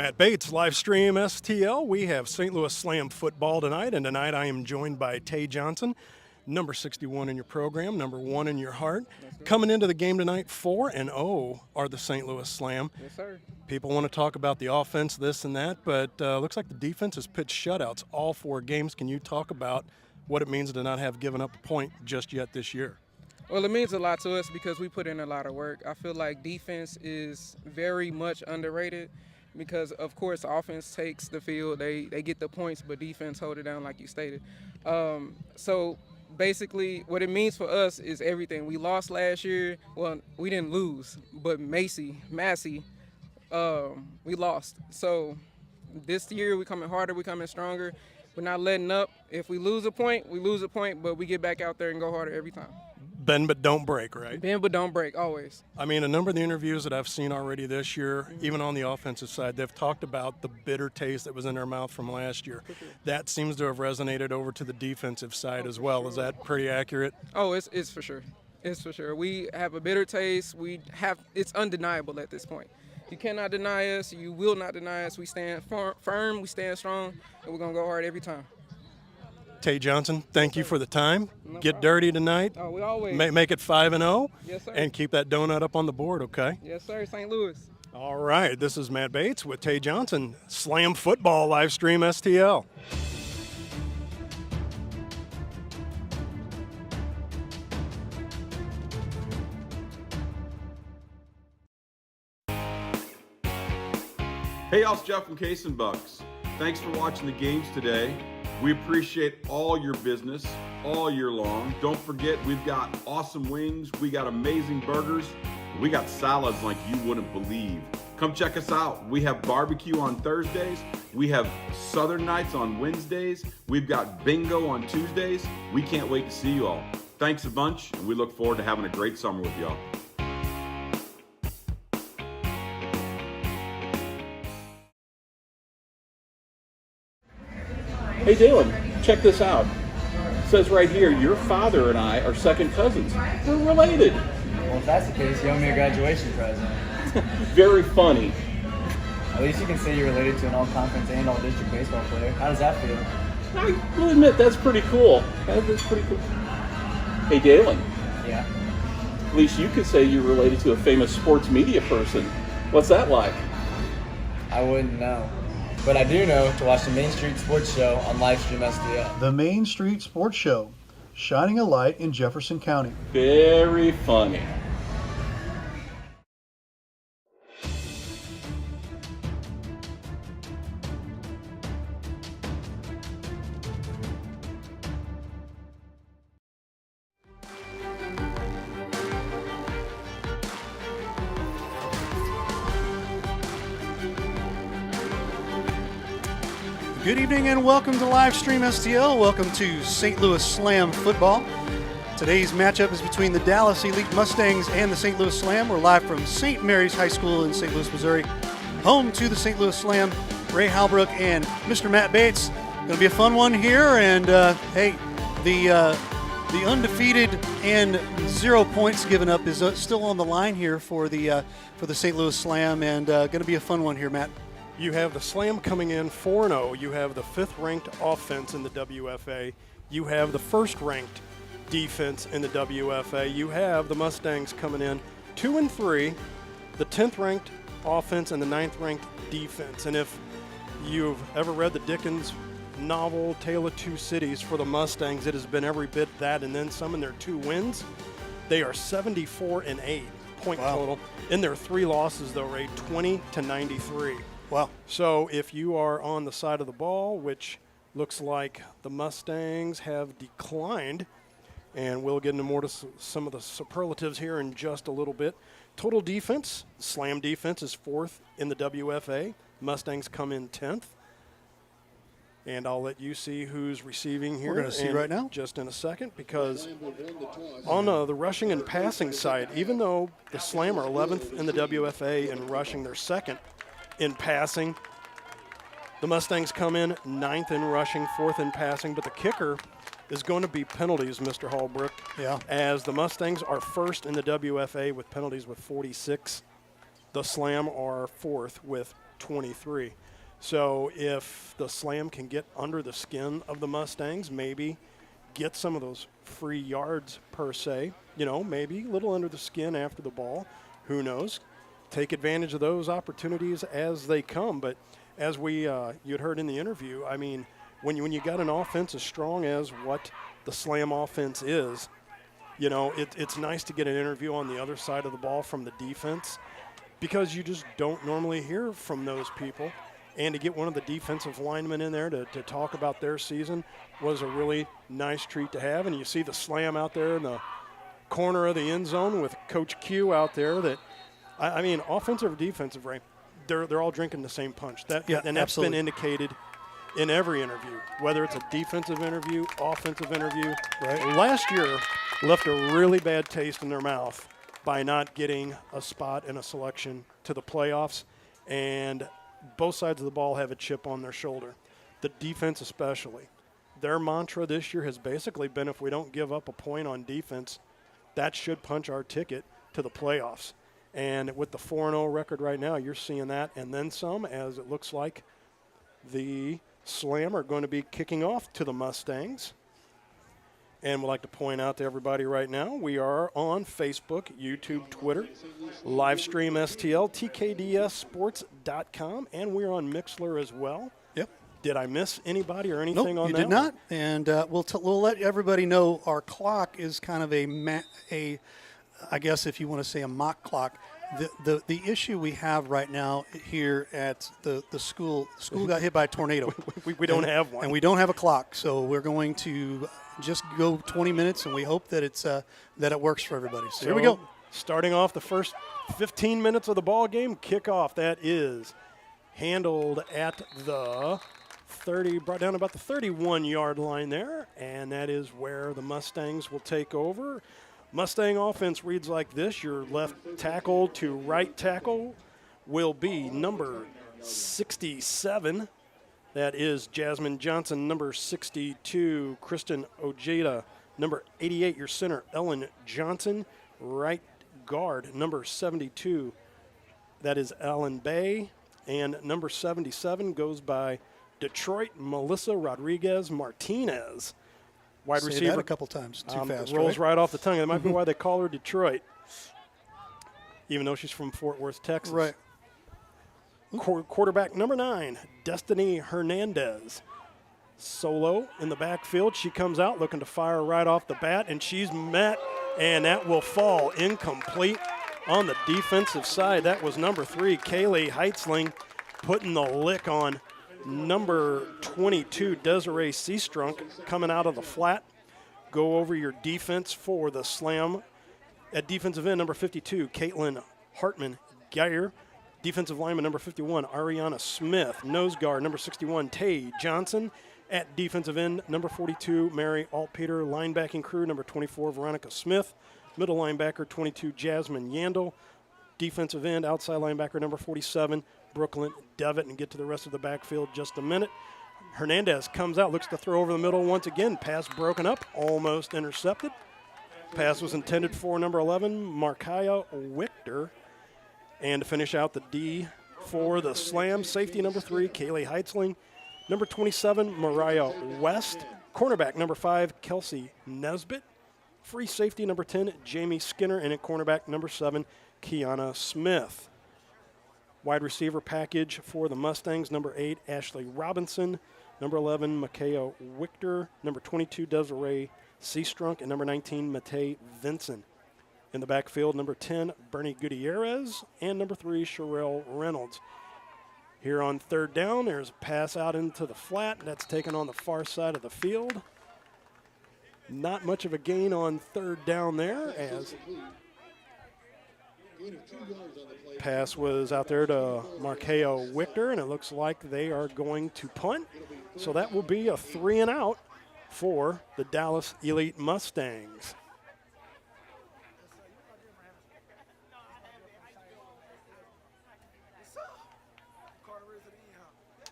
Matt Bates, live stream STL. We have St. Louis Slam football tonight, and tonight I am joined by Tay Johnson, number 61 in your program, number 1 in your heart. Coming into the game tonight, 4-0 are the St. Louis Slam. Yes, sir. People want to talk about the offense, this and that, but looks like the defense has pitched shutouts all 4 games. Can you talk about what it means to not have given up a point just yet this year? Well, it means a lot to us because we put in a lot of work. I feel like defense is very much underrated because, of course, offense takes the field. They get the points, but defense hold it down like you stated. So basically what it means for us is everything. We lost last year. Well, we didn't lose, but Massey, we lost. So this year we're coming harder, we're coming stronger. We're not letting up. If we lose a point, we lose a point, but we get back out there and go harder every time. Bend but don't break, right? Bend but don't break, always. I mean, a number of the interviews that I've seen already this year, even on the offensive side, they've talked about the bitter taste that was in their mouth from last year. That seems to have resonated over to the defensive side as well. Is that pretty accurate? Oh, it's for sure. It's for sure. We have a bitter taste. It's undeniable at this point. You cannot deny us. You will not deny us. We stand firm. We stand strong, and we're going to go hard every time. Tay Johnson, thank you for the time. Get dirty tonight. Oh, we always. Make it 5-0. Yes, sir. And keep that donut up on the board, okay? Yes, sir. St. Louis. All right. This is Matt Bates with Tay Johnson, Slam Football live stream STL. Hey, y'all, it's Jeff from Case and Bucks. Thanks for watching the games today. We appreciate all your business all year long. Don't forget, we've got awesome wings, we got amazing burgers, we got salads like you wouldn't believe. Come check us out. We have barbecue on Thursdays, we have Southern Nights on Wednesdays, we've got bingo on Tuesdays. We can't wait to see you all. Thanks a bunch, and we look forward to having a great summer with y'all. Hey Dalen, check this out. It says right here, your father and I are second cousins. We're related. Well, if that's the case, you owe me a graduation present. Very funny. At least you can say you're related to an all-conference and all-district baseball player. How does that feel? I will admit, that's pretty cool. That's pretty cool. Hey Dalen, Yeah. at least you could say you're related to a famous sports media person. What's that like? I wouldn't know. But I do know to watch the Main Street Sports Show on Livestream STL. The Main Street Sports Show, shining a light in Jefferson County. Very funny. Good evening and welcome to Livestream STL. Welcome to St. Louis Slam football. Today's matchup is between the Dallas Elite Mustangs and the St. Louis Slam. We're live from St. Mary's High School in St. Louis, Missouri, home to the St. Louis Slam. Ray Halbrook and Mr. Matt Bates. Going to be a fun one here. And hey, the undefeated and 0 points given up is still on the line here for the St. Louis Slam, and going to be a fun one here, Matt. You have the Slam coming in 4-0. You have the 5th-ranked offense in the WFA. You have the 1st-ranked defense in the WFA. You have the Mustangs coming in 2-3, the 10th-ranked offense and the 9th-ranked defense. And if you've ever read the Dickens novel Tale of Two Cities for the Mustangs, it has been every bit that and then some in their 2 wins. They are 74-8 point total. In their 3 losses, though, Ray, 20-93. Wow. So if you are on the side of the ball, which looks like the Mustangs have declined, and we'll get into more to some of the superlatives here in just a little bit. Total defense, Slam defense is 4th in the WFA. Mustangs come in 10th. And I'll let you see who's receiving here. We're going to see right now. Just in a second, because on the rushing and passing side, even though the Slam are 11th in the WFA and rushing, they're 2nd in passing. The Mustangs come in 9th in rushing, 4th in passing, but the kicker is going to be penalties, Mr. Hallbrook. Yeah. As the Mustangs are 1st in the WFA with penalties with 46. The Slam are 4th with 23. So if the Slam can get under the skin of the Mustangs, maybe get some of those free yards per se, maybe a little under the skin after the ball, who knows, take advantage of those opportunities as they come. But as you'd heard in the interview, I mean, when you got an offense as strong as what the Slam offense is, it's nice to get an interview on the other side of the ball from the defense, because you just don't normally hear from those people. And to get one of the defensive linemen in there to talk about their season was a really nice treat to have. And you see the Slam out there in the corner of the end zone with Coach Q out there. That, I mean, offensive or defensive, Ray, they're all drinking the same punch. And that's absolutely been indicated in every interview, whether it's a defensive interview, offensive interview. Right. Last year left a really bad taste in their mouth by not getting a spot in a selection to the playoffs. And both sides of the ball have a chip on their shoulder. The defense especially. Their mantra this year has basically been, if we don't give up a point on defense, that should punch our ticket to the playoffs. And with the 4-0 record right now, you're seeing that and then some, as it looks like the Slam are going to be kicking off to the Mustangs. And we'd like to point out to everybody right now, we are on Facebook, YouTube, Twitter, Livestream STL, TKDSsports.com, and we're on Mixler as well. Yep. Did I miss anybody or anything on you that? did not. And we'll let everybody know our clock is kind of I guess if you want to say a mock clock. The issue we have right now here at the school got hit by a tornado. we don't have one. And we don't have a clock, so we're going to just go 20 minutes, and we hope that it works for everybody. So here we go. Starting off the first 15 minutes of the ball game, kickoff that is handled at the 30, brought down about the 31-yard line there, and that is where the Mustangs will take over. Mustang offense reads like this. Your left tackle to right tackle will be number 67. That is Jasmine Johnson. Number 62, Kristen Ojeda. Number 88, your center, Ellen Johnson. Right guard, number 72, that is Alan Bay. And number 77 goes by Detroit Melissa Rodriguez Martinez. Wide Say receiver. that a couple times too fast. Rolls right off the tongue. That might be why they call her Detroit, even though she's from Fort Worth, Texas. Right. Quarterback number 9, Destiny Hernandez. Solo in the backfield. She comes out looking to fire right off the bat, and she's met, and that will fall incomplete on the defensive side. That was number 3, Kaylee Heitzling, putting the lick on number 22, Desiree Seastrunk, coming out of the flat. Go over your defense for the Slam. At defensive end, number 52, Caitlin Hartman Geyer. Defensive lineman, number 51, Ariana Smith. Nose guard, number 61, Tay Johnson. At defensive end, number 42, Mary Altpeter. Linebacking crew, number 24, Veronica Smith. Middle linebacker, 22, Jasmine Yandel. Defensive end, outside linebacker, number 47, Brooklyn Devitt, and get to the rest of the backfield just a minute. Hernandez comes out, looks to throw over the middle once again. Pass broken up, almost intercepted. Pass was intended for number 11, Markaya Wichter. And to finish out the D for the Slam, safety number 3, Kaylee Heitzling. Number 27, Mariah West. Cornerback number 5, Kelsey Nesbitt. Free safety number 10, Jamie Skinner. And at cornerback number 7, Kiana Smith. Wide receiver package for the Mustangs, number 8, Ashley Robinson. Number 11, Makaya Wichter. Number 22, Desiree Seastrunk. And number 19, Matei Vinson. In the backfield, number 10, Bernie Gutierrez. And number 3, Sherelle Reynolds. Here on third down, there's a pass out into the flat. That's taken on the far side of the field. Not much of a gain on third down there, as pass was out there to Markeo Wichter, and it looks like they are going to punt. So that will be a 3 and out for the Dallas Elite Mustangs.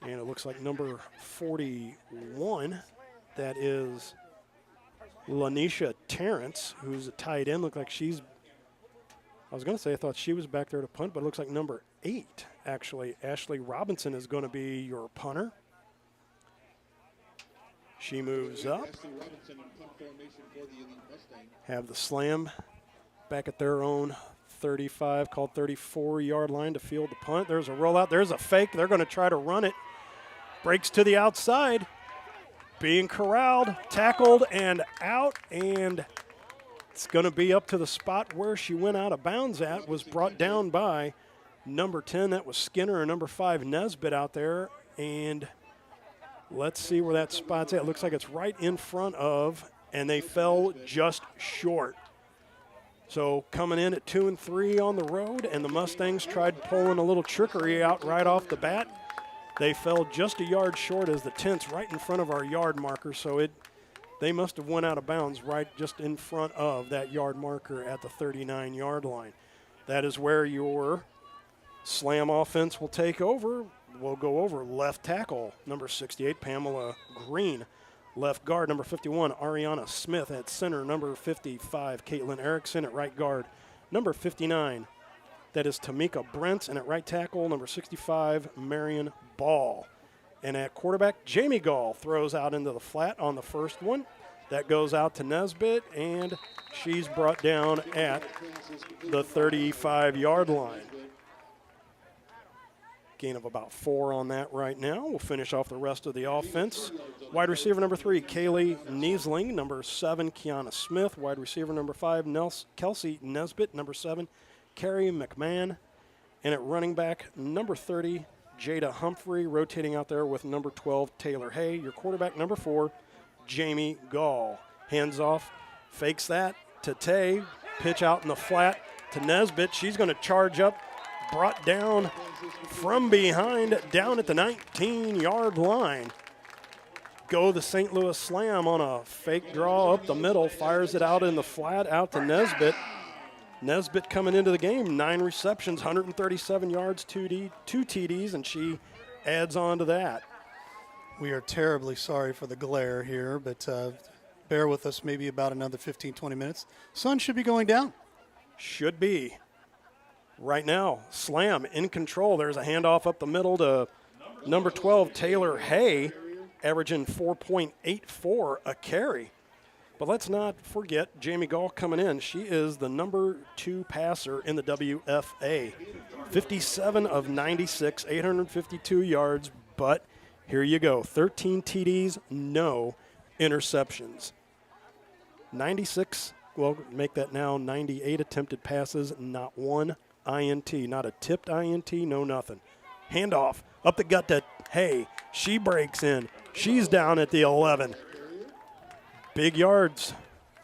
And it looks like number 41, that is Lanisha Terrence, who's a tight end. Look like she's I was going to say I thought she was back there to punt, but it looks like number 8, actually. Ashley Robinson is going to be your punter. She moves up. Have the Slam back at their own 35, called 34-yard line to field the punt. There's a rollout. There's a fake. They're going to try to run it. Breaks to the outside. Being corralled, tackled, and out. And it's going to be up to the spot where she went out of bounds at. Was brought down by number 10. That was Skinner, and number 5, Nesbitt, out there. And let's see where that spot's at. It looks like it's right in front of, and they fell just short. So coming in at 2 and 3 on the road, and the Mustangs tried pulling a little trickery out right off the bat. They fell just a yard short as the 10's right in front of our yard marker. So they must have went out of bounds right just in front of that yard marker at the 39-yard line. That is where your Slam offense will take over. We'll go over left tackle, number 68, Pamela Green. Left guard, number 51, Ariana Smith. At center, number 55, Caitlin Erickson. At right guard, number 59, that is Tamika Brents. And at right tackle, number 65, Marion Ball. And at quarterback, Jamie Gall throws out into the flat on the first one. That goes out to Nesbitt, and she's brought down at the 35-yard line. Gain of about 4 on that right now. We'll finish off the rest of the offense. Wide receiver number 3, Kaylee Niesling. Number 7, Kiana Smith. Wide receiver number 5, Kelsey Nesbitt. Number 7, Carrie McMahon. And at running back, number 30, Jada Humphrey, rotating out there with number 12, Taylor Hay. Your quarterback, number 4, Jamie Gall. Hands off, fakes that to Tay. Pitch out in the flat to Nesbitt. She's going to charge up. Brought down from behind, down at the 19-yard line. Go the St. Louis Slam on a fake draw up the middle, fires it out in the flat, out to Nesbitt. Nesbitt coming into the game, 9 receptions, 137 yards, 2 TDs, and she adds on to that. We are terribly sorry for the glare here, but bear with us maybe about another 15, 20 minutes. Sun should be going down. Should be. Right now, Slam in control. There's a handoff up the middle to number 12, Taylor Hay, averaging 4.84 a carry. But let's not forget Jamie Gall coming in. She is the number 2 passer in the WFA. 57 of 96, 852 yards. But here you go, 13 TDs, no interceptions. 96, well, make that now 98 attempted passes, not one INT, not a tipped INT, no nothing. Handoff up the gut to Hay. She breaks in. She's down at the 11. Big yards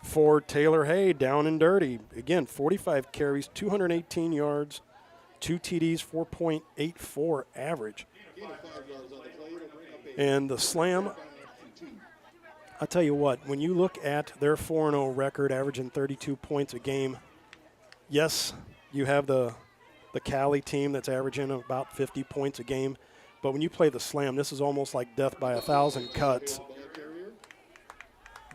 for Taylor Hay, down and dirty. Again, 45 carries, 218 yards, 2 TDs, 4.84 average. And the Slam, I'll tell you what, when you look at their 4-0 record, averaging 32 points a game, yes, you have the Cali team that's averaging about 50 points a game. But when you play the Slam, this is almost like death by 1,000 cuts.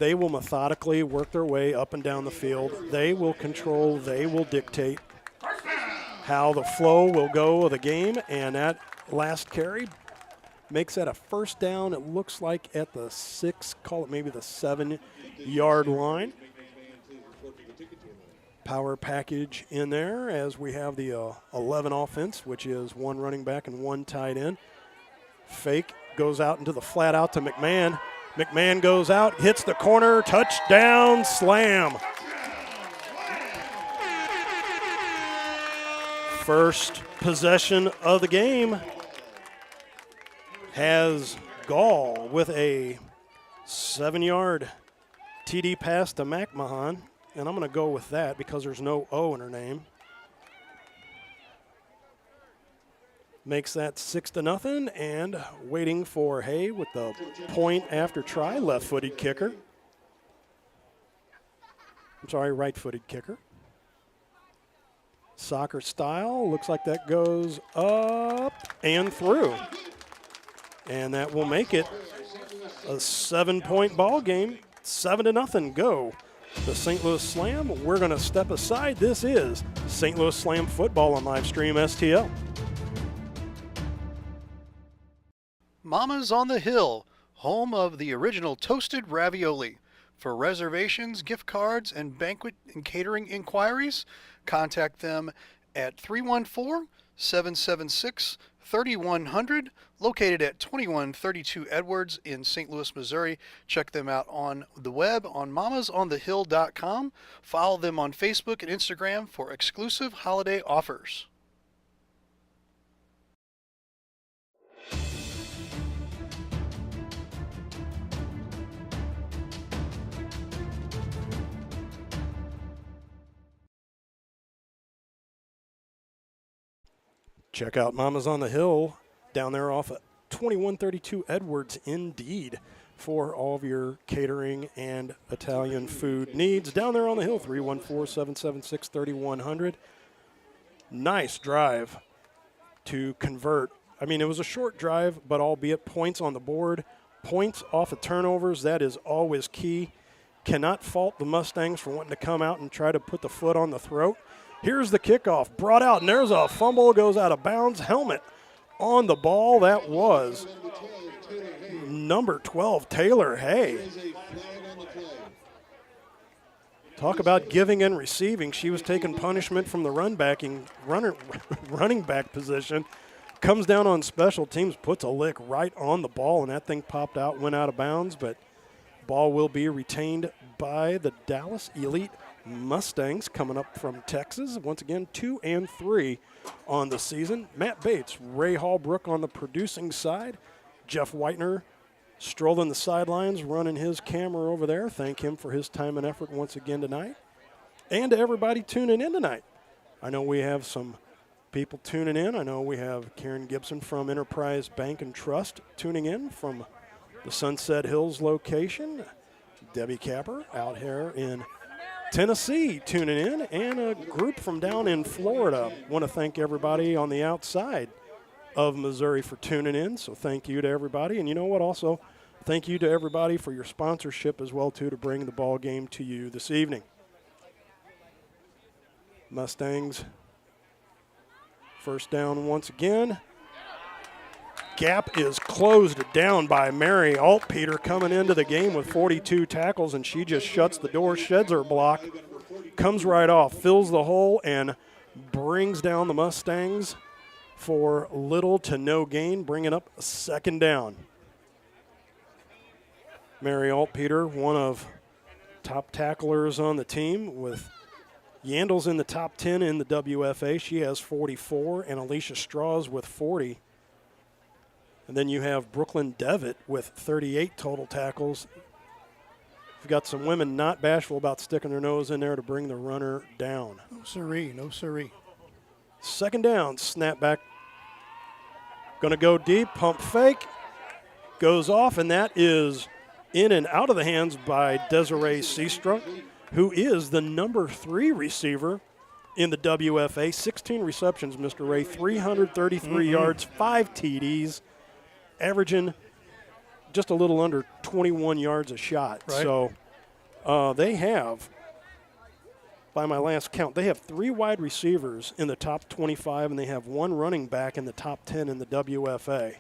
They will methodically work their way up and down the field. They will control, they will dictate how the flow will go of the game. And that last carry makes that a first down. It looks like at the 6, call it maybe the 7-yard line. Power package in there as we have the 11 offense, which is 1 running back and 1 tight end. Fake goes out into the flat out to McMahon. McMahon goes out, hits the corner, touchdown, Slam. First possession of the game has Gall with a 7-yard TD pass to McMahon. And I'm going to go with that because there's no O in her name. Makes that 6-0, and waiting for Hay with the point after try, left-footed kicker. I'm sorry, right-footed kicker. Soccer style, looks like that goes up and through. And that will make it a 7-point ball game, 7-0, go. the St. Louis Slam. We're going to step aside. This is St. Louis Slam football on Livestream STL. Mama's on the Hill, home of the original toasted ravioli. For reservations, gift cards, and banquet and catering inquiries, contact them at 314-776-3100, located at 2132 Edwards in St. Louis, Missouri. Check them out on the web on mamasonthehill.com. Follow them on Facebook and Instagram for exclusive holiday offers. Check out Mama's on the Hill down there off of 2132 Edwards, indeed, for all of your catering and Italian food needs. Down there on the hill, 314-776-3100. Nice drive to convert. I mean, it was a short drive, but albeit points on the board, points off of turnovers, that is always key. Cannot fault the Mustangs for wanting to come out and try to put the foot on the throat. Here's the kickoff, brought out, and there's a fumble, goes out of bounds. Helmet on the ball. That was number 12, Taylor Hay. Talk about giving and receiving. She was taking punishment from the running back position. Comes down on special teams, puts a lick right on the ball, and that thing popped out, went out of bounds, but ball will be retained by the Dallas Elite Mustangs coming up from Texas. Once again, 2-3 on the season. Matt Bates, Ray Hallbrook on the producing side. Jeff Whitener strolling the sidelines, running his camera over there. Thank him for his time and effort once again tonight. And to everybody tuning in tonight. I know we have some people tuning in. I know we have Karen Gibson from Enterprise Bank and Trust tuning in from the Sunset Hills location. Debbie Capper out here in Tennessee tuning in, and a group from down in Florida. Want to thank everybody on the outside of Missouri for tuning in, so thank you to everybody. And you know what, also thank you to everybody for your sponsorship as well, too, to bring the ball game to you this evening. Mustangs first down once again. Gap is closed down by Mary Altpeter coming into the game with 42 tackles, and she just shuts the door, sheds her block, comes right off, fills the hole, and brings down the Mustangs for little to no gain, bringing up a second down. Mary Altpeter, one of top tacklers on the team, with Yandel's in the top 10 in the WFA. She has 44, and Alicia Strauss with 40. And then you have Brooklyn Devitt with 38 total tackles. We've got some women not bashful about sticking their nose in there to bring the runner down. No siree, no siree. Second down, snap back. Going to go deep, pump fake. Goes off, and that is in and out of the hands by Desiree Seastrunk, who is the number 3 receiver in the WFA. 16 receptions, Mr. Ray, 333 yards, 5 TDs. Averaging just a little under 21 yards a shot. Right. So they have, by my last count, they have 3 wide receivers in the top 25, and they have 1 running back in the top 10 in the WFA.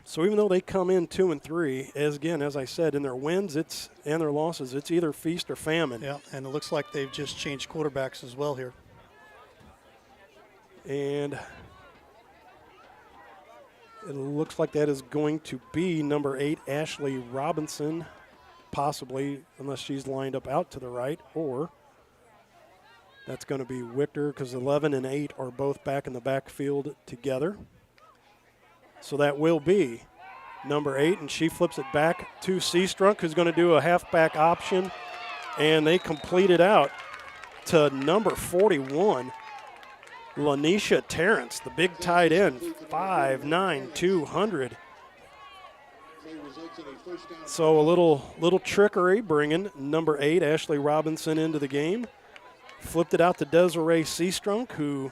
So even though they come in 2-3, as I said, in their wins and their losses, it's either feast or famine. Yeah, and it looks like they've just changed quarterbacks as well here. And it looks like that is going to be number 8, Ashley Robinson, possibly, unless she's lined up out to the right, or that's going to be Wichter, because 11 and 8 are both back in the backfield together. So that will be number 8, and she flips it back to Seastrunk, who's going to do a halfback option, and they complete it out to number 41, Lanisha Terrence, the big tight end, 5'9", 200. So a little trickery, bringing number 8, Ashley Robinson, into the game. Flipped it out to Desiree Seastrunk, who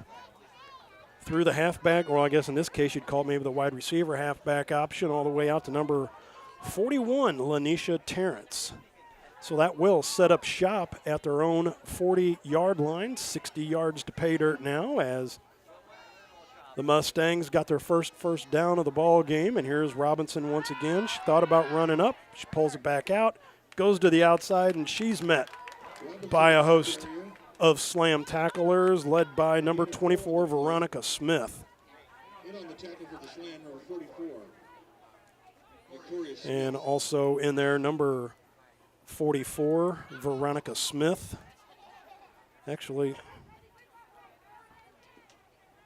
threw the halfback, or I guess in this case you'd call it maybe the wide receiver halfback option, all the way out to number 41, Lanisha Terrence. So that will set up shop at their own 40-yard line. 60 yards to pay dirt now as the Mustangs got their first down of the ball game. And here's Robinson once again. She thought about running up. She pulls it back out, goes to the outside, and she's met by a host of Slam tacklers led by number 24, Veronica Smith. And also in there, number 44, Veronica Smith. Actually,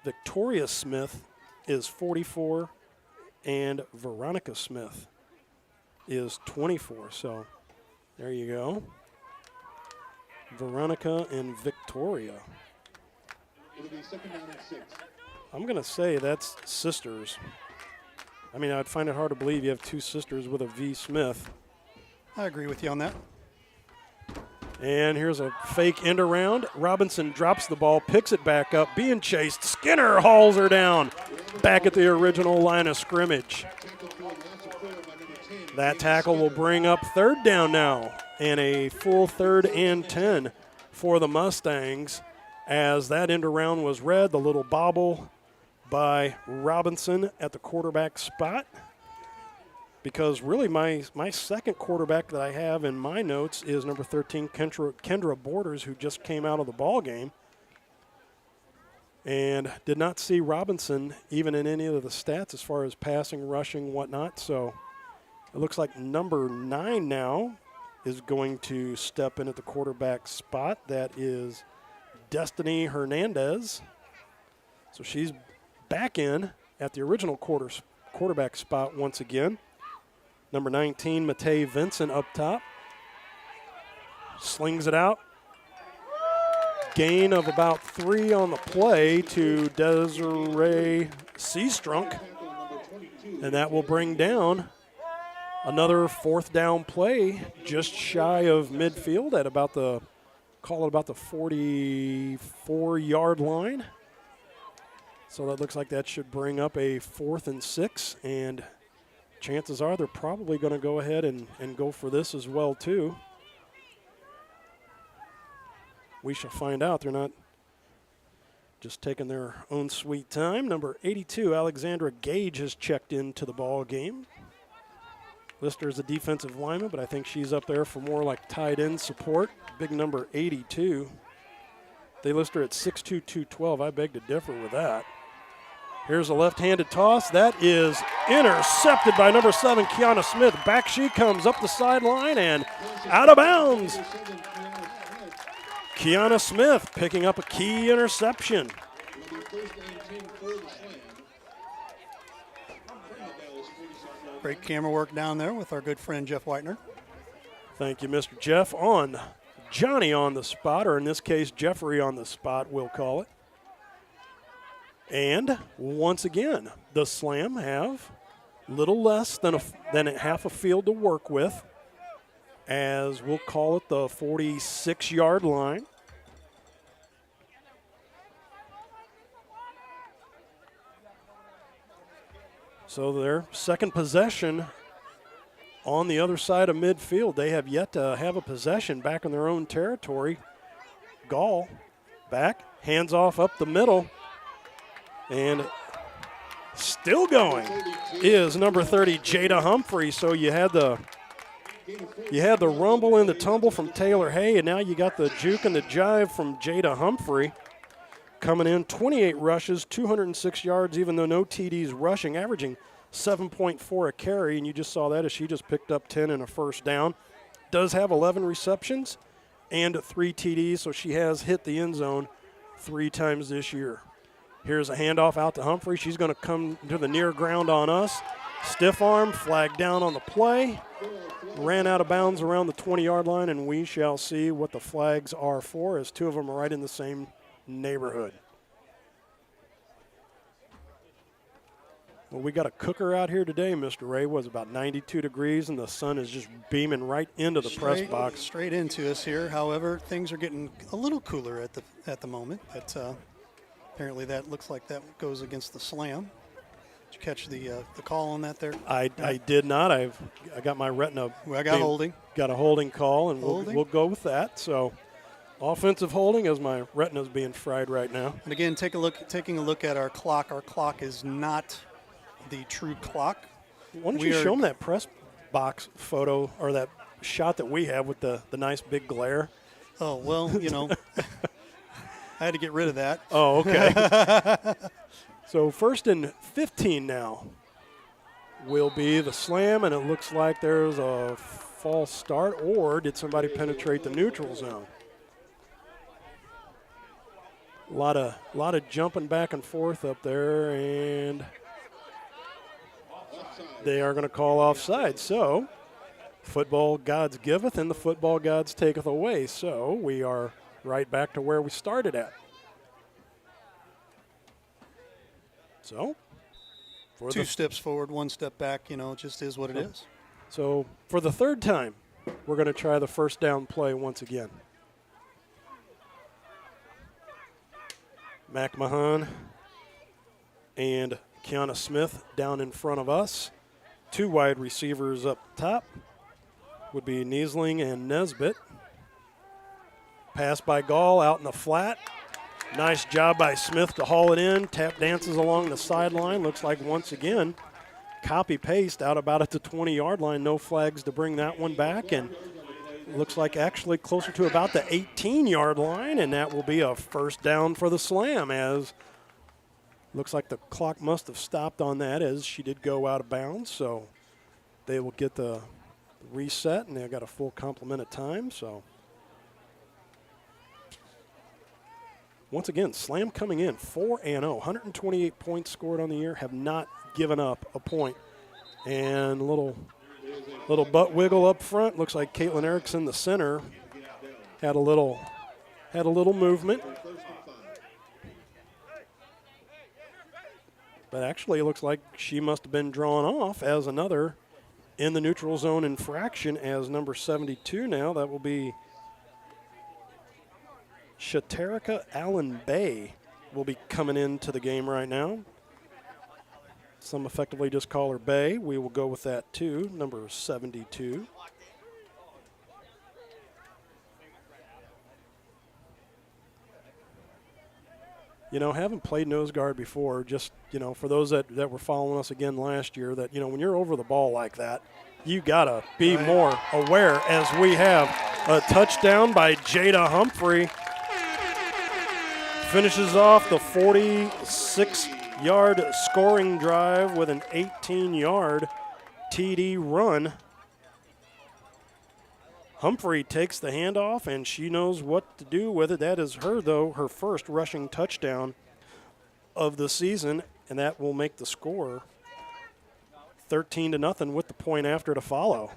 Victoria Smith is 44, and Veronica Smith is 24. So there you go. Veronica and Victoria. I'm going to say that's sisters. I mean, I'd find it hard to believe you have two sisters with a V. Smith. I agree with you on that. And here's a fake end around. Robinson drops the ball, picks it back up, being chased. Skinner hauls her down back at the original line of scrimmage. That tackle will bring up third down now and a full 3rd and 10 for the Mustangs as that end around was read. The little bobble by Robinson at the quarterback spot. Because really my second quarterback that I have in my notes is number 13, Kendra Borders, who just came out of the ball game. And did not see Robinson even in any of the stats as far as passing, rushing, whatnot. So it looks like number 9 now is going to step in at the quarterback spot. That is Destiny Hernandez. So she's back in at the original quarterback spot once again. Number 19, Matei Vincent up top. Slings it out. Gain of about 3 on the play to Desiree Seastrunk. And that will bring down another 4th down play just shy of midfield at about the 44-yard line. So that looks like that should bring up a 4th and 6, and chances are they're probably going to go ahead and go for this as well too. We shall find out. They're not just taking their own sweet time. Number 82, Alexandra Gage, has checked into the ball game. Lister is a defensive lineman, but I think she's up there for more like tight end support. Big number 82. They list her at 6'2", 212. I beg to differ with that. Here's a left-handed toss. That is intercepted by number 7, Kiana Smith. Back she comes up the sideline and out of bounds. Kiana Smith picking up a key interception. Great camera work down there with our good friend Jeff Whitener. Thank you, Mr. Jeff. On Johnny on the spot, or in this case, Jeffrey on the spot, we'll call it. And once again, the Slam have little less than half a field to work with, as we'll call it the 46-yard line. So their second possession on the other side of midfield. They have yet to have a possession back in their own territory. Gall back, hands off up the middle, and still going is number 30, Jada Humphrey. So you had the rumble and the tumble from Taylor Hay, and now you got the juke and the jive from Jada Humphrey. Coming in, 28 rushes, 206 yards, even though no TDs rushing, averaging 7.4 a carry, and you just saw that as she just picked up 10 and a first down. Does have 11 receptions and 3 TDs, so she has hit the end zone 3 times this year. Here's a handoff out to Humphrey. She's going to come to the near ground on us. Stiff arm, flag down on the play. Ran out of bounds around the 20-yard line, and we shall see what the flags are for, as 2 of them are right in the same neighborhood. Well, we got a cooker out here today, Mr. Ray. Was about 92 degrees, and the sun is just beaming right into the press box. Straight into us here. However, things are getting a little cooler at the moment, but apparently that looks like that goes against the Slam. Did you catch the call on that there? I did not. I got my retina. Well, I got holding. Got a holding call, and we'll go with that. So, offensive holding as my retina's being fried right now. And again, taking a look at our clock. Our clock is not the true clock. Why don't you show them that press box photo or that shot that we have with the nice big glare? Oh, well, I had to get rid of that. Oh, okay. So 1st and 15 now will be the slam, and it looks like there's a false start, or did somebody penetrate the neutral zone? A lot of jumping back and forth up there, and they are going to call offside. So football gods giveth, and the football gods taketh away. So we are right back to where we started at. So, for 2 steps forward, 1 step back, it just is what it is. So, for the 3rd time, we're going to try the first down play once again. McMahon and Kiana Smith down in front of us. 2 wide receivers up top would be Niesling and Nesbitt. Pass by Gall out in the flat. Nice job by Smith to haul it in. Tap dances along the sideline. Looks like once again, copy-paste out about at the 20-yard line. No flags to bring that one back. And looks like actually closer to about the 18-yard line. And that will be a first down for the Slam, as looks like the clock must have stopped on that as she did go out of bounds. So they will get the reset, and they've got a full complement of time. So once again, Slam coming in 4-0, 128 points scored on the year, have not given up a point. And a little butt wiggle up front. Looks like Caitlin Erickson, the center, had a little movement. But actually, it looks like she must have been drawn off as another in the neutral zone infraction as number 72 now. That will be Shaterika Allen Bay will be coming into the game right now. Some effectively just call her Bay. We will go with that too, number 72. Haven't played nose guard before, just, for those that were following us again last year, that, when you're over the ball like that, you got to be more aware, as we have a touchdown by Jada Humphrey. Finishes off the 46-yard scoring drive with an 18-yard TD run. Humphrey takes the handoff, and she knows what to do with it. That is her first rushing touchdown of the season, and that will make the score 13-0 with the point after to follow.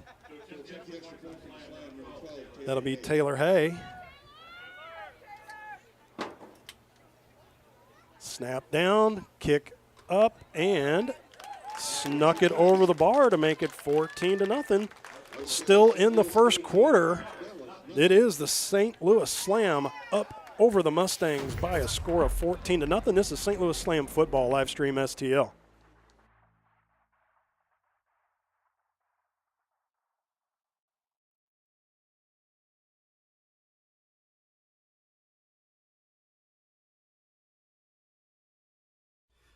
That'll be Taylor Hay. Snap down, kick up, and snuck it over the bar to make it 14-0. Still in the first quarter, it is the St. Louis Slam up over the Mustangs by a score of 14-0. This is St. Louis Slam football live stream STL.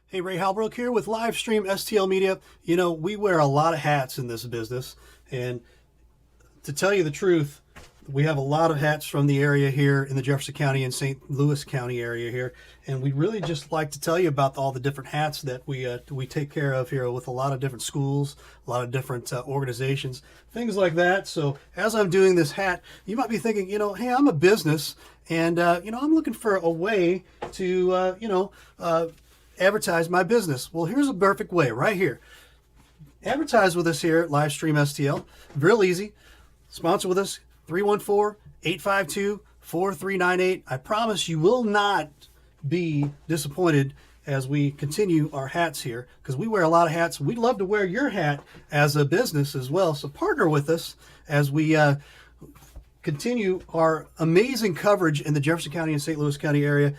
Hey, Ray Halbrook here with Livestream STL Media. We wear a lot of hats in this business, and to tell you the truth, we have a lot of hats from the area here in the Jefferson County and St. Louis County area here, and we'd really just like to tell you about all the different hats that we take care of here with a lot of different schools, a lot of different organizations, things like that. So as I'm doing this hat, you might be thinking, hey, I'm a business, and I'm looking for a way to advertise my business. Well, here's a perfect way right here. Advertise with us here at Livestream STL. Real easy. Sponsor with us, 314-852-4398. I promise you will not be disappointed as we continue our hats here, because we wear a lot of hats. We'd love to wear your hat as a business as well. So partner with us as we continue our amazing coverage in the Jefferson County and St. Louis County area.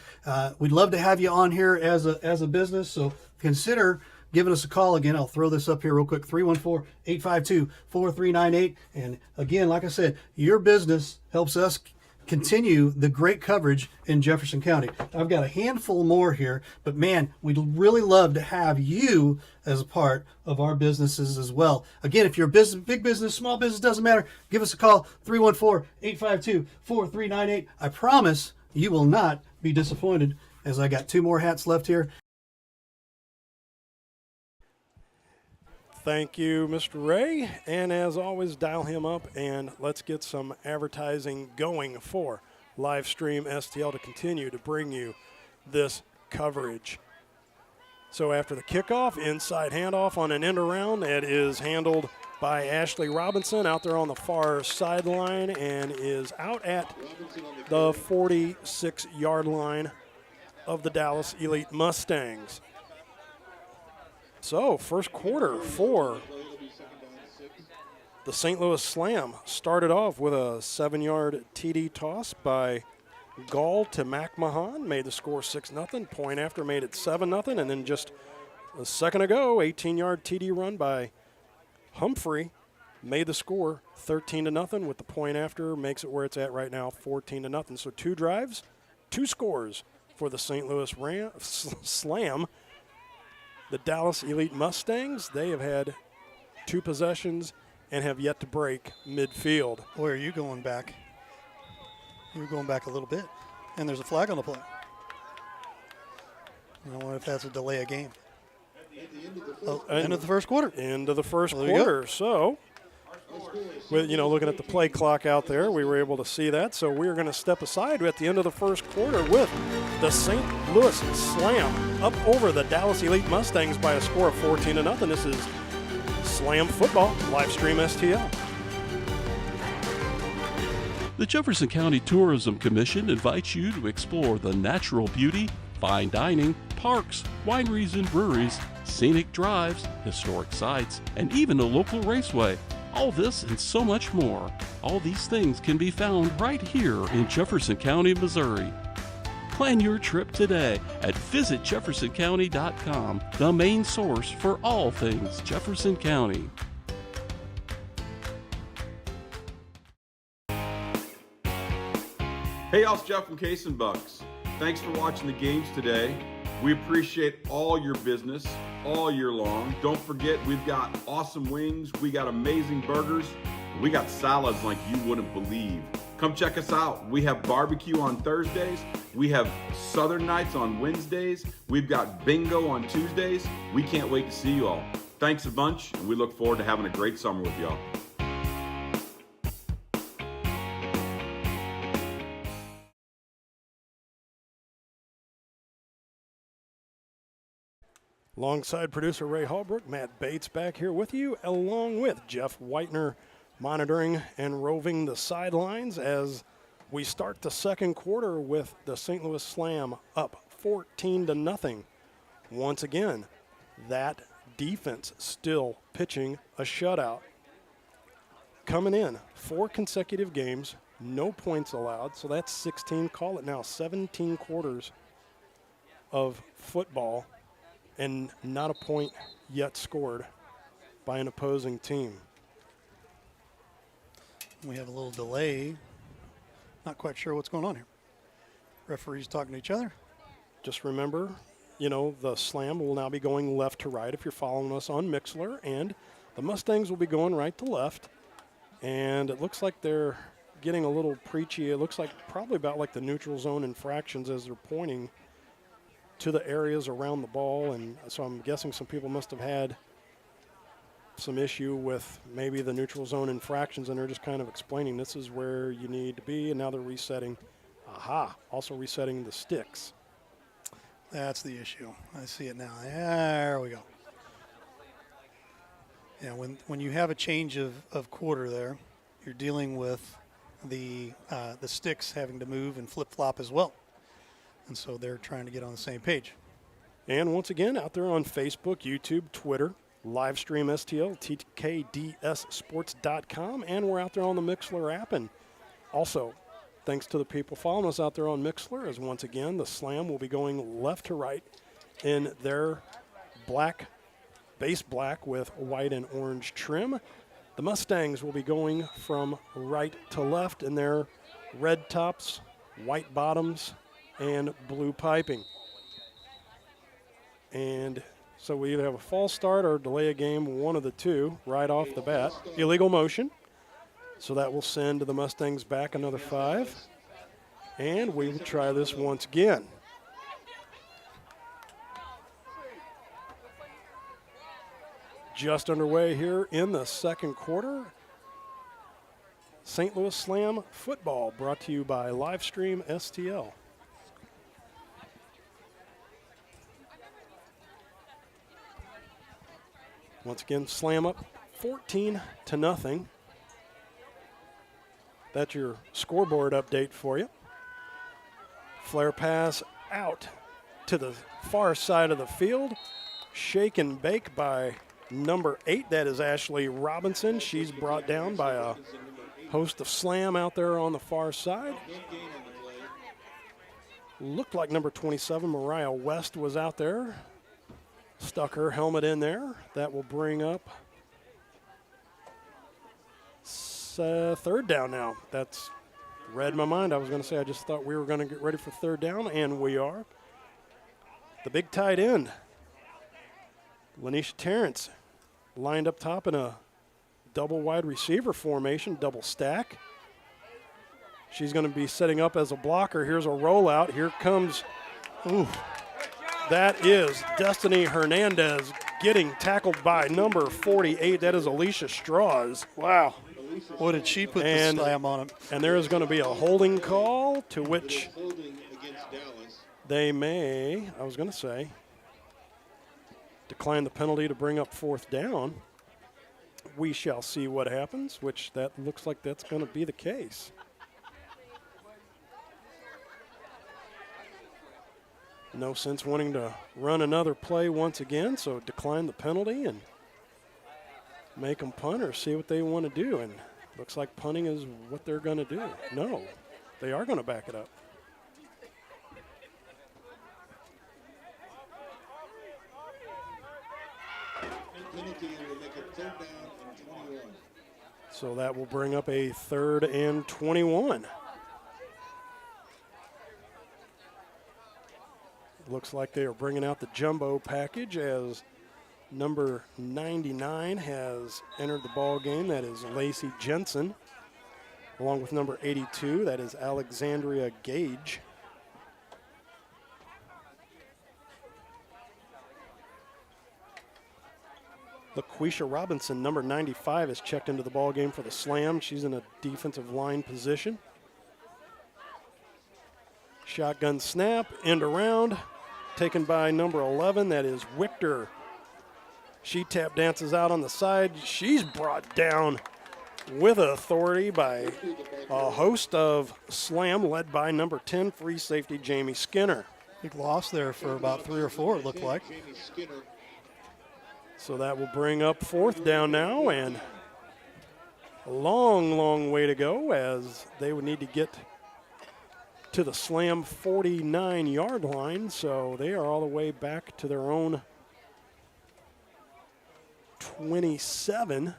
We'd love to have you on here as a business, so consider giving us a call. Again, I'll throw this up here real quick, 314-852-4398. And again, like I said, your business helps us continue the great coverage in Jefferson County. I've got a handful more here, but man, we'd really love to have you as a part of our businesses as well. Again, if you're a business, big business, small business, doesn't matter, give us a call, 314-852-4398. I promise you will not be disappointed, as I got 2 more hats left here. Thank you, Mr. Ray. And as always, dial him up and let's get some advertising going for Livestream STL to continue to bring you this coverage. So after the kickoff, inside handoff on an end around, it is handled by Ashley Robinson out there on the far sideline and is out at the 46-yard line of the Dallas Elite Mustangs. So, first quarter for the St. Louis Slam started off with a 7-yard TD toss by Gall to McMahon, made the score 6-0. Point after made it 7-0, and then just a second ago, 18-yard TD run by Humphrey made the score 13-0. With the point after, makes it where it's at right now, 14-0. So 2 drives, 2 scores for the St. Louis Slam. The Dallas Elite Mustangs, they have had 2 possessions and have yet to break midfield. Boy, are you going back. You're going back a little bit. And there's a flag on the play. I wonder if that's a delay of game. End of the first quarter. End of the first quarter. So, with, looking at the play clock out there, we were able to see that. So we're going to step aside at the end of the first quarter with the St. Louis Slam up over the Dallas Elite Mustangs by a score of 14-0. This is Slam Football, Livestream STL. The Jefferson County Tourism Commission invites you to explore the natural beauty, fine dining, parks, wineries and breweries, scenic drives, historic sites, and even a local raceway. All this and so much more. All these things can be found right here in Jefferson County, Missouri. Plan your trip today at visitjeffersoncounty.com, the main source for all things Jefferson County. Hey, y'all, it's Jeff from Case and Bucks. Thanks for watching the games today. We appreciate all your business all year long. Don't forget, we've got awesome wings, we got amazing burgers, we got salads like you wouldn't believe. Come check us out. We have barbecue on Thursdays, we have Southern Nights on Wednesdays, we've got bingo on Tuesdays. We can't wait to see you all. Thanks a bunch, and we look forward to having a great summer with y'all. Alongside producer Ray Hallbrook, Matt Bates back here with you, along with Jeff Whitener monitoring and roving the sidelines as we start the second quarter with the St. Louis Slam up 14-0. Once again, that defense still pitching a shutout. Coming in 4 consecutive games, no points allowed, so that's 16, call it now 17 quarters of football, and not a point yet scored by an opposing team. We have a little delay. Not quite sure what's going on here. Referees talking to each other. Just remember, the Slam will now be going left to right if you're following us on Mixlr, and the Mustangs will be going right to left. And it looks like they're getting a little preachy. It looks like probably about like the neutral zone infractions as they're pointing to the areas around the ball, and so I'm guessing some people must have had some issue with maybe the neutral zone infractions, and they're just kind of explaining this is where you need to be, and now they're resetting. Also resetting the sticks. That's the issue. I see it now. There we go. Yeah, when you have a change of quarter there, you're dealing with the sticks having to move and flip-flop as well. And so they're trying to get on the same page. And once again, out there on Facebook, YouTube, Twitter, Livestream STL, tkdsports.com, and we're out there on the Mixlr app. And also, thanks to the people following us out there on Mixlr, as once again, the Slam will be going left to right in their black base black with white and orange trim. The Mustangs will be going from right to left in their red tops, white bottoms, and blue piping. And so we either have a false start or delay a game, one of the two, right off the bat. Illegal motion. So that will send the Mustangs back another 5. And we will try this once again. Just underway here in the second quarter. St. Louis Slam football brought to you by Livestream STL. Once again, Slam up 14-0. That's your scoreboard update for you. Flare pass out to the far side of the field. Shake and bake by number 8. That is Ashley Robinson. She's brought down by a host of Slam out there on the far side. Looked like number 27, Mariah West, was out there. Stuck her helmet in there. That will bring up third down now. That's read my mind. I was going to say I just thought we were going to get ready for third down, and we are. The big tight end, Lanisha Terrence, lined up top in a double wide receiver formation, double stack. She's going to be setting up as a blocker. Here's a rollout. Here comes, that is Destiny Hernandez getting tackled by number 48. That is Alicia Strauss. Wow. What did she put the slam on him? And there is going to be a holding call, to which they may, I was going to say, decline the penalty to bring up fourth down. We shall see what happens, which that looks like that's going to be the case. No sense wanting to run another play once again, so decline the penalty and make them punt or see what they want to do. And looks like punting is what they're going to do. No, they are going to back it up. So that will bring up a 3rd and 21. Looks like they are bringing out the jumbo package as number 99 has entered the ball game. That is Lacey Jensen, along with number 82. That is Alexandria Gage. LaQuisha Robinson, number 95, is checked into the ball game for the Slam. She's in a defensive line position. Shotgun snap, end around, taken by number 11. That is Wichter. She tap dances out on the side. She's brought down with authority by a host of Slam, led by number 10, free safety Jamie Skinner. Big loss there for about 3 or 4, it looked like. So that will bring up fourth down now, and a long, long way to go, as they would need to get to the Slam 49-yard line. So they are all the way back to their own 27.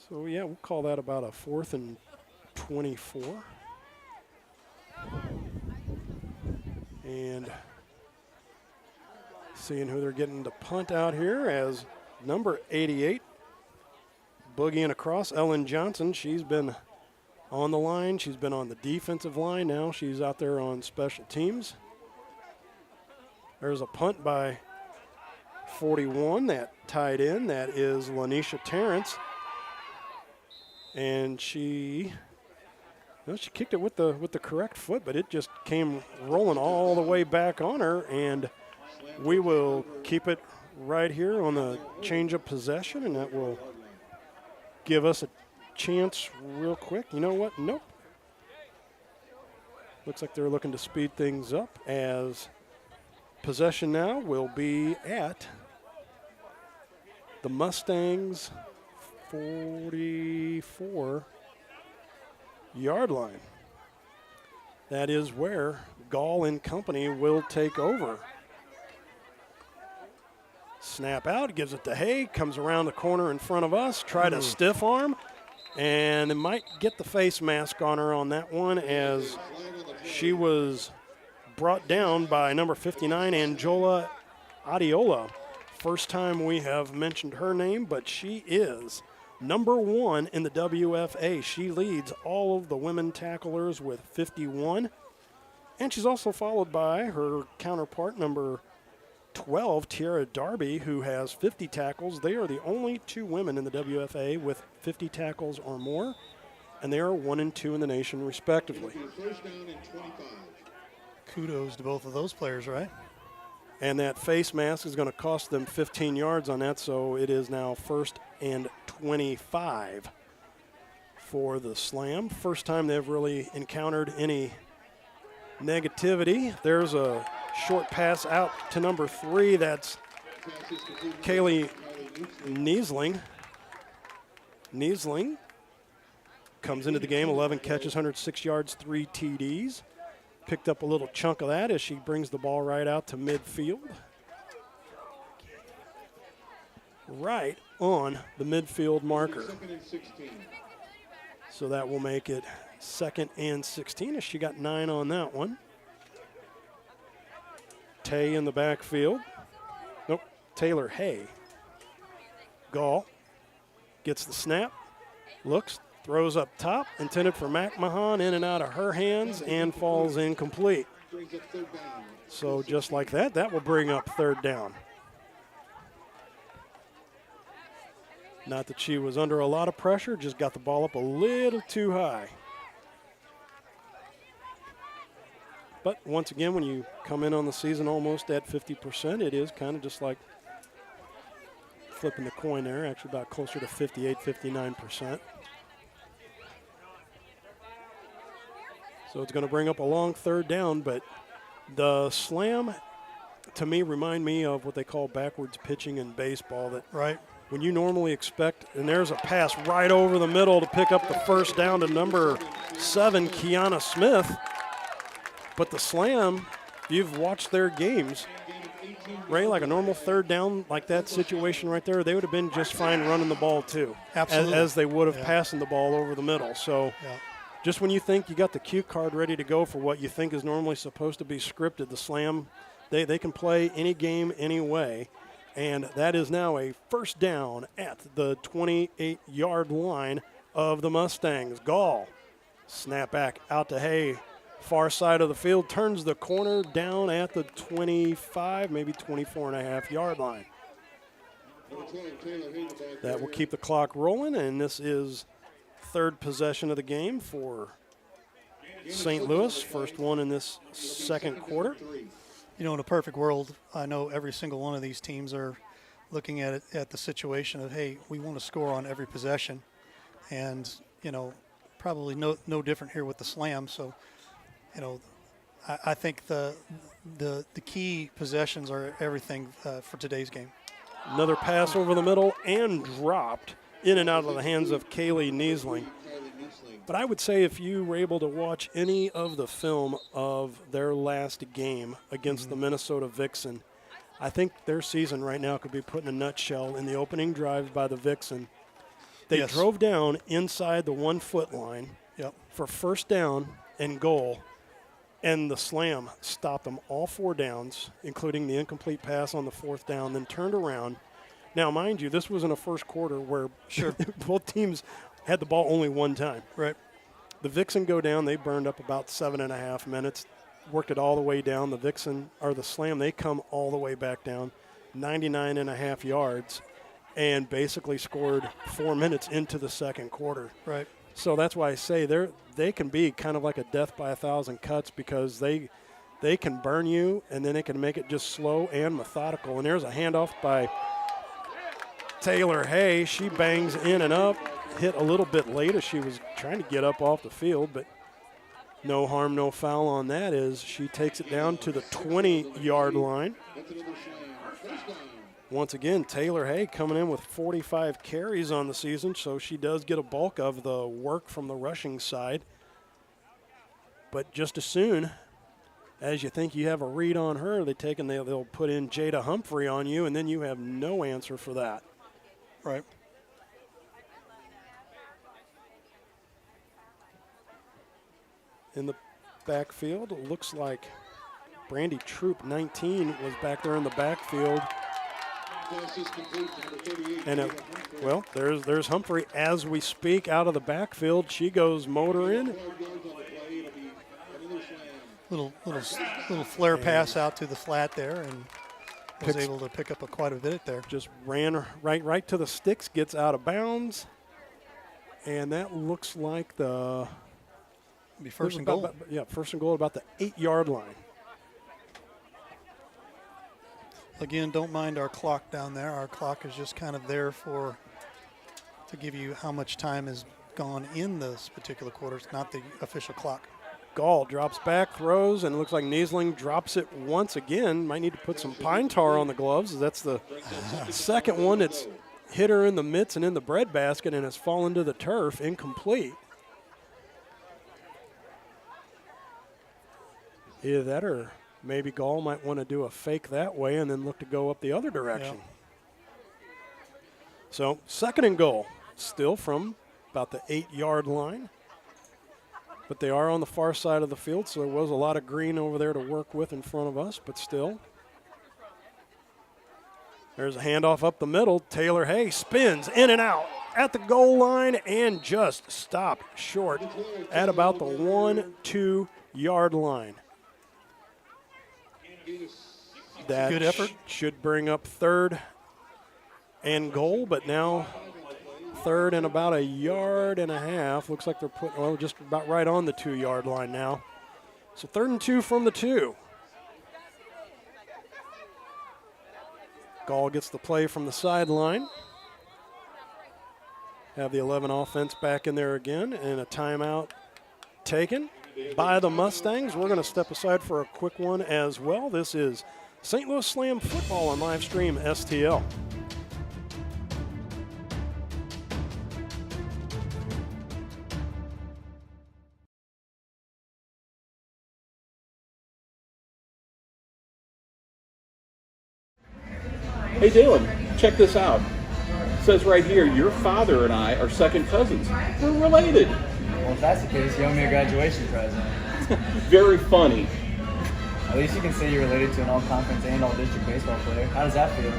So yeah, we'll call that about a 4th and 24. And seeing who they're getting to punt out here, as number 88, boogieing across, Ellen Johnson. She's been on the line. She's been on the defensive line. Now she's out there on special teams. There's a punt by 41, that tied in. That is Lanisha Terrence. And she kicked it with the correct foot, but it just came rolling all the way back on her, and we will keep it right here on the change of possession, and that will give us a chance real quick. You know what? Nope. Looks like they're looking to speed things up, as possession now will be at the Mustangs 44-yard line. That is where Gall and company will take over. Snap out, gives it to Hay, comes around the corner in front of us, tried a stiff arm, and it might get the face mask on her on that one as she was brought down by number 59, Angela Adiola. First time we have mentioned her name, but she is number 1 in the WFA. She leads all of the women tacklers with 51, and she's also followed by her counterpart, number 12, Tiara Darby, who has 50 tackles. They are the only 2 women in the WFA with 50 tackles or more, and they are 1 and 2 in the nation, respectively. Kudos to both of those players, right? And that face mask is going to cost them 15 yards on that, so it is now 1st and 25 for the Slam. First time they've really encountered any negativity. There's a short pass out to number 3. That's Kaylee Niesling. Niesling comes into the game, 11 catches, 106 yards, 3 TDs. Picked up a little chunk of that as she brings the ball right out to midfield. Right on the midfield marker. So that will make it 2nd and 16 as she got 9 on that one. Tay in the backfield. Nope, Taylor Hay. Gall gets the snap, looks, throws up top, intended for McMahon, in and out of her hands, and falls incomplete. So just like that, that will bring up 3rd down. Not that she was under a lot of pressure, just got the ball up a little too high. But once again, when you come in on the season almost at 50%, it is kind of just like flipping the coin there, actually about closer to 58, 59%. So it's going to bring up a long 3rd down, but the Slam, to me, remind me of what they call backwards pitching in baseball. That Right. when you normally expect, and there's a pass right over the middle to pick up the 1st down to number 7, Kiana Smith. But the Slam, you've watched their games, Ray, like a normal 3rd down, like that situation right there, they would have been just fine running the ball too. Absolutely. As they would have passing the ball over the middle. So just when you think you got the cue card ready to go for what you think is normally supposed to be scripted, the Slam, they can play any game, any way. And that is now a 1st down at the 28-yard line of the Mustangs. Gall, snap back out to Hay. Far side of the field, turns the corner down at the 25, maybe 24.5-yard line. That will keep the clock rolling, and this is 3rd possession of the game for St. Louis. First one in this 2nd quarter. You know, in a perfect world, I know every single one of these teams are looking at it at the situation of, hey, we want to score on every possession. And, you know, probably no different here with the Slam. So, you know, I think the key possessions are everything for today's game. Another pass over the middle and dropped in and out of the hands of Kaylee Niesling. But I would say if you were able to watch any of the film of their last game against the Minnesota Vixen, I think their season right now could be put in a nutshell in the opening drives by the Vixen. They drove down inside the 1-foot line for 1st down and goal, and the Slam stopped them all 4 downs, including the incomplete pass on the 4th down, then turned around. Now, mind you, this was in a first quarter where both teams had the ball only 1 time. Right. The Vixen go down. They burned up about 7.5 minutes, worked it all the way down. The Vixen, or the Slam, they come all the way back down, 99.5 yards, and basically scored 4 minutes into the 2nd quarter. Right. So that's why I say they can be kind of like a death by 1,000 cuts, because they can burn you, and then they can make it just slow and methodical. And there's a handoff by Taylor Hay. She bangs in and up, hit a little bit late as she was trying to get up off the field, but no harm, no foul on that as she takes it down to the 20-yard line. Once again, Taylor Hay coming in with 45 carries on the season, so she does get a bulk of the work from the rushing side. But just as soon as you think you have a read on her, they'll put in Jada Humphrey on you, and then you have no answer for that. Right. In the backfield, it looks like Brandy Troop, 19, was back there in the backfield. And there's Humphrey as we speak out of the backfield. She goes motoring. Little flare pass out to the flat there, and was able to pick up quite a bit there. Just ran right to the sticks, gets out of bounds, and that looks like Be first and goal. First and goal about the 8-yard line. Again, don't mind our clock down there. Our clock is just kind of there to give you how much time has gone in this particular quarter. It's not the official clock. Gall drops back, throws, and it looks like Niesling drops it once again. Might need to put some pine tar on the gloves. That's the second one that's hit her in the mitts and in the breadbasket and has fallen to the turf, incomplete. Either that or maybe Gall might want to do a fake that way and then look to go up the other direction. Yeah. So second and goal, still from about the 8-yard line. But they are on the far side of the field, so there was a lot of green over there to work with in front of us, but still. There's a handoff up the middle. Taylor Hay spins in and out at the goal line and just stopped short at about the 1-2 yard line. That good effort. Should bring up third and goal, but now third and about 1.5 yards. Looks like they're putting, just about right on the 2 yard line now. So 3rd and 2 from the 2. Gall gets the play from the sideline. Have the 11 offense back in there again, and a timeout taken by the Mustangs. We're going to step aside for a quick one as well. This is St. Louis Slam football on live stream STL. Hey, Dalen, check this out. It says right here, your father and I are second cousins. We're related. Well, if that's the case, you owe me a graduation present. Very funny. At least you can say you're related to an all-conference and all-district baseball player. How does that feel?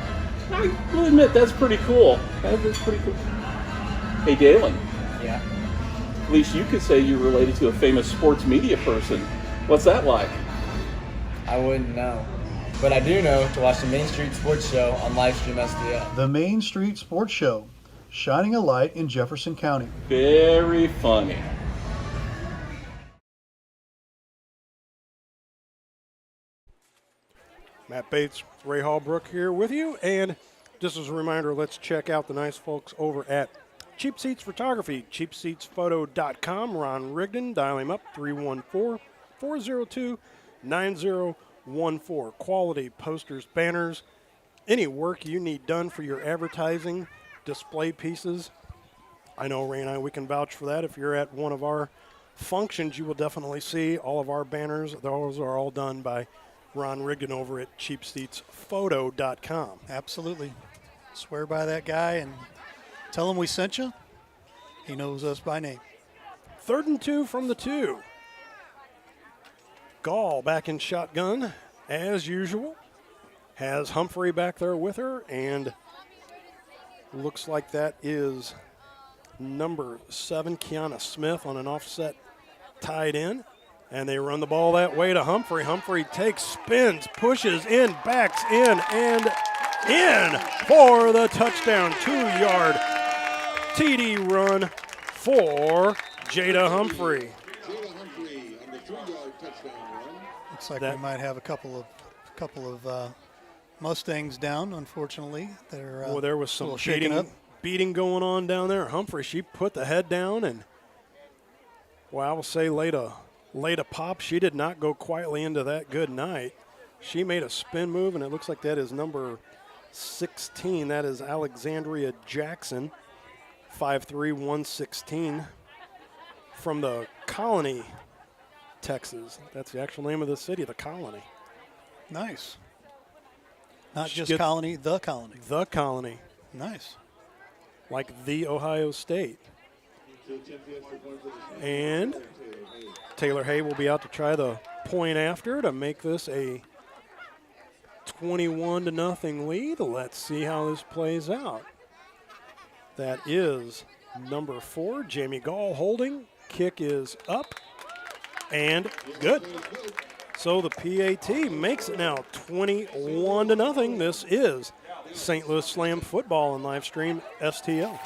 I will admit, that's pretty cool. That's pretty cool. Hey, Dalen, Yeah. at least you could say you're related to a famous sports media person. What's that like? I wouldn't know. But I do know to watch the Main Street Sports Show on Livestream STL. The Main Street Sports Show, shining a light in Jefferson County. Very funny. Matt Bates, Ray Hallbrook here with you. And just as a reminder, let's check out the nice folks over at Cheap Seats Photography, cheapseatsphoto.com. Ron Rigdon, dial him up, 314-402-9014. Quality posters, banners, any work you need done for your advertising, display pieces. I know Ray and I, we can vouch for that. If you're at one of our functions, you will definitely see all of our banners. Those are all done by Ron Rigdon over at cheapseatsphoto.com. Absolutely. Swear by that guy and tell him we sent you. He knows us by name. 3rd and 2 from the 2. Gall back in shotgun as usual. Has Humphrey back there with her, and looks like that is number 7, Kiana Smith, on an offset tied in. And they run the ball that way to Humphrey. Humphrey takes, spins, pushes in, backs in, and in for the touchdown. 2-yard TD run for Jada Humphrey. Looks like we might have a couple of Mustangs down, unfortunately. They're there was some shaken up. beating going on down there. Humphrey, she put the head down and, well, I will say laid a pop. She did not go quietly into that good night. She made a spin move, and it looks like that is number 16. That is Alexandria Jackson, 5'3", 116, from the Colony Texas. That's the actual name of the city, the Colony. Nice. Not She just gets- Colony, the Colony. The Colony, Nice. like the Ohio State. And Taylor Hay will be out to try the point after to make this a 21-0 lead. Let's see how this plays out. That is number 4, Jamie Gall holding. Kick is up and good. So the PAT makes it now 21-0. This is St. Louis Slam football on live stream STL.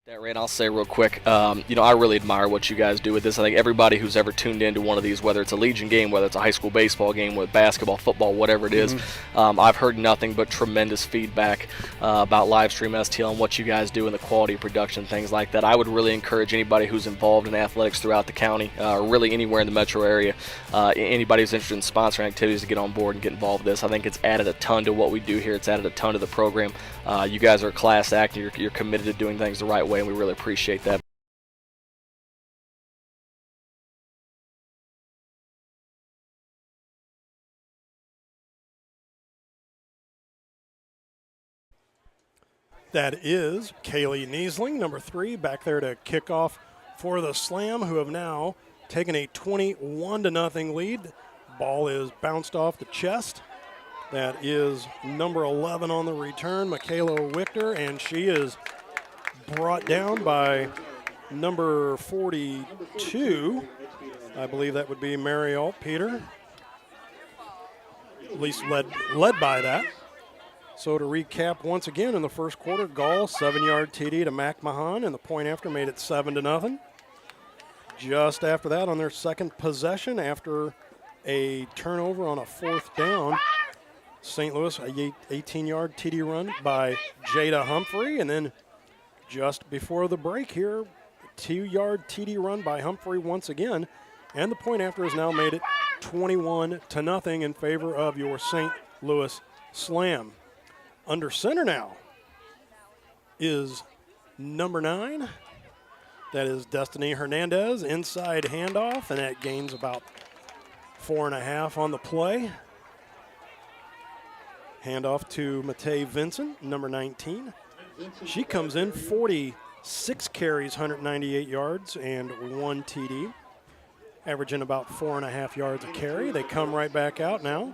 That Ray, and I'll say real quick, I really admire what you guys do with this. I think everybody who's ever tuned into one of these, whether it's a Legion game, whether it's a high school baseball game, with basketball, football, whatever it is, I've heard nothing but tremendous feedback about Livestream STL and what you guys do and the quality of production, things like that. I would really encourage anybody who's involved in athletics throughout the county, or really anywhere in the metro area, anybody who's interested in sponsoring activities to get on board and get involved with this. I think it's added a ton to what we do here. It's added a ton to the program. You guys are a class act. You're committed to doing things the right way, and we really appreciate that. That is Kaylee Niesling, number 3, back there to kick off for the Slam, who have now taken a 21-0 lead. Ball is bounced off the chest. That is number 11 on the return, Michaela Wichter, and she is brought down by number 42. I believe that would be Mary Altpeter. At least led by that. So to recap once again, in the first quarter, Gall 7-yard TD to McMahon, and the point after made it 7-0. Just after that, on their second possession, after a turnover on a 4th down, St. Louis, a 18-yard TD run by Jada Humphrey, and then just before the break here, 2-yard TD run by Humphrey once again, and the point after has now made it 21-0 in favor of your St. Louis Slam. Under center now is number 9. That is Destiny Hernandez. Inside handoff, and that gains about 4.5 on the play. Handoff to Matei Vincent, number 19. She comes in 46 carries, 198 yards, and 1 TD, averaging about 4.5 yards a carry. They come right back out now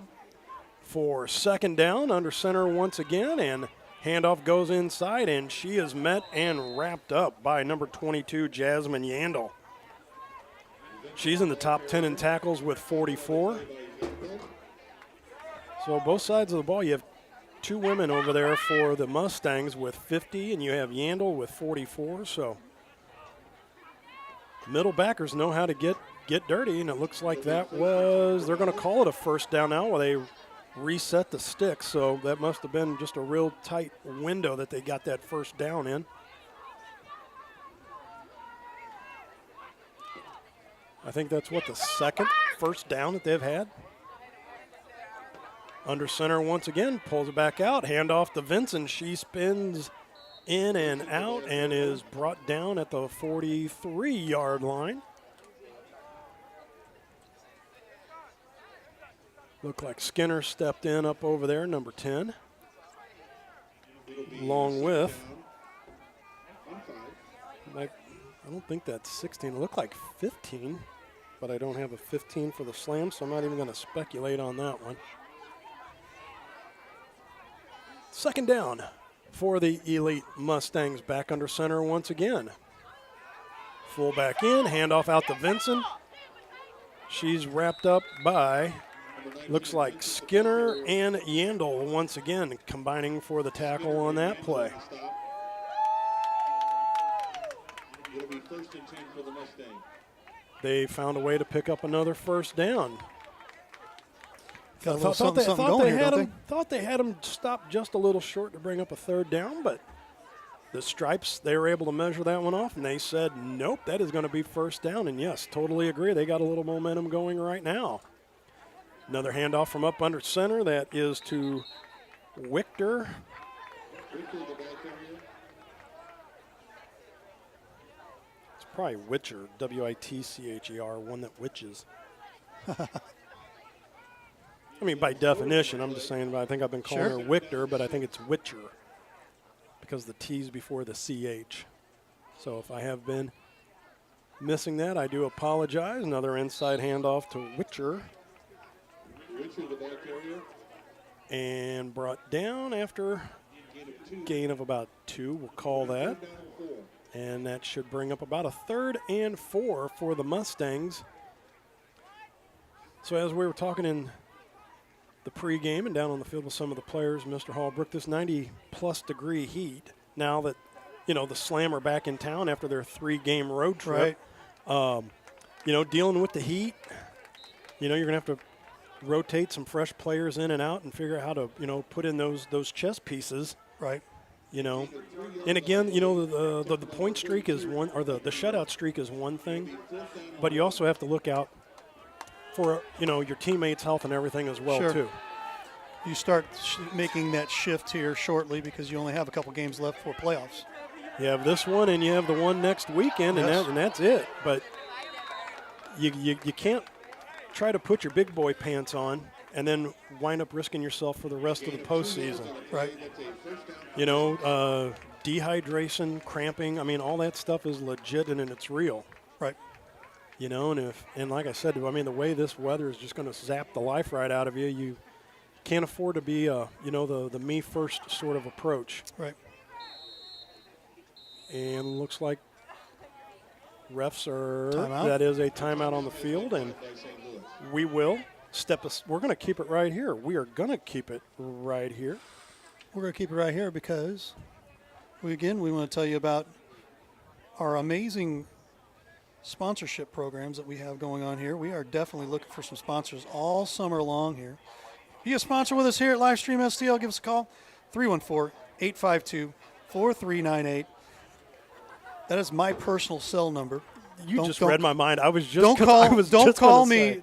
for second down, under center once again, and handoff goes inside, and she is met and wrapped up by number 22, Jasmine Yandel. She's in the top 10 in tackles with 44. So both sides of the ball, you have 2 women over there for the Mustangs with 50, and you have Yandel with 44. So middle backers know how to get dirty, and it looks like that was, they're going to call it a first down now where they reset the sticks, so that must have been just a real tight window that they got that first down in. I think that's what, the second first down that they've had. Under center once again, pulls it back out, handoff to Vincent. She spins in and out and is brought down at the 43-yard line. Looked like Skinner stepped in up over there, number 10. Along with, I don't think that's 16. It looked like 15, but I don't have a 15 for the Slam, so I'm not even going to speculate on that one. Second down for the Elite Mustangs, back under center once again. Full back in, handoff out to Vincent. She's wrapped up by, looks like Skinner and Yandel once again combining for the tackle on that play. They found a way to pick up another first down. Thought they had him stopped just a little short to bring up a third down, but the Stripes, they were able to measure that one off, and they said, nope, that is going to be first down. And, yes, totally agree. They got a little momentum going right now. Another handoff from up under center. That is to Wichter. It's probably Witcher, W-I-T-C-H-E-R, one that witches. I mean, by definition, I'm just saying, I think I've been calling her Wichter, but I think it's Witcher because the T's before the CH. So if I have been missing that, I do apologize. Another inside handoff to Witcher. And brought down after gain of about 2, we'll call that. And that should bring up about a 3rd and 4 for the Mustangs. So as we were talking in the pregame and down on the field with some of the players, Mr. Hallbrook, this 90-plus degree heat, now that, you know, the Slam are back in town after their 3-game road trip, you know, dealing with the heat, you know, you're going to have to rotate some fresh players in and out and figure out how to, you know, put in those chess pieces. Right. You know, and again, you know, the point streak is one, or the shutout streak is one thing, but you also have to look out for, you know, your teammates' health and everything as well, too. You start making that shift here shortly because you only have a couple games left for playoffs. You have this one and you have the one next weekend, and that's it. But you can't try to put your big boy pants on and then wind up risking yourself for the rest of the postseason. Right. You know, dehydration, cramping, I mean, all that stuff is legit and it's real. Right. You know, and like I said, I mean, the way this weather is just going to zap the life right out of you, you can't afford to be, you know, the me first sort of approach. Right. And looks like refs are, timeout. That is a timeout on the field, and we will we're going to keep it right here. We are going to keep it right here. We're going to keep it right here because, we want to tell you about our amazing sponsorship programs that we have going on here. We are definitely looking for some sponsors all summer long here. Be a sponsor with us here at Livestream STL. Give us a call, 314-852-4398. That is my personal cell number. You just read my mind. I was just don't call me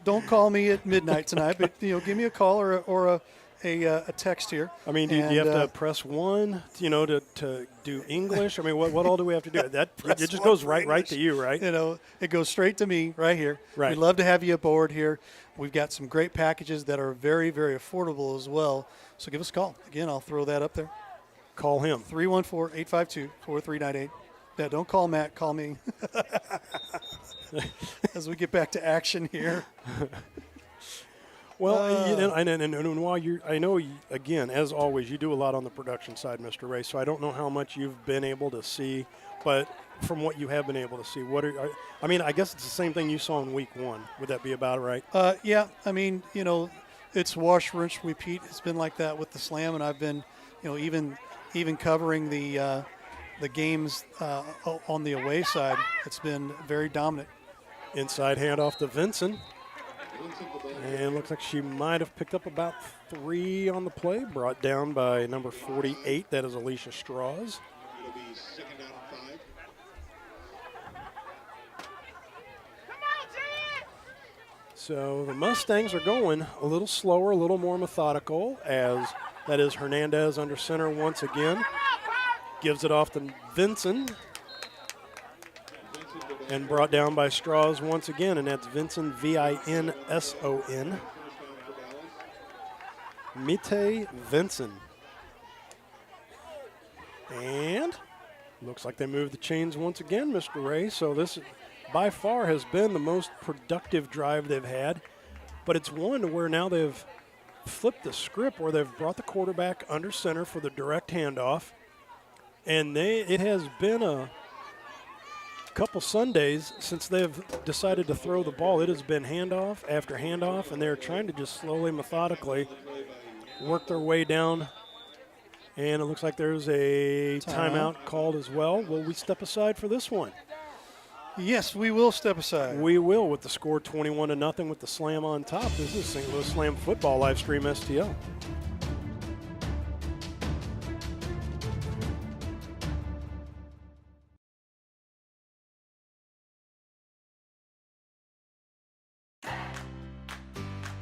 at midnight tonight. But you know, give me a call or a text here. I mean, do you have to press 1, you know, to do English? I mean, what all do we have to do? That it just goes right to you, right? You know, it goes straight to me right here. Right. We'd love to have you aboard here. We've got some great packages that are very, very affordable as well. So give us a call. Again, I'll throw that up there. Call him. 314-852-4398. Yeah, don't call Matt. Call me. As we get back to action here. Well, and while I know, again, as always, you do a lot on the production side, Mr. Ray, so I don't know how much you've been able to see, but from what you have been able to see, I mean, I guess it's the same thing you saw in week 1. Would that be about right? Yeah, I mean, you know, it's wash, rinse, repeat. It's been like that with the Slam, and I've been, you know, even covering the games on the away side. It's been very dominant. Inside handoff to Vincent. And looks like she might have picked up about 3 on the play. Brought down by number 48. That is Alicia Strauss. It'll be 2nd down and 5. So the Mustangs are going a little slower, a little more methodical, as that is Hernandez under center once again. Gives it off to Vincent. And brought down by Strauss once again, and that's Vincent, V-I-N-S-O-N. Mite Vincent. And looks like they moved the chains once again, Mr. Ray. So this, by far, has been the most productive drive they've had. But it's one to where now they've flipped the script, where they've brought the quarterback under center for the direct handoff. And it has been a couple Sundays since they've decided to throw the ball. It has been handoff after handoff, and they're trying to just slowly, methodically work their way down. And it looks like there's a timeout called as well. Will we step aside for this one? Yes, we will step aside. We will, with the score 21-0 with the Slam on top. This is St. Louis Slam Football Livestream STL.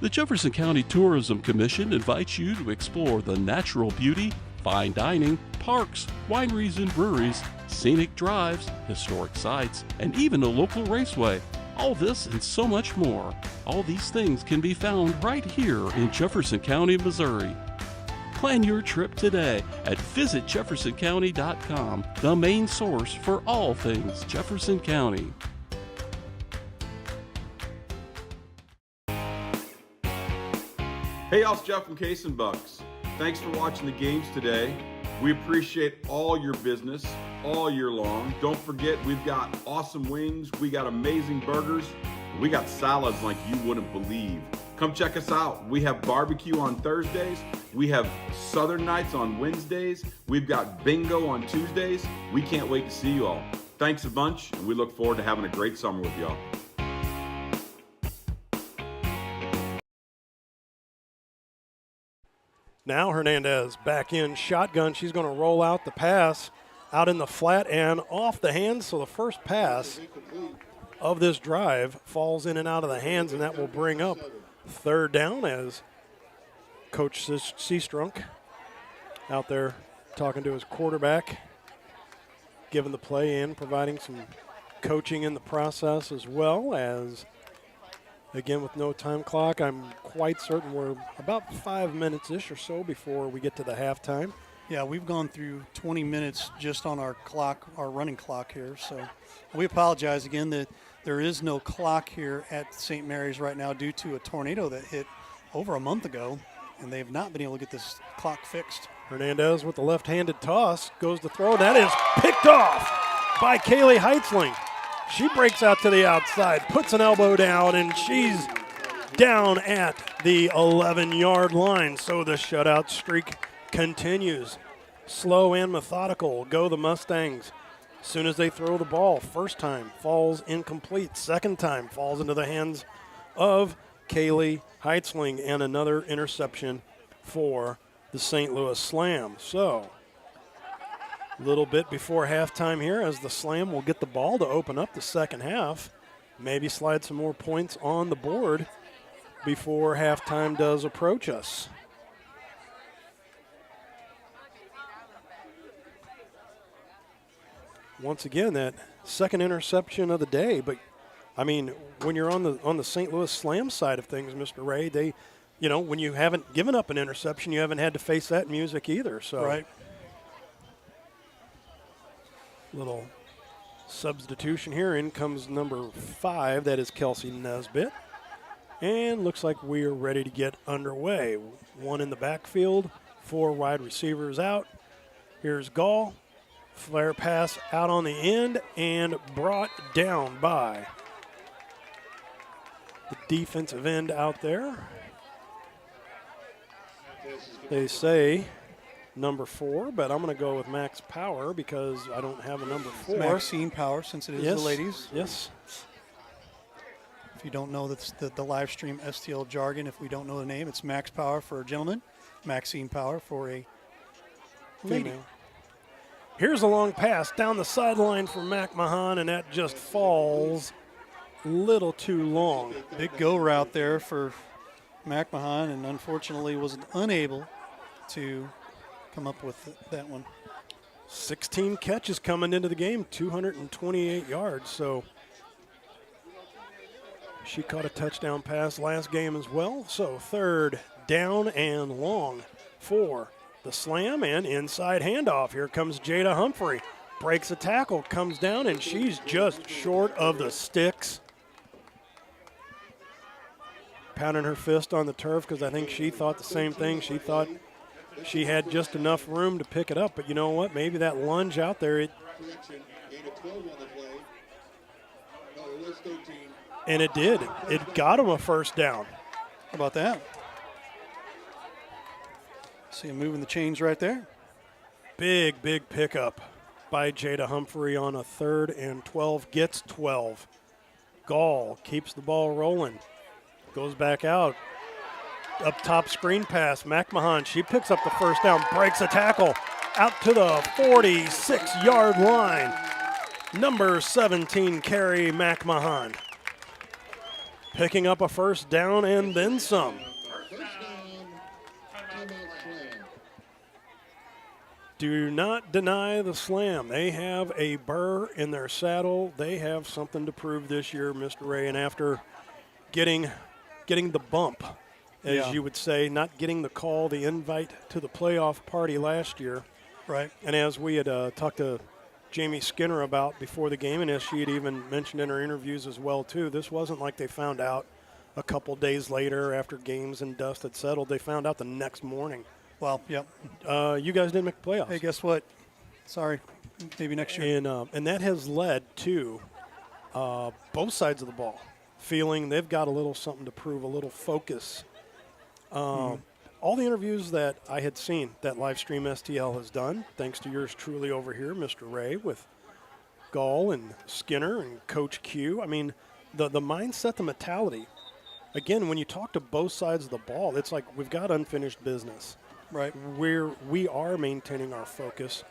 The Jefferson County Tourism Commission invites you to explore the natural beauty, fine dining, parks, wineries and breweries, scenic drives, historic sites, and even a local raceway. All this and so much more. All these things can be found right here in Jefferson County, Missouri. Plan your trip today at visitjeffersoncounty.com, the main source for all things Jefferson County. Hey, y'all, it's Jeff from Case and Bucks. Thanks for watching the games today. We appreciate all your business all year long. Don't forget, we've got awesome wings, we got amazing burgers, we got salads like you wouldn't believe. Come check us out. We have barbecue on Thursdays. We have Southern Nights on Wednesdays. We've got bingo on Tuesdays. We can't wait to see you all. Thanks a bunch, and we look forward to having a great summer with y'all. Now Hernandez back in shotgun. She's going to roll out the pass out in the flat and off the hands. So the first pass of this drive falls in and out of the hands, and that will bring up third down as Coach Seastrunk out there talking to his quarterback, giving the play in, providing some coaching in the process as well as, again, with no time clock, I'm quite certain we're about 5 minutes-ish or so before we get to the halftime. Yeah, we've gone through 20 minutes just on our clock, our running clock here. So we apologize again that there is no clock here at St. Mary's right now due to a tornado that hit over a month ago, and they've not been able to get this clock fixed. Hernandez with the left-handed toss goes to throw. That is picked off by Kaylee Heitzling. She breaks out to the outside, puts an elbow down, and she's down at the 11-yard line. So the shutout streak continues. Slow and methodical go the Mustangs. As soon as they throw the ball, first time falls incomplete. Second time falls into the hands of Kaylee Heitzling, and another interception for the St. Louis Slam. So a little bit before halftime here as the Slam will get the ball to open up the second half. Maybe slide some more points on the board before halftime does approach us. Once again, that second interception of the day. But, I mean, when you're on the St. Louis Slam side of things, Mr. Ray, they, you know, when you haven't given up an interception, you haven't had to face that music either. So, right. Little substitution here. In comes number 5. That is Kelsey Nesbitt. And looks like we are ready to get underway. One in the backfield, 4 wide receivers out. Here's Gall. Flare pass out on the end and brought down by the defensive end out there. They say number 4, but I'm going to go with Max Power because I don't have a number 4. Maxine Power, since it is Yes, the ladies. Yes. If you don't know that's the live stream STL jargon, if we don't know the name, it's Max Power for a gentleman, Maxine Power for a lady. Female. Here's a long pass down the sideline for McMahon, and that just falls a little too long. Big go route there for McMahon, and unfortunately was unable to come up with that one. 16 catches coming into the game, 228 yards. So she caught a touchdown pass last game as well. So third down and long for the Slam, and inside handoff. Here comes Jada Humphrey. Breaks a tackle, comes down, and she's just short of the sticks. Pounding her fist on the turf because I think she thought the same thing. She thought she had just enough room to pick it up. But you know what? Maybe that lunge out there, and it did. It got him a first down. How about that? See him moving the chains right there. Big pickup by Jada Humphrey on a 3rd and 12. Gets 12. Gall keeps the ball rolling. Goes back out. Up top screen pass. McMahon, she picks up the first down. Breaks a tackle. Out to the 46-yard line. Number 17, Carrie McMahon. picking up a first down and then some. Do not deny the Slam. They have a burr in their saddle. They have something to prove this year, Mr. Ray. And after getting the bump, as you would say, not getting the call, the invite to the playoff party last year. Right. And as we had talked to Jamie Skinner about before the game, and as she had even mentioned in her interviews as well, too, this wasn't like they found out a couple days later after games and dust had settled. They found out the next morning. Well, yep. You guys didn't make the playoffs. Hey, guess what? Sorry. Maybe next year. And that has led to both sides of the ball feeling they've got a little something to prove, a little focus. All the interviews that I had seen that Livestream STL has done, thanks to yours truly over here, Mr. Ray, with Gall and Skinner and Coach Q. I mean, the mindset, the mentality. Again, when you talk to both sides of the ball, it's like we've got unfinished business. Right. We are maintaining our focus.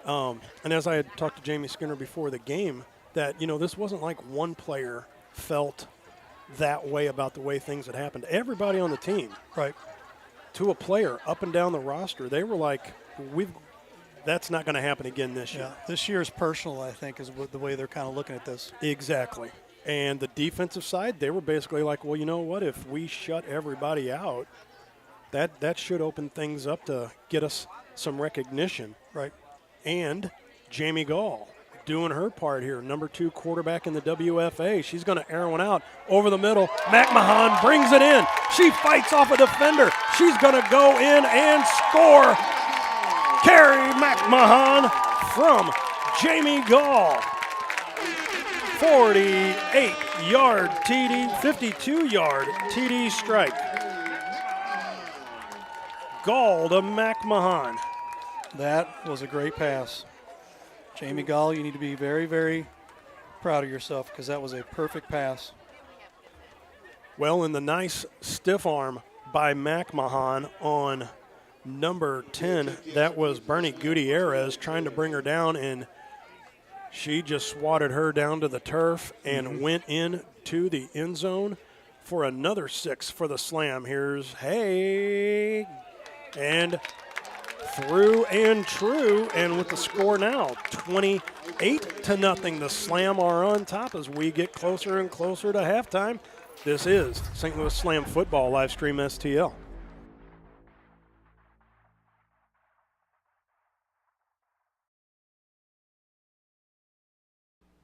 And as I had talked to Jamie Skinner before the game, that, this wasn't like one player felt that way about the way things had happened. Everybody on the team, right, to a player up and down the roster, they were like, that's not going to happen again this year. Yeah, this year is personal, I think, is the way they're kind of looking at this. Exactly. And the defensive side, they were basically like, well, you know what, if we shut everybody out, that should open things up to get us some recognition. Right. And Jamie Gall doing her part here, number 2 quarterback in the WFA. She's going to air one out over the middle. McMahon brings it in. She fights off a defender. She's going to go in and score. Carrie McMahon from Jamie Gall. 48-yard TD, 52-yard TD strike. Gall to McMahon. That was a great pass. Jamie Gall, you need to be very, very proud of yourself because that was a perfect pass. Well, in the nice stiff arm by McMahon on number 10, that was Bernie Gutierrez trying to bring her down, and she just swatted her down to the turf and went in to the end zone for another 6 for the Slam. Here's Hay, and through and true, and with the score now 28-0. The Slam are on top as we get closer and closer to halftime. This is St. Louis Slam Football Livestream STL.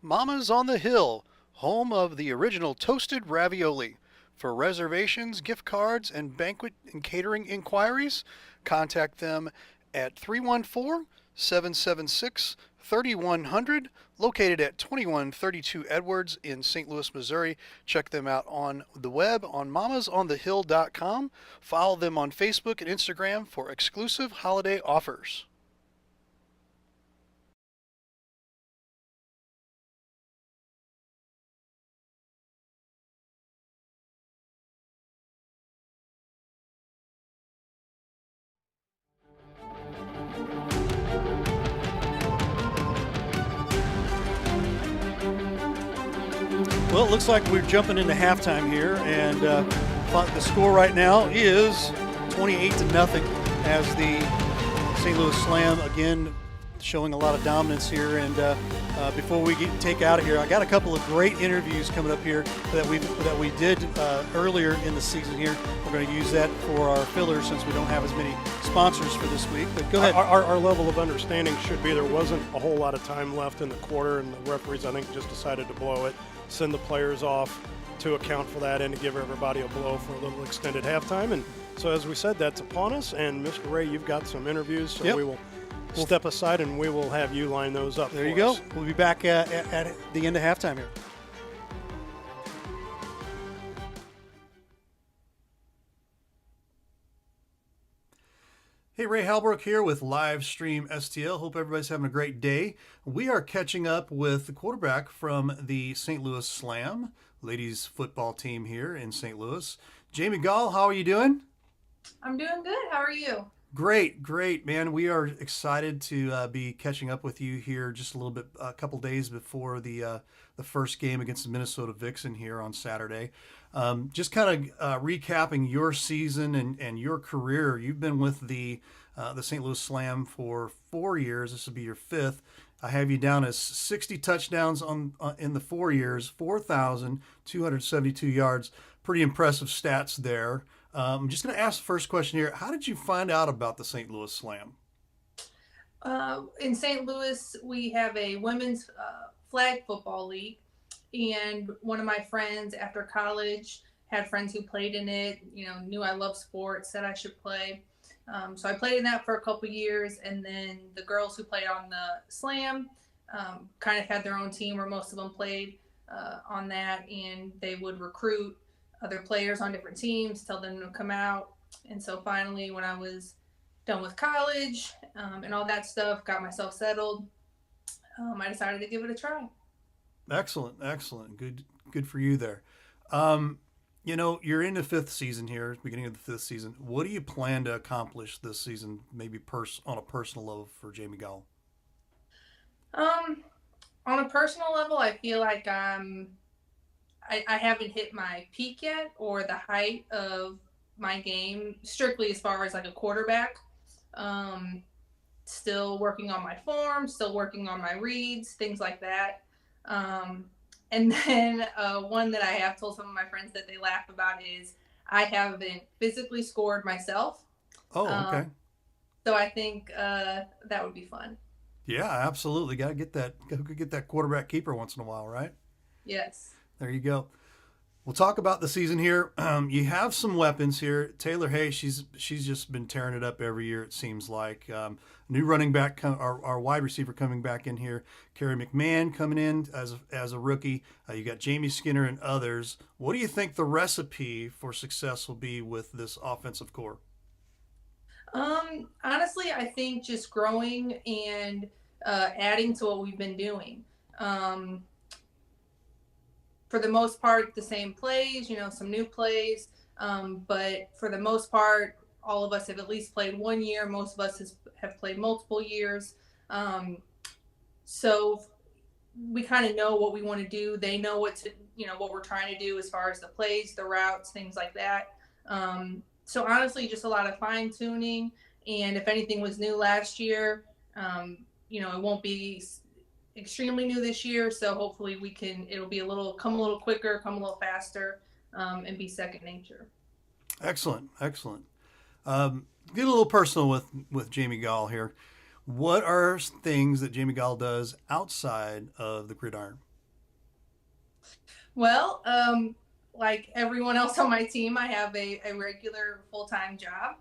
Mama's on the Hill, home of the original toasted ravioli. For reservations, gift cards, and banquet and catering inquiries, contact them at 314-776-3100, located at 2132 Edwards in St. Louis, Missouri. Check them out on the web on mamasonthehill.com. Follow them on Facebook and Instagram for exclusive holiday offers. Well, it looks like we're jumping into halftime here, and the score right now is 28-0 as the St. Louis Slam again showing a lot of dominance here. And before we take out of here, I got a couple of great interviews coming up here that we did earlier in the season here. We're going to use that for our fillers since we don't have as many sponsors for this week. But go ahead. Our level of understanding should be there wasn't a whole lot of time left in the quarter, and the referees, I think, just decided to blow it, send the players off to account for that, and to give everybody a blow for a little extended halftime. And so, as we said, that's upon us. And Mr. Ray, you've got some interviews, so we will step aside and we will have you line those up. There you go. We'll be back at the end of halftime here. Hey, Ray Halbrook here with Livestream STL. Hope everybody's having a great day. We are catching up with the quarterback from the St. Louis Slam, ladies football team here in St. Louis. Jamie Gall, how are you doing? I'm doing good. How are you? Great, man. We are excited to be catching up with you here just a little bit, a couple days before the first game against the Minnesota Vixen here on Saturday. Just kind of recapping your season and your career. You've been with the St. Louis Slam for 4 years. This will be your fifth. I have you down as 60 touchdowns in the 4 years, 4,272 yards. Pretty impressive stats there. I'm just going to ask the first question here. How did you find out about the St. Louis Slam? In St. Louis, we have a women's flag football league, and one of my friends after college had friends who played in it, knew I love sports, said I should play. So I played in that for a couple years, and then the girls who played on the Slam kind of had their own team, or most of them played on that, and they would recruit other players on different teams, tell them to come out. And so finally, when I was done with college and all that stuff, got myself settled, I decided to give it a try. Excellent. Good for you there. You're in the fifth season here, beginning of the fifth season. What do you plan to accomplish this season, maybe on a personal level for Jamie Gall? On a personal level, I feel like I haven't hit my peak yet, or the height of my game, strictly as far as like a quarterback. Still working on my form, still working on my reads, things like that. And then one that I have told some of my friends that they laugh about is I haven't physically scored myself. Oh, okay. So I think that would be fun. Yeah, absolutely. Got to get that quarterback keeper once in a while, right? Yes. There you go. We'll talk about the season here. You have some weapons here. Taylor Hay, she's just been tearing it up every year, it seems like. New running back, our wide receiver coming back in here. Kerry McMahon coming in as a rookie. You got Jamie Skinner and others. What do you think the recipe for success will be with this offensive core? Honestly, I think just growing and adding to what we've been doing. For the most part, the same plays, some new plays. But for the most part, all of us have at least played 1 year. Most of us have played multiple years. So we kind of know what we want to do. They know what we're trying to do as far as the plays, the routes, things like that. So honestly, just a lot of fine tuning. And if anything was new last year, it won't be extremely new this year. So hopefully it'll be come a little quicker, come a little faster, and be second nature. Excellent. Get a little personal with Jamie Gall here. What are things that Jamie Gall does outside of the gridiron? Well, like everyone else on my team, I have a regular full-time job.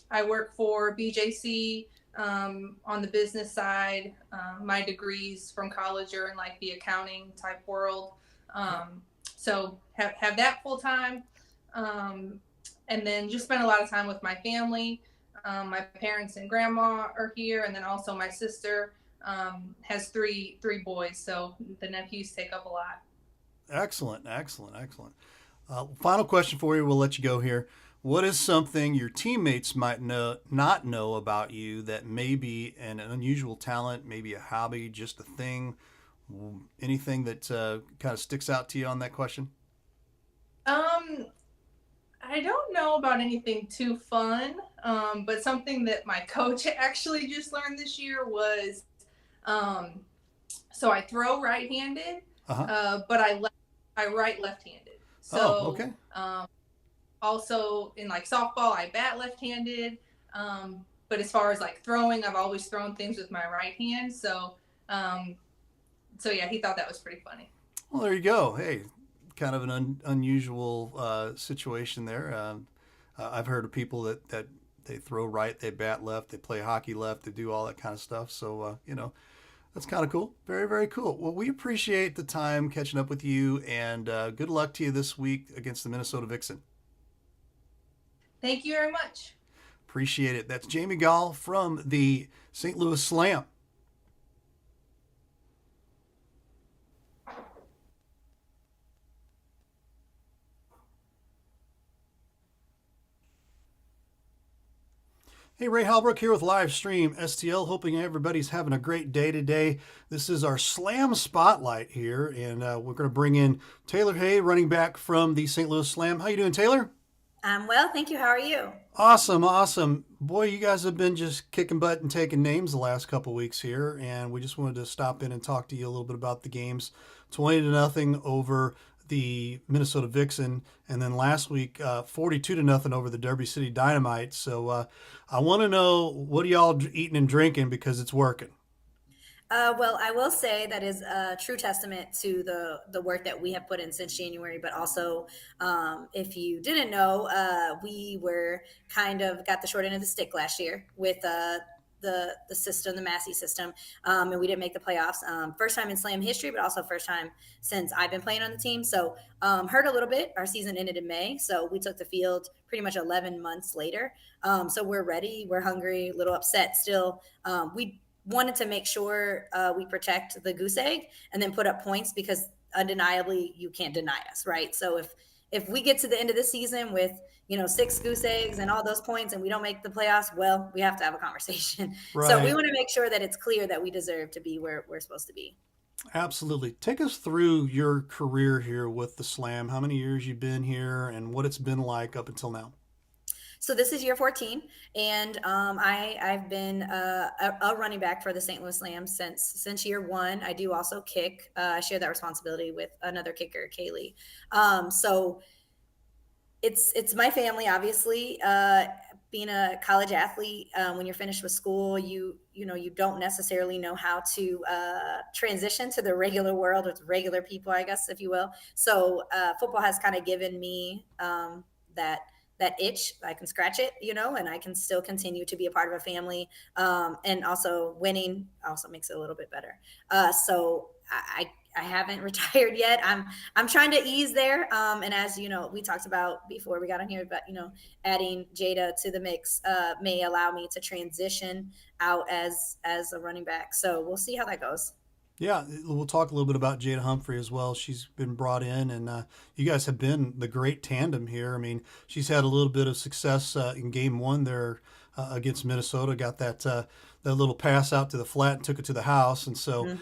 I work for BJC on the business side. My degrees from college are in like the accounting type world. So have that full-time. And then just spend a lot of time with my family. My parents and grandma are here, and then also my sister has three boys, so the nephews take up a lot. Excellent. Final question for you. We'll let you go here. What is something your teammates might not know about you that may be an unusual talent, maybe a hobby, just a thing? Anything that kind of sticks out to you on that question? I don't know about anything too fun, but something that my coach actually just learned this year was, so I throw right-handed, but I write left-handed. So, okay. Also in like softball, I bat left-handed. But as far as like throwing, I've always thrown things with my right hand. So yeah, he thought that was pretty funny. Well, there you go. Hey, kind of an unusual situation there. I've heard of people that they throw right, they bat left, they play hockey left, they do all that kind of stuff. So, that's kind of cool. Very, very cool. Well, we appreciate the time catching up with you, and good luck to you this week against the Minnesota Vixen. Thank you very much. Appreciate it. That's Jamie Gall from the St. Louis Slam. Hey, Ray Halbrook here with Livestream STL. Hoping everybody's having a great day today. This is our Slam Spotlight here, and we're going to bring in Taylor Hay, running back from the St. Louis Slam. How you doing, Taylor? I'm well, thank you. How are you? Awesome, awesome. Boy, you guys have been just kicking butt and taking names the last couple weeks here, and we just wanted to stop in and talk to you a little bit about the games. 20-0 over the Minnesota Vixen, and then last week 42-0 over the Derby City Dynamite. So I want to know, what are y'all eating and drinking, because it's working. Well, I will say that is a true testament to the work that we have put in since January. But also, if you didn't know, we were kind of got the short end of the stick last year with the system, the Massey system, and we didn't make the playoffs. First time in Slam history, but also first time since I've been playing on the team. So hurt a little bit. Our season ended in May, so we took the field pretty much 11 months later. So we're ready. We're hungry. A little upset still. We wanted to make sure we protect the goose egg and then put up points, because undeniably you can't deny us, right? So if we get to the end of the season with 6 goose eggs and all those points and we don't make the playoffs, well, we have to have a conversation. Right. So we want to make sure that it's clear that we deserve to be where we're supposed to be. Absolutely. Take us through your career here with the Slam. How many years you've been here and what it's been like up until now? So this is year 14, and I've been a running back for the St. Louis Slam since year 1. I do also kick. I share that responsibility with another kicker, Kaylee. So it's my family, obviously. Being a college athlete, when you're finished with school, you don't necessarily know how to transition to the regular world with regular people, I guess, if you will. So football has kind of given me that itch. I can scratch it, and I can still continue to be a part of a family. And also winning also makes it a little bit better. So I haven't retired yet. I'm trying to ease there. And as we talked about before we got on here, but adding Jada to the mix may allow me to transition out as a running back. So we'll see how that goes. Yeah, we'll talk a little bit about Jada Humphrey as well. She's been brought in, and you guys have been the great tandem here. I mean, she's had a little bit of success in game 1 there against Minnesota. Got that little pass out to the flat and took it to the house. And so,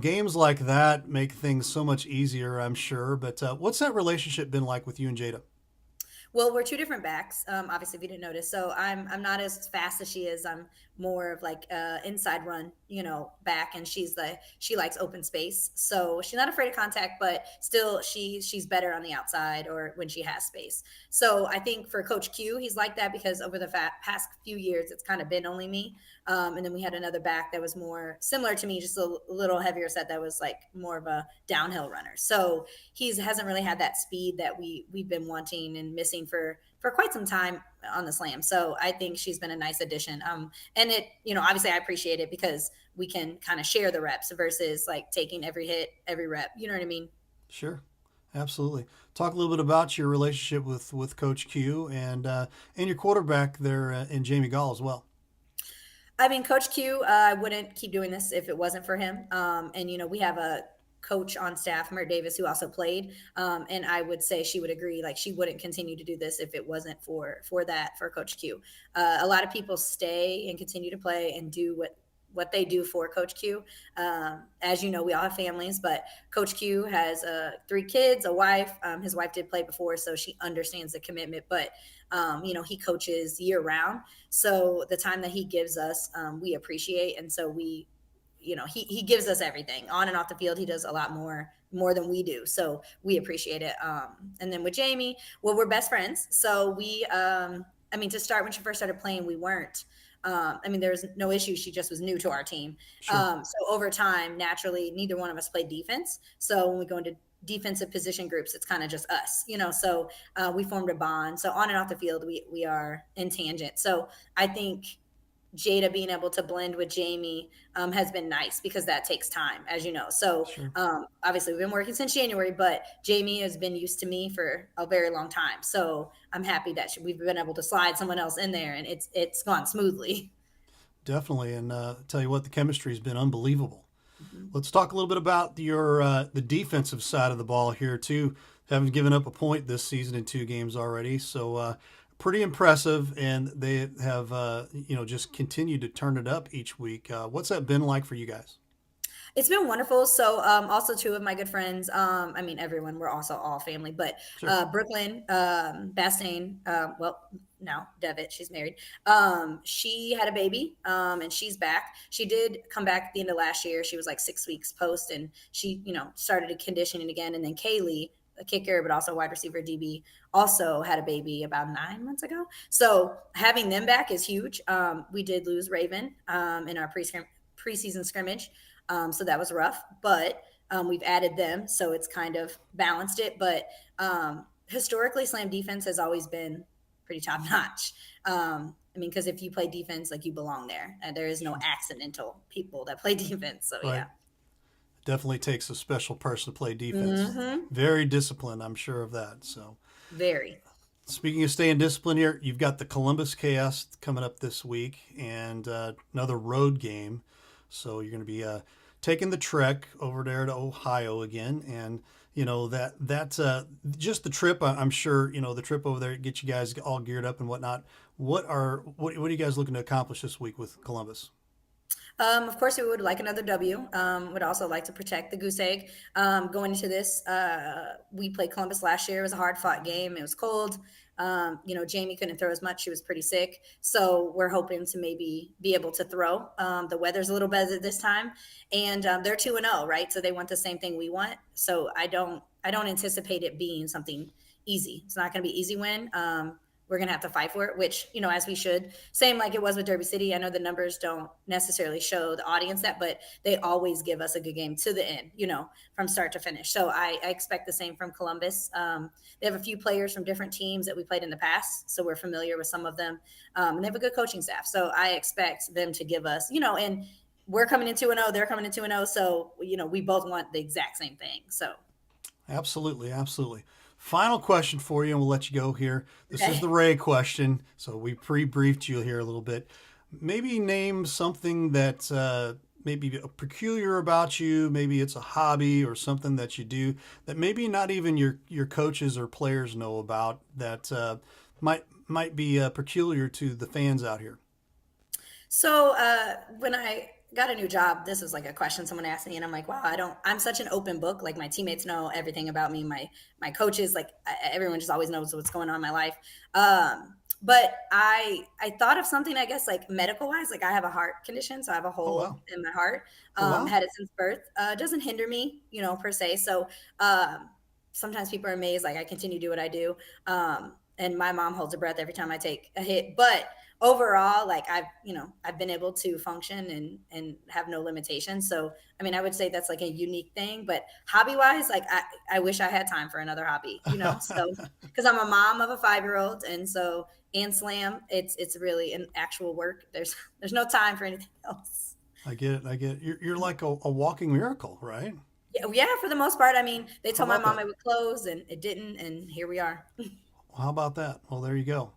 games like that make things so much easier, I'm sure. But what's that relationship been like with you and Jada? Well, we're 2 different backs, obviously, if you didn't notice. So I'm not as fast as she is. I'm more of like inside run, back, and she likes open space. So she's not afraid of contact, but still she's better on the outside or when she has space. So I think for Coach Q, he's like that, because over the past few years, it's kind of been only me. And then we had another back that was more similar to me, just a little heavier set, that was like more of a downhill runner. So he hasn't really had that speed that we've been wanting and missing for quite some time on the Slam. So I think she's been a nice addition. And it, obviously I appreciate it because we can kind of share the reps versus like taking every hit, every rep. You know what I mean? Sure. Absolutely. Talk a little bit about your relationship with Coach Q and your quarterback there in Jamie Gall as well. I mean, Coach Q, I wouldn't keep doing this if it wasn't for him. And we have a coach on staff, Mert Davis, who also played. And I would say she would agree, like she wouldn't continue to do this if it wasn't for Coach Q. A lot of people stay and continue to play and do what they do for Coach Q. As you know, we all have families, but Coach Q has 3 kids, a wife. His wife did play before, so she understands the commitment, but he coaches year round. So the time that he gives us, we appreciate. And so he gives us everything on and off the field. He does a lot more than we do. So we appreciate it. And then with Jamie, well, we're best friends. So we, to start, when she first started playing, we weren't. There was no issue. She just was new to our team. Sure. So over time, naturally, neither one of us played defense. So when we go into defensive position groups, it's kind of just us, so we formed a bond. So on and off the field, we are in tangent. So I think Jada being able to blend with Jamie has been nice, because that takes time, as you know. So sure. Obviously we've been working since January, but Jamie has been used to me for a very long time. So I'm happy that we've been able to slide someone else in there, and it's gone smoothly. Definitely. And tell you what, the chemistry has been unbelievable. Mm-hmm. Let's talk a little bit about your the defensive side of the ball here too. Haven't given up a point this season in 2 games already. So pretty impressive, and they have just continued to turn it up each week. What's that been like for you guys? It's been wonderful. So, also two of my good friends. I mean, everyone. We're also all family, but Sure. Brooklyn Bastain. Now Devitt, she's married. She had a baby, and she's back. She did come back at the end of last year. She was like 6 weeks post, and she, started conditioning again. And then Kaylee, a kicker, but also wide receiver DB, also had a baby about 9 months ago. So having them back is huge. We did lose Raven in our preseason scrimmage. So that was rough, but we've added them, so it's kind of balanced it. But historically, Slam defense has always been pretty top notch. Because if you play defense, like, you belong there, and there is no accidental people that play defense. So Right. yeah, Definitely takes a special person to play defense. Mm-hmm. Very disciplined, I'm sure of that. So, very. speaking of staying disciplined here, you've got the Columbus Chaos coming up this week, and another road game. So you're going to be taking the trek over there to Ohio again, and that's just the trip. I'm sure the trip over there get you guys all geared up and whatnot. What are you guys looking to accomplish this week with Columbus? Of course, we would like another W. Would also like to protect the goose egg. Going into this, we played Columbus last year. It was a hard-fought game. It was cold. Jamie couldn't throw as much. She was pretty sick. So we're hoping to maybe be able to throw. The weather's a little better this time. And they're 2-0, right? So they want the same thing we want. So I don't anticipate it being something easy. It's not going to be easy win. We're going to have to fight for it, which, as we should. Same like it was with Derby City. I know the numbers don't necessarily show the audience that, but they always give us a good game to the end, from start to finish. So I expect the same from Columbus. They have a few players from different teams that we played in the past, so we're familiar with some of them. And they have a good coaching staff. So I expect them to give us, and we're coming in 2-0, they're coming in 2-0. So, we both want the exact same thing. So. Absolutely. Absolutely. Final question for you, and we'll let you go here. This Okay. is the Ray question. So we pre-briefed you here a little bit. Maybe name something that maybe peculiar about you. Maybe it's a hobby or something that you do that maybe not even your coaches or players know about that might be peculiar to the fans out here. So when I got a new job, this was like a question someone asked me, and I'm like, wow, I'm such an open book. Like, my teammates know everything about me. My coaches, like, everyone just always knows what's going on in my life. But I thought of something, I guess, like medical wise. Like, I have a heart condition, so I have a hole in my heart. Had it since birth. It doesn't hinder me, per se. So sometimes people are amazed, like, I continue to do what I do. And my mom holds her breath every time I take a hit. But overall, like, I've been able to function and have no limitations. So, I would say that's like a unique thing, but hobby wise, like, I wish I had time for another hobby, so, cause I'm a mom of a 5-year-old. And so, and Slam, it's really an actual work. There's no time for anything else. I get it. You're like a walking miracle, right? Yeah, for the most part. They told my mom that? it would close, and it didn't. And here we are. Well, how about that? Well, there you go.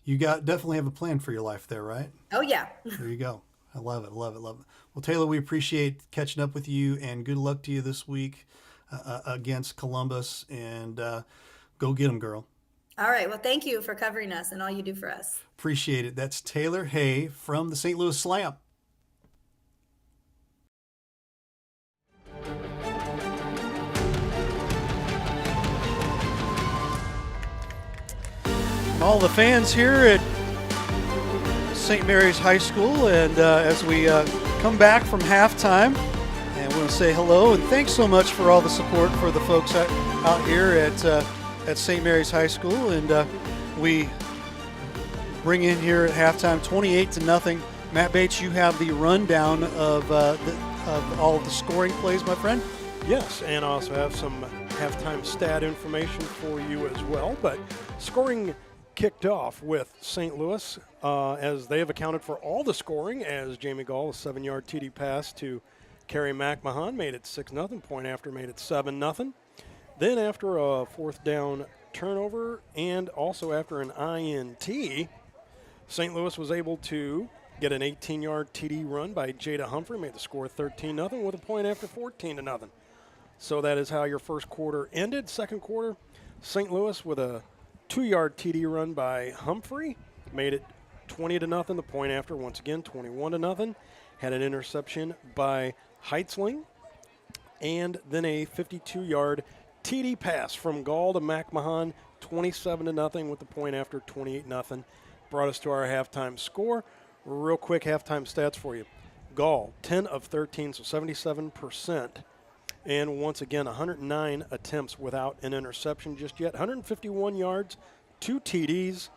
You definitely have a plan for your life there, right? Oh yeah. There you go. I love it. Well, Taylor, we appreciate catching up with you, and good luck to you this week against Columbus, and go get them, girl. All right. Well, thank you for covering us and all you do for us. Appreciate it. That's Taylor Hay from the St. Louis Slam. All the fans here at St. Mary's High School, and as we come back from halftime, and we want to say hello and thanks so much for all the support for the folks out here at St. Mary's High School. And we bring in here at halftime 28-0. Matt Bates, you have the rundown of all of the scoring plays, my friend. Yes, and I also have some halftime stat information for you as well. But scoring kicked off with St. Louis as they have accounted for all the scoring, as Jamie Gall, a 7-yard TD pass to Kerry McMahon, made it 6-0. Point after made it 7-0. Then after a fourth down turnover and also after an INT, St. Louis was able to get an 18-yard TD run by Jada Humphrey, made the score 13-0 with a point after 14-0. So that is how your first quarter ended. Second quarter, St. Louis with a 2-yard TD run by Humphrey made it 20-0. The point after, once again, 21-0. Had an interception by Heitzling. And then a 52-yard TD pass from Gall to McMahon, 27-0 with the point after, 28-0. Brought us to our halftime score. Real quick halftime stats for you. Gall, 10 of 13, so 77%. And once again, 109 attempts without an interception just yet. 151 yards, 2 TDs.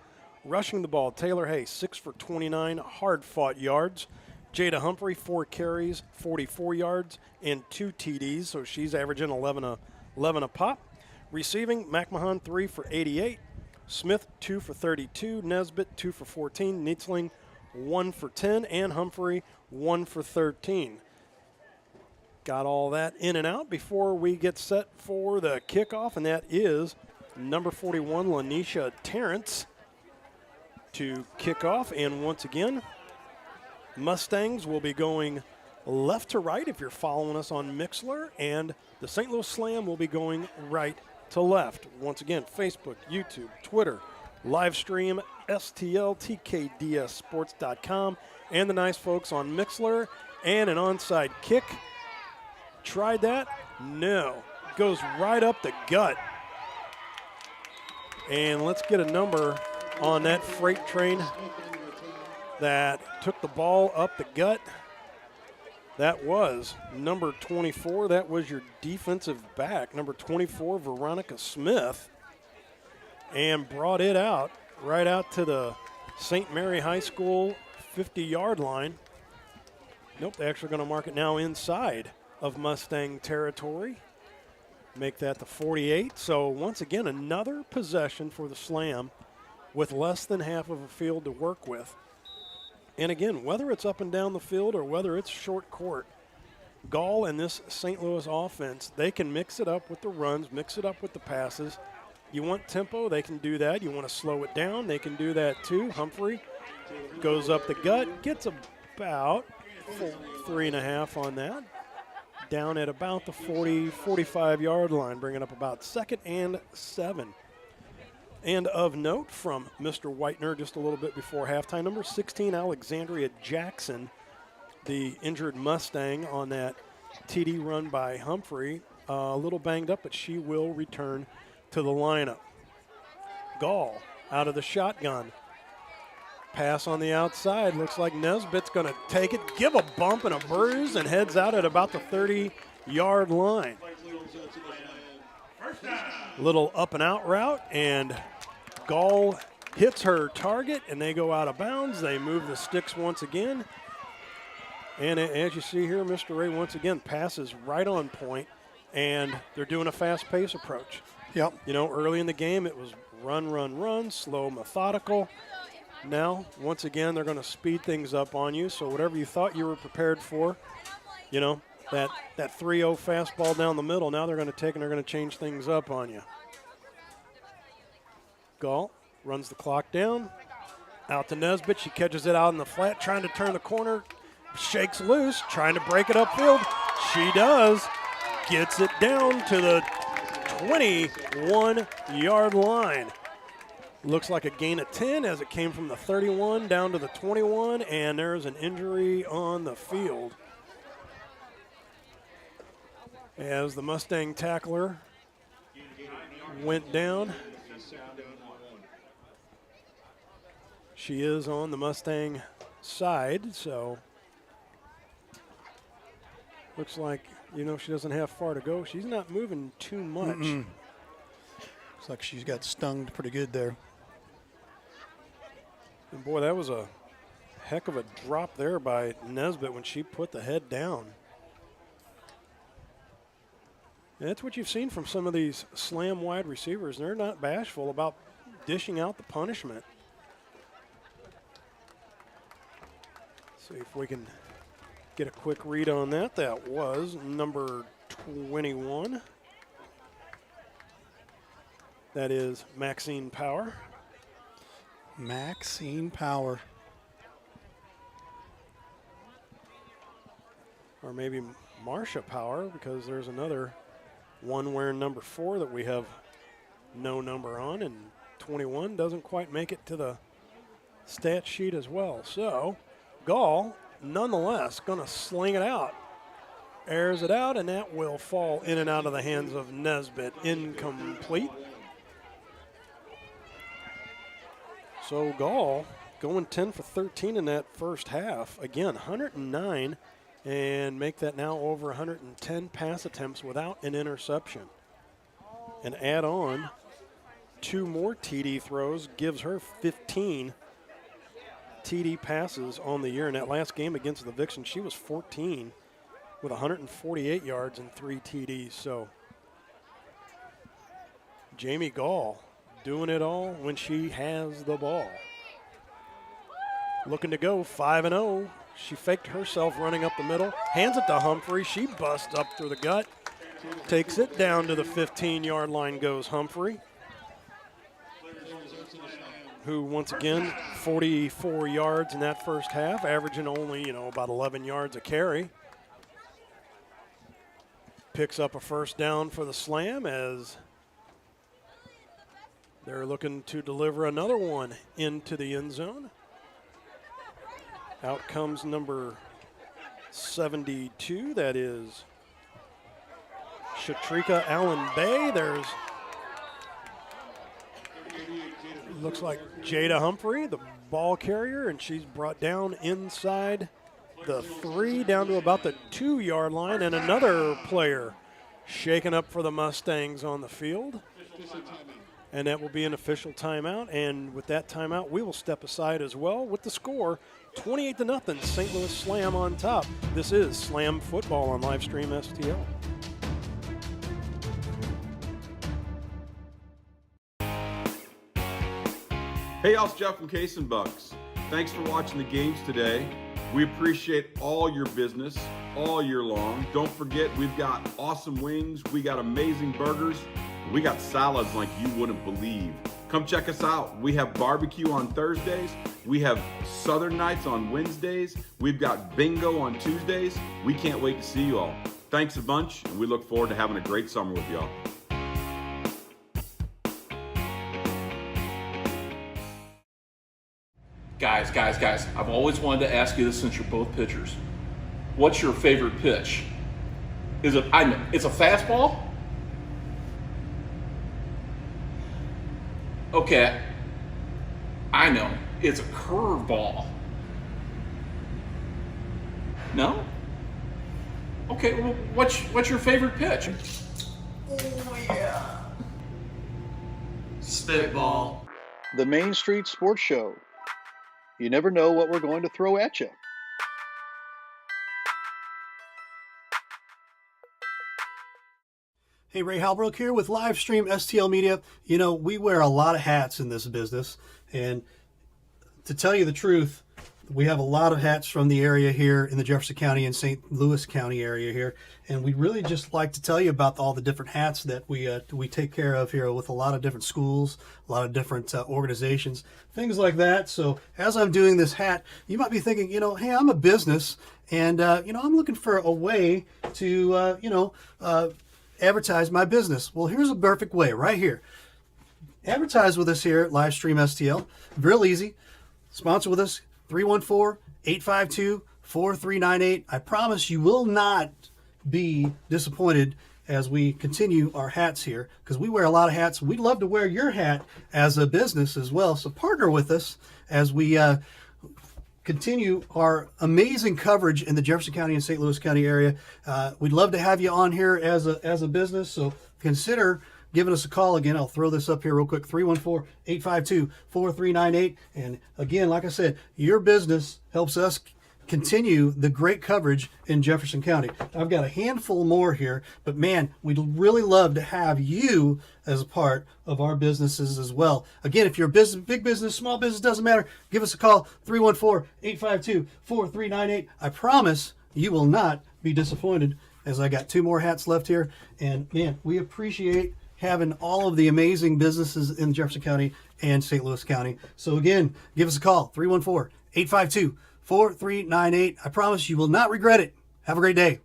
Rushing the ball, Taylor Hay, 6 for 29 hard-fought yards. Jada Humphrey, 4 carries, 44 yards, and 2 TDs, so she's averaging 11 a pop. Receiving, McMahon, 3 for 88. Smith, 2 for 32. Nesbitt, 2 for 14. Nietzling, 1 for 10. And Humphrey, 1 for 13. Got all that in and out before we get set for the kickoff, and that is number 41, Lanisha Terrence, to kick off. And once again, Mustangs will be going left to right if you're following us on Mixlr, and the St. Louis Slam will be going right to left. Once again, Facebook, YouTube, Twitter, live stream, STLTKDSsports.com, and the nice folks on Mixlr. And an onside kick. Tried that? No. Goes right up the gut. And let's get a number on that freight train that took the ball up the gut. That was number 24. That was your defensive back, number 24, Veronica Smith, and brought it out, right out to the St. Mary High School 50-yard line. Nope, they're actually going to mark it now inside of Mustang territory. Make that the 48. So once again, another possession for the Slam with less than half of a field to work with. And again, whether it's up and down the field or whether it's short court, Gall and this St. Louis offense, they can mix it up with the runs, mix it up with the passes. You want tempo, they can do that. You want to slow it down, they can do that too. Humphrey goes up the gut, gets about 3.5 on that. Down at about the 45-yard line, bringing up about 2nd and 7. And of note from Mr. Whitener just a little bit before halftime, number 16, Alexandria Jackson, the injured Mustang on that TD run by Humphrey, a little banged up, but she will return to the lineup. Gall out of the shotgun. Pass on the outside. Looks like Nesbitt's going to take it, give a bump and a bruise, and heads out at about the 30-yard line. Little up and out route, and Gall hits her target, and they go out of bounds. They move the sticks once again. And as you see here, Mr. Ray once again passes right on point, and they're doing a fast pace approach. Yep. You know, early in the game it was run, run, run, slow, methodical. Now, once again, they're going to speed things up on you. So whatever you thought you were prepared for, you know, that 3-0 fastball down the middle, now they're going to take and they're going to change things up on you. Gall runs the clock down. Out to Nesbitt. She catches it out in the flat, trying to turn the corner. Shakes loose, trying to break it upfield. She does. Gets it down to the 21-yard line. Looks like a gain of 10 as it came from the 31 down to the 21, and there's an injury on the field. As the Mustang tackler went down. She is on the Mustang side, so looks like, you know, she doesn't have far to go. She's not moving too much. Looks like she's got stung pretty good there. And boy, that was a heck of a drop there by Nesbitt when she put the head down. And that's what you've seen from some of these Slam wide receivers. They're not bashful about dishing out the punishment. See if we can get a quick read on that. That was number 21. That is Maxine Power. Maxine Power. Or maybe Marsha Power, because there's another one wearing number 4 that we have no number on, and 21 doesn't quite make it to the stat sheet as well. So Gall, nonetheless, going to sling it out. Airs it out, and that will fall in and out of the hands of Nesbitt. Incomplete. So Gall going 10 for 13 in that first half. Again, 109, and make that now over 110 pass attempts without an interception. And add on 2 more TD throws, gives her 15 TD passes on the year. In that last game against the Vixens, she was 14 with 148 yards and 3 TDs. So Jamie Gall doing it all when she has the ball. Looking to go 5-0. She faked herself running up the middle, hands it to Humphrey. She busts up through the gut, takes it down to the 15-yard line goes Humphrey, who once again 44 yards in that first half, averaging only, about 11 yards a carry. Picks up a first down for the Slam as they're looking to deliver another one into the end zone. Out comes number 72. That is Shatrika Allen Bay. There's, looks like Jada Humphrey, the ball carrier, and she's brought down inside the 3, down to about the 2-yard line, and another player shaken up for the Mustangs on the field. And that will be an official timeout. And with that timeout, we will step aside as well with the score 28-0, St. Louis Slam on top. This is Slam Football on Livestream STL. Hey, y'all, it's Jeff from Case and Bucks. Thanks for watching the games today. We appreciate all your business all year long. Don't forget, we've got awesome wings, we got amazing burgers, we got salads like you wouldn't believe. Come check us out. We have barbecue on Thursdays. We have Southern Nights on Wednesdays. We've got bingo on Tuesdays. We can't wait to see you all. Thanks a bunch, and we look forward to having a great summer with y'all. Guys, I've always wanted to ask you this since you're both pitchers. What's your favorite pitch? It's a fastball? Okay, I know. It's a curveball. No? Okay, well, what's your favorite pitch? Oh, yeah. Spitball. The Main Street Sports Show. You never know what we're going to throw at you. Hey, Ray Halbrook here with Livestream STL Media. You know, we wear a lot of hats in this business, and to tell you the truth, we have a lot of hats from the area here in the Jefferson County and St. Louis County area here, and we'd really just like to tell you about all the different hats that we take care of here with a lot of different schools, a lot of different organizations, things like that. So as I'm doing this hat, you might be thinking, hey, I'm a business, and I'm looking for a way to advertise my business. Well, here's a perfect way right here. Advertise with us here at Livestream STL. Real easy. Sponsor with us, 314-852-4398. I promise you will not be disappointed as we continue our hats here, because we wear a lot of hats. We'd love to wear your hat as a business as well. So partner with us as we continue our amazing coverage in the Jefferson County and St. Louis County area. We'd love to have you on here as a business, so consider giving us a call. Again, I'll throw this up here real quick, 314-852-4398. And again, like I said, your business helps us continue the great coverage in Jefferson County. I've got a handful more here, but man, we'd really love to have you as a part of our businesses as well. Again, if you're a business, big business, small business, doesn't matter, give us a call, 314-852-4398. I promise you will not be disappointed, as I got 2 more hats left here. And man, we appreciate having all of the amazing businesses in Jefferson County and St. Louis County. So again, give us a call, 314-852-4398. I promise you will not regret it. Have a great day.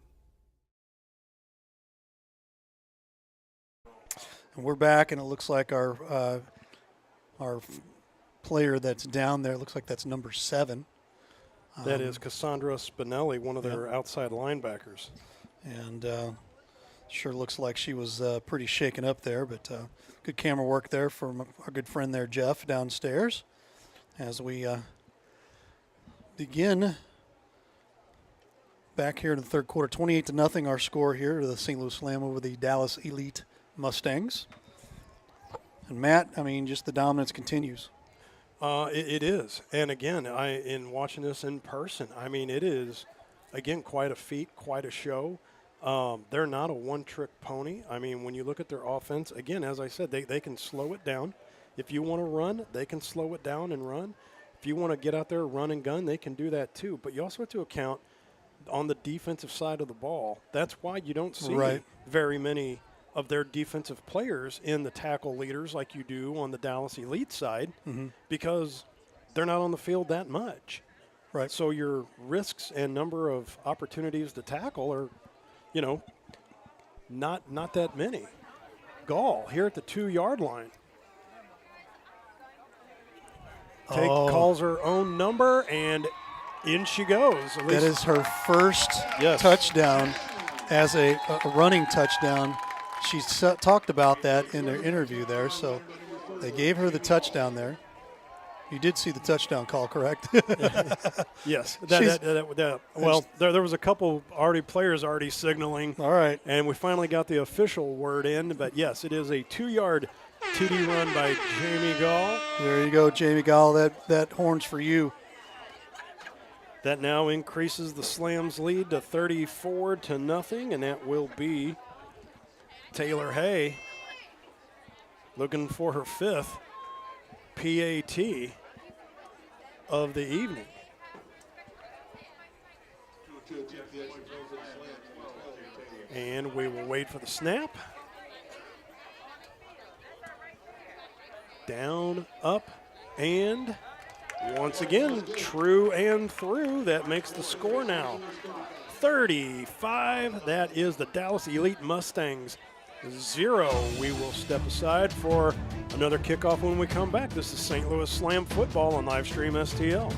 And we're back, and it looks like our our player that's down there. Looks like that's number 7. That is Cassandra Spinelli, one of their outside linebackers. And sure looks like she was pretty shaken up there, but good camera work there from our good friend there, Jeff, downstairs. As we begin back here in the third quarter, 28-0 our score here to the St. Louis Slam over the Dallas Elite Mustangs. And Matt, I mean, just the dominance continues. It is. And again, in watching this in person, I mean, it is, again, quite a feat, quite a show. They're not a one-trick pony. I mean, when you look at their offense, again, as I said, they can slow it down. If you want to run, they can slow it down and run. If you want to get out there, run and gun, they can do that too. But you also have to account on the defensive side of the ball. That's why you don't see very many of their defensive players in the tackle leaders like you do on the Dallas Elite side, because they're not on the field that much. Right. So your risks and number of opportunities to tackle are, you know, not that many. Gall here at the 2-yard line. Calls her own number, and in she goes. That is her first touchdown as a running touchdown. She talked about that in their interview there, so they gave her the touchdown there. You did see the touchdown call, correct? Yes. Well, there was a couple players already signaling. All right. And we finally got the official word in. But, yes, it is a 2-yard TD run by Jamie Gall. There you go, Jamie Gall. That horn's for you. That now increases the Slams' lead to 34-0, and that will be Taylor Hay looking for her 5th PAT of the evening. And we will wait for the snap. Down, up, and once again, true and through. That makes the score now 35. That is the Dallas Elite Mustangs 0. We will step aside for another kickoff when we come back. This is St. Louis Slam Football on Livestream STL.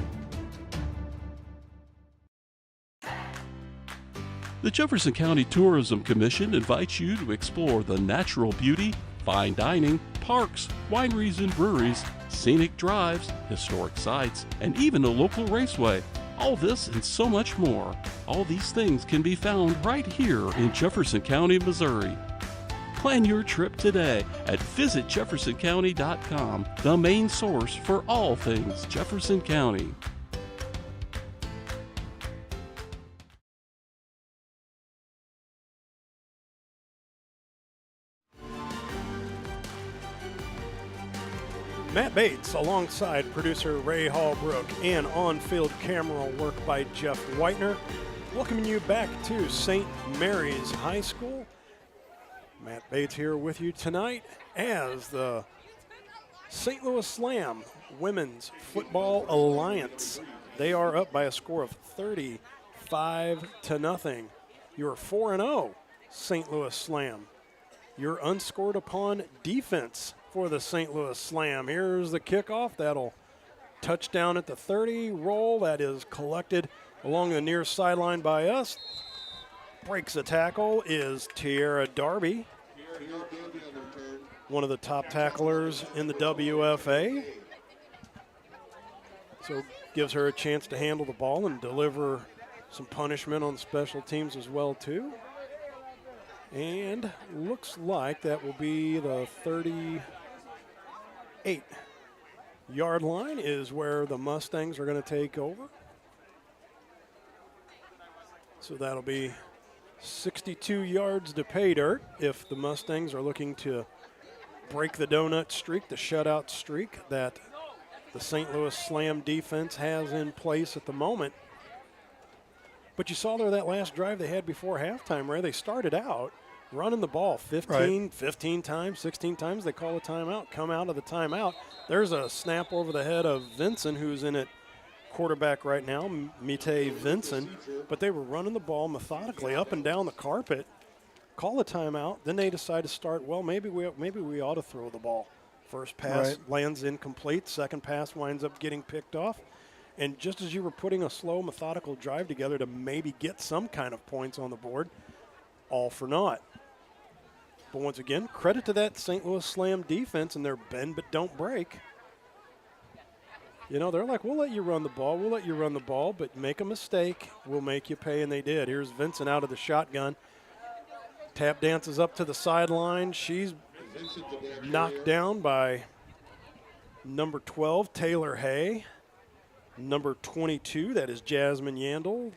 The Jefferson County Tourism Commission invites you to explore the natural beauty, fine dining, parks, wineries and breweries, scenic drives, historic sites, and even a local raceway. All this and so much more. All these things can be found right here in Jefferson County, Missouri. Plan your trip today at visitjeffersoncounty.com, the main source for all things Jefferson County. Matt Bates alongside producer Ray Hallbrook and on-field camera work by Jeff Whitener, welcoming you back to St. Mary's High School. Matt Bates here with you tonight as the St. Louis Slam Women's Football Alliance. They are up by a score of 35-0. You're 4-0, St. Louis Slam. You're unscored upon defense for the St. Louis Slam. Here's the kickoff. That'll touchdown at the 30. Roll that is collected along the near sideline by us. Breaks a tackle is Tierra Darby, one of the top tacklers in the WFA. So gives her a chance to handle the ball and deliver some punishment on special teams as well too. And looks like that will be the 38-yard line is where the Mustangs are going to take over. So that'll be 62 yards to pay dirt if the Mustangs are looking to break the donut streak, the shutout streak that the St. Louis Slam defense has in place at the moment. But you saw there that last drive they had before halftime, where they started out running the ball 15 times, 16 times. They call a timeout, come out of the timeout. There's a snap over the head of Vincent, who's in at quarterback right now, Mite Vincent. But they were running the ball methodically up and down the carpet, call a timeout. Then they decide to start, well, maybe we ought to throw the ball First pass lands incomplete. Second pass winds up getting picked off. And just as you were putting a slow, methodical drive together to maybe get some kind of points on the board, all for naught. But once again, credit to that St. Louis Slam defense and their bend but don't break. You know, they're like, we'll let you run the ball, but make a mistake, we'll make you pay, and they did. Here's Vincent out of the shotgun. Tap dances up to the sideline. She's knocked down by number 12, Taylor Hay. Number 22, that is Jasmine Yandel.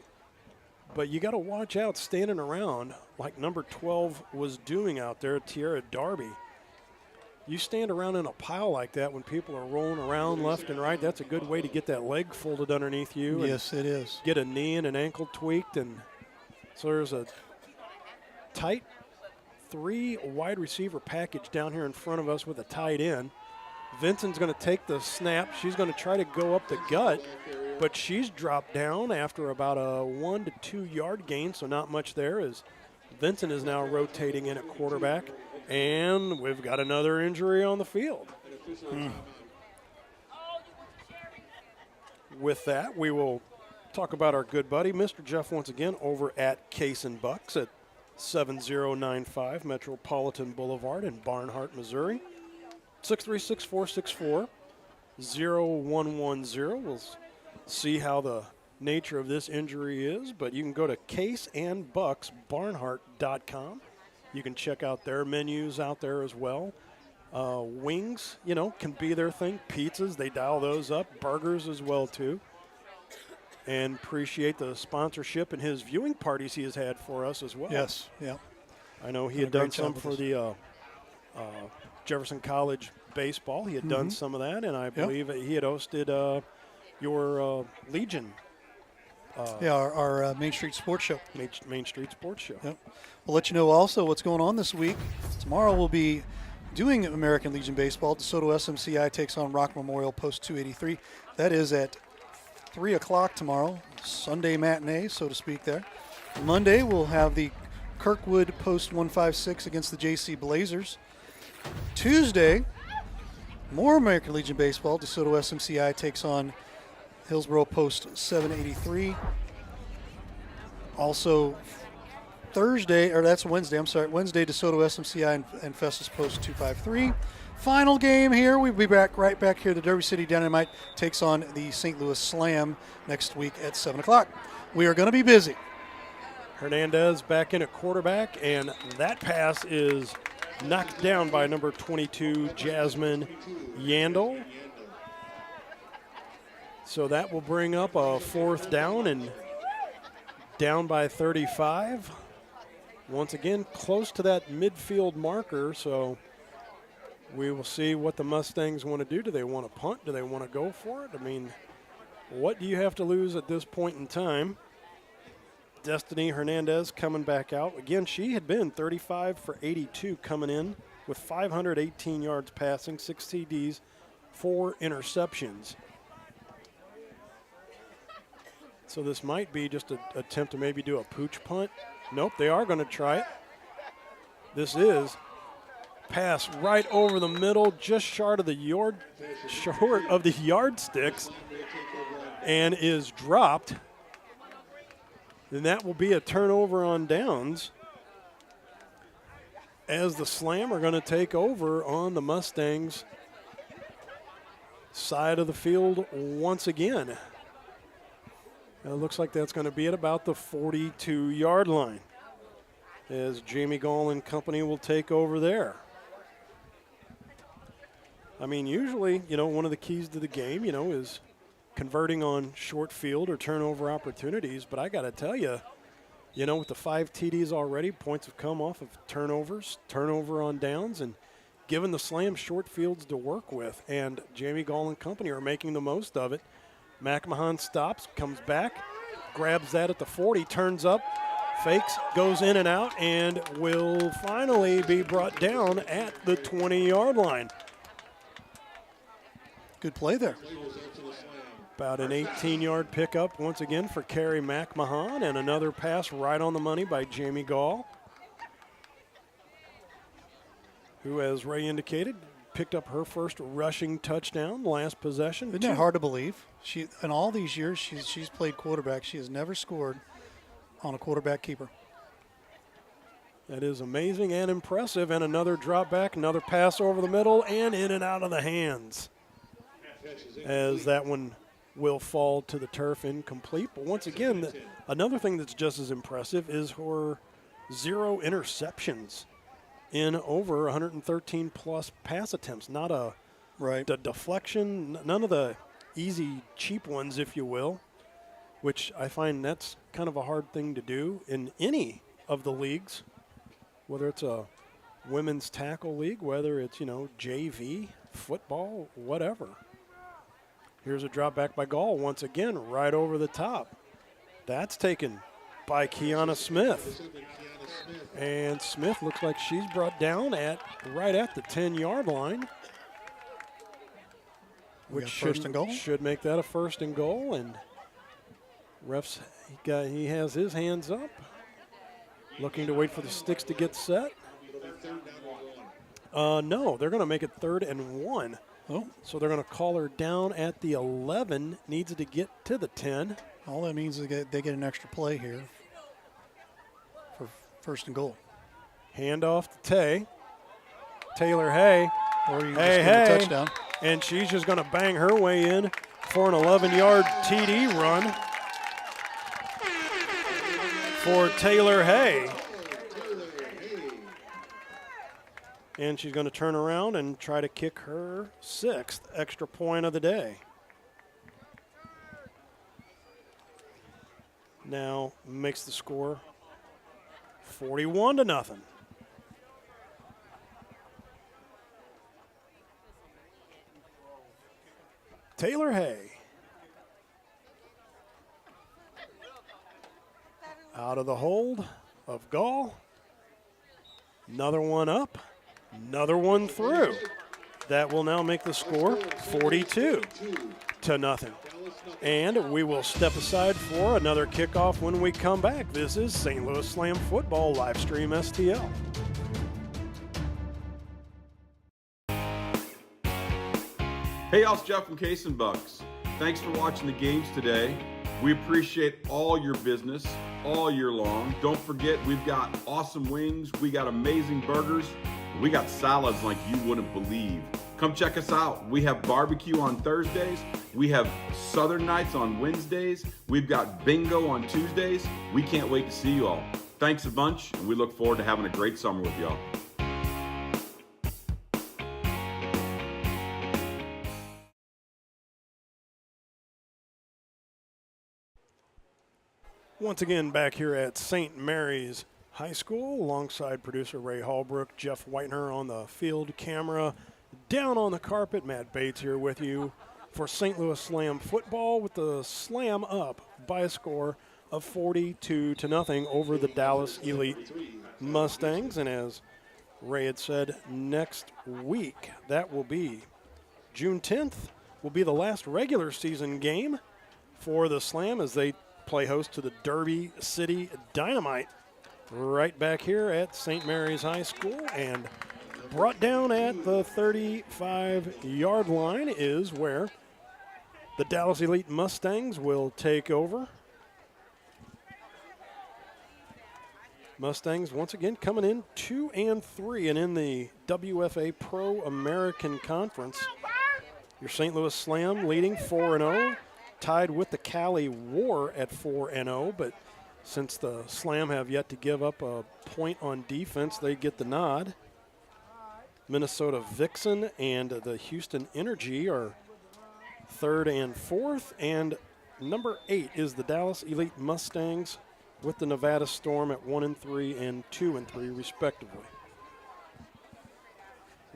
But you got to watch out standing around like number 12 was doing out there, Tiara Darby. You stand around in a pile like that when people are rolling around left and right, that's a good way to get that leg folded underneath you. Yes, it is. Get a knee and an ankle tweaked. And so there's a tight 3 wide receiver package down here in front of us with a tight end. Vincent's going to take the snap. She's going to try to go up the gut, but she's dropped down after about a 1 to 2 yard gain, so not much there as Vincent is now rotating in at quarterback. And we've got another injury on the field. With that, we will talk about our good buddy, Mr. Jeff, once again, over at Case and Bucks at 7095 Metropolitan Boulevard in Barnhart, Missouri. 636-464-0110. We'll see how the nature of this injury is, but you can go to caseandbucksbarnhart.com. You can check out their menus out there as well. Wings, you know, can be their thing. Pizzas, they dial those up. Burgers as well, too. And appreciate the sponsorship and his viewing parties he has had for us as well. Yes, yeah. I know he had done some for the Jefferson College baseball. He had done some of that, and I believe he had hosted your Legion. Our Main Street Sports Show. Main Street Sports Show. Yep. We'll let you know also what's going on this week. Tomorrow we'll be doing American Legion Baseball. DeSoto SMCI takes on Rock Memorial Post 283. That is at 3 o'clock tomorrow, Sunday matinee, so to speak there. Monday we'll have the Kirkwood Post 156 against the JC Blazers. Tuesday, more American Legion Baseball. DeSoto SMCI takes on Hillsborough Post 783. Also, Wednesday, DeSoto SMCI and Festus Post 253. Final game here. We'll be right back here. The Derby City Dynamite takes on the St. Louis Slam next week at 7 o'clock. We are going to be busy. Hernandez back in at quarterback, and that pass is knocked down by number 22, Jasmine Yandel. So that will bring up a 4th down and down by 35. Once again, close to that midfield marker, so we will see what the Mustangs want to do. Do they want to punt? Do they want to go for it? I mean, what do you have to lose at this point in time? Destiny Hernandez coming back out. Again, she had been 35 for 82 coming in with 518 yards passing, 6 TDs, 4 interceptions. So this might be just an attempt to maybe do a pooch punt. Nope, they are going to try it. This is pass right over the middle, just short of the yardsticks, and is dropped. Then that will be a turnover on downs as the Slam are going to take over on the Mustangs side of the field once again. It looks like that's going to be at about the 42-yard line as Jamie Gall and company will take over there. I mean, usually, you know, one of the keys to the game, you know, is converting on short field or turnover opportunities. But I got to tell you, you know, with the 5 TDs already, points have come off of turnovers, turnover on downs, and given the Slam short fields to work with. And Jamie Gall and company are making the most of it. McMahon stops, comes back, grabs that at the 40, turns up, fakes, goes in and out, and will finally be brought down at the 20-yard line. Good play there. About an 18-yard pickup once again for Carrie McMahon, and another pass right on the money by Jamie Gall, who, as Ray indicated, picked up her first rushing touchdown last possession. Isn't that hard to believe? She, in all these years she's played quarterback, she has never scored on a quarterback keeper. That is amazing and impressive. And another drop back, another pass over the middle, and in and out of the hands. As that one will fall to the turf incomplete. But once again, another thing that's just as impressive is her 0 interceptions in over 113 plus pass attempts. Not a deflection, none of the easy, cheap ones, if you will, which I find that's kind of a hard thing to do in any of the leagues, whether it's a women's tackle league, whether it's, JV, football, whatever. Here's a drop back by Gall once again, right over the top. That's taken by Kiana Smith. And Smith looks like she's brought down right at the 10-yard line, which first and goal. Should make that a first and goal. And refs, he has his hands up, looking to wait for the sticks to get set. No, they're going to make it 3rd and 1. Oh. So they're going to call her down at the 11, needs to get to the 10. All that means is they get an extra play here for first and goal. Hand off to Taylor Hay. Or you just get a touchdown. And she's just going to bang her way in for an 11-yard TD run for Taylor Hay. And she's going to turn around and try to kick her 6th extra point of the day. Now makes the score 41-0. Taylor Hay. Out of the hold of Gall. Another one up. Another one through. That will now make the score 42-0. And we will step aside for another kickoff when we come back. This is St. Louis Slam Football Livestream STL. Hey, y'all, it's Jeff from Case and Bucks. Thanks for watching the games today. We appreciate all your business all year long. Don't forget, we've got awesome wings. We got amazing burgers. We got salads like you wouldn't believe. Come check us out. We have barbecue on Thursdays. We have Southern Nights on Wednesdays. We've got bingo on Tuesdays. We can't wait to see you all. Thanks a bunch, and we look forward to having a great summer with y'all. Once again, back here at St. Mary's High School, alongside producer Ray Hallbrook, Jeff Whitener on the field camera. Down on the carpet, Matt Bates here with you for St. Louis Slam football, with the Slam up by a score of 42-0 over the Dallas Elite Mustangs. And as Ray had said, next week, that will be June 10th, will be the last regular season game for the Slam as they play host to the Derby City Dynamite right back here at St. Mary's High School. And brought down at the 35-yard line is where the Dallas Elite Mustangs will take over. Mustangs once again coming in 2-3 and in the WFA Pro American Conference. Your St. Louis Slam leading 4-0, tied with the Cali War at 4-0, but since the Slam have yet to give up a point on defense, they get the nod. Minnesota Vixen and the Houston Energy are 3rd and 4th, and number 8 is the Dallas Elite Mustangs with the Nevada Storm at 1-3 and 2-3 respectively.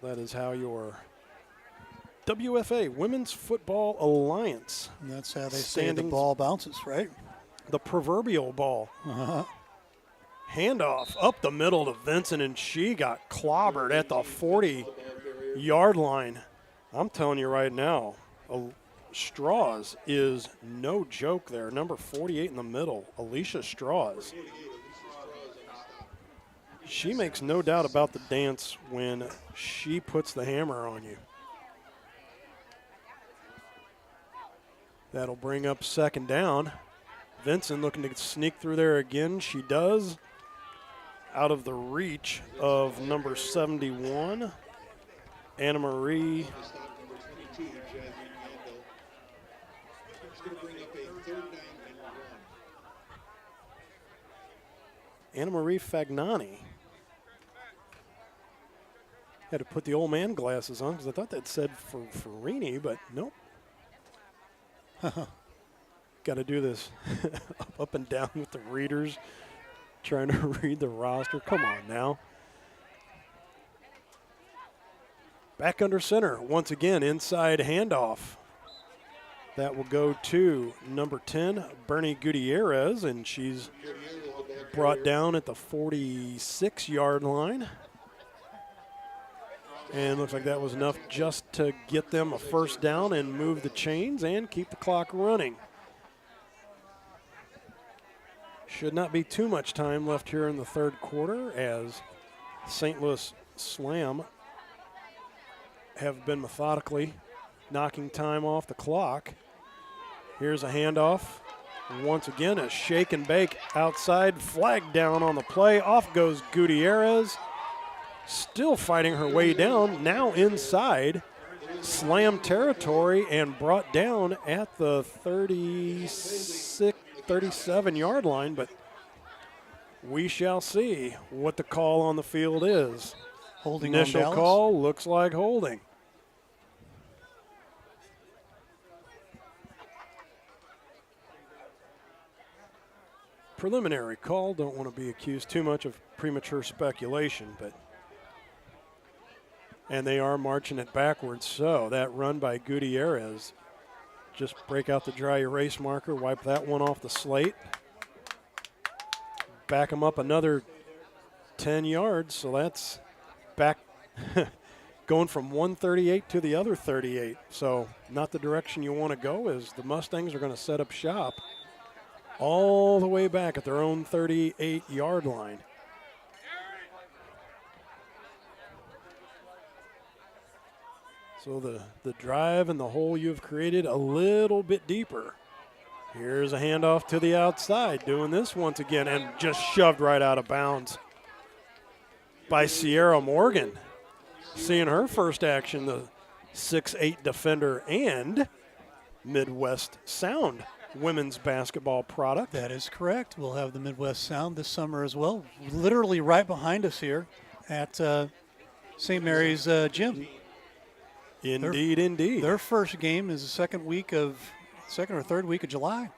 That is how your WFA Women's Football Alliance. And that's how they say the ball bounces, right? The proverbial ball. Handoff up the middle to Vincent, and she got clobbered at the 40-yard line. I'm telling you right now, Strauss is no joke there. Number 48 in the middle, Alicia Strauss. She makes no doubt about the dance when she puts the hammer on you. That'll bring up second down. Vincent looking to sneak through there again. She does. Out of the reach of number 71, Anna Marie. Anna Marie Fagnani. Had to put the old man glasses on because I thought that said for Farini, but nope. Got to do this up and down with the readers, trying to read the roster. Come on now. Back under center once again, inside handoff. That will go to number 10, Bernie Gutierrez, and she's brought down at the 46-yard line. And looks like that was enough just to get them a first down and move the chains and keep the clock running. Should not be too much time left here in the third quarter as St. Louis Slam have been methodically knocking time off the clock. Here's a handoff. Once again, a shake and bake outside, flag down on the play. Off goes Gutierrez. Still fighting her way down, now inside Slam territory and brought down at the 37-yard line, but we shall see what the call on the field is. Holding Initial on Dallas. call looks like holding. Preliminary call, don't want to be accused too much of premature speculation, but and they are marching it backwards. So that run by Gutierrez, just break out the dry erase marker, wipe that one off the slate. Back them up another 10 yards, so that's back going from 138 to the other 38. So not the direction you want to go, as the Mustangs are going to set up shop all the way back at their own 38-yard line. So the drive and the hole you've created a little bit deeper. Here's a handoff to the outside, doing this once again, and just shoved right out of bounds by Sierra Morgan. Seeing her first action, the 6'8" defender and Midwest Sound women's basketball product. That is correct. We'll have the Midwest Sound this summer as well, literally right behind us here at St. Mary's Gym. Indeed. Their first game is the second or third week of July.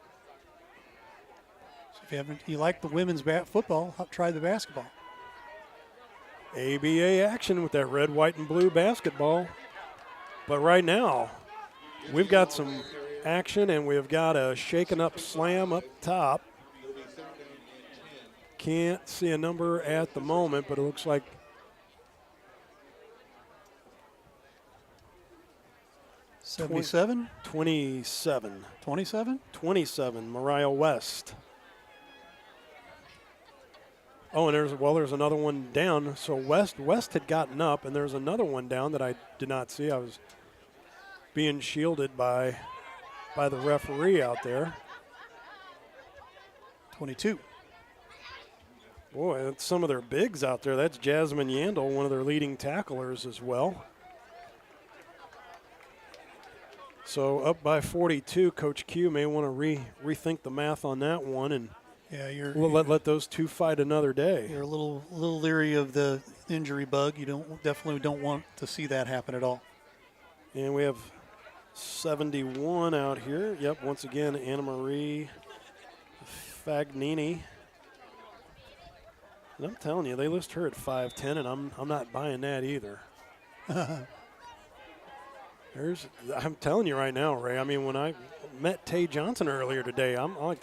So if you like the women's football, try the basketball. ABA action with that red, white, and blue basketball. But right now, we've got some action, and we've got a shaken up Slam up top. Can't see a number at the moment, but it looks like 77? 27. 27? 27, Mariah West. Oh, and there's another one down. So West had gotten up, and there's another one down that I did not see. I was being shielded by the referee out there. 22. Boy, that's some of their bigs out there. That's Jasmine Yandel, one of their leading tacklers as well. So up by 42, Coach Q may want to rethink the math on that one, and we'll let those two fight another day. You're a little leery of the injury bug. You definitely don't want to see that happen at all. And we have 71 out here. Yep, once again, Anna Marie Fagnini. And I'm telling you, they list her at 5'10", and I'm not buying that either. I'm telling you right now, Ray. I mean, when I met Tay Johnson earlier today, I don't want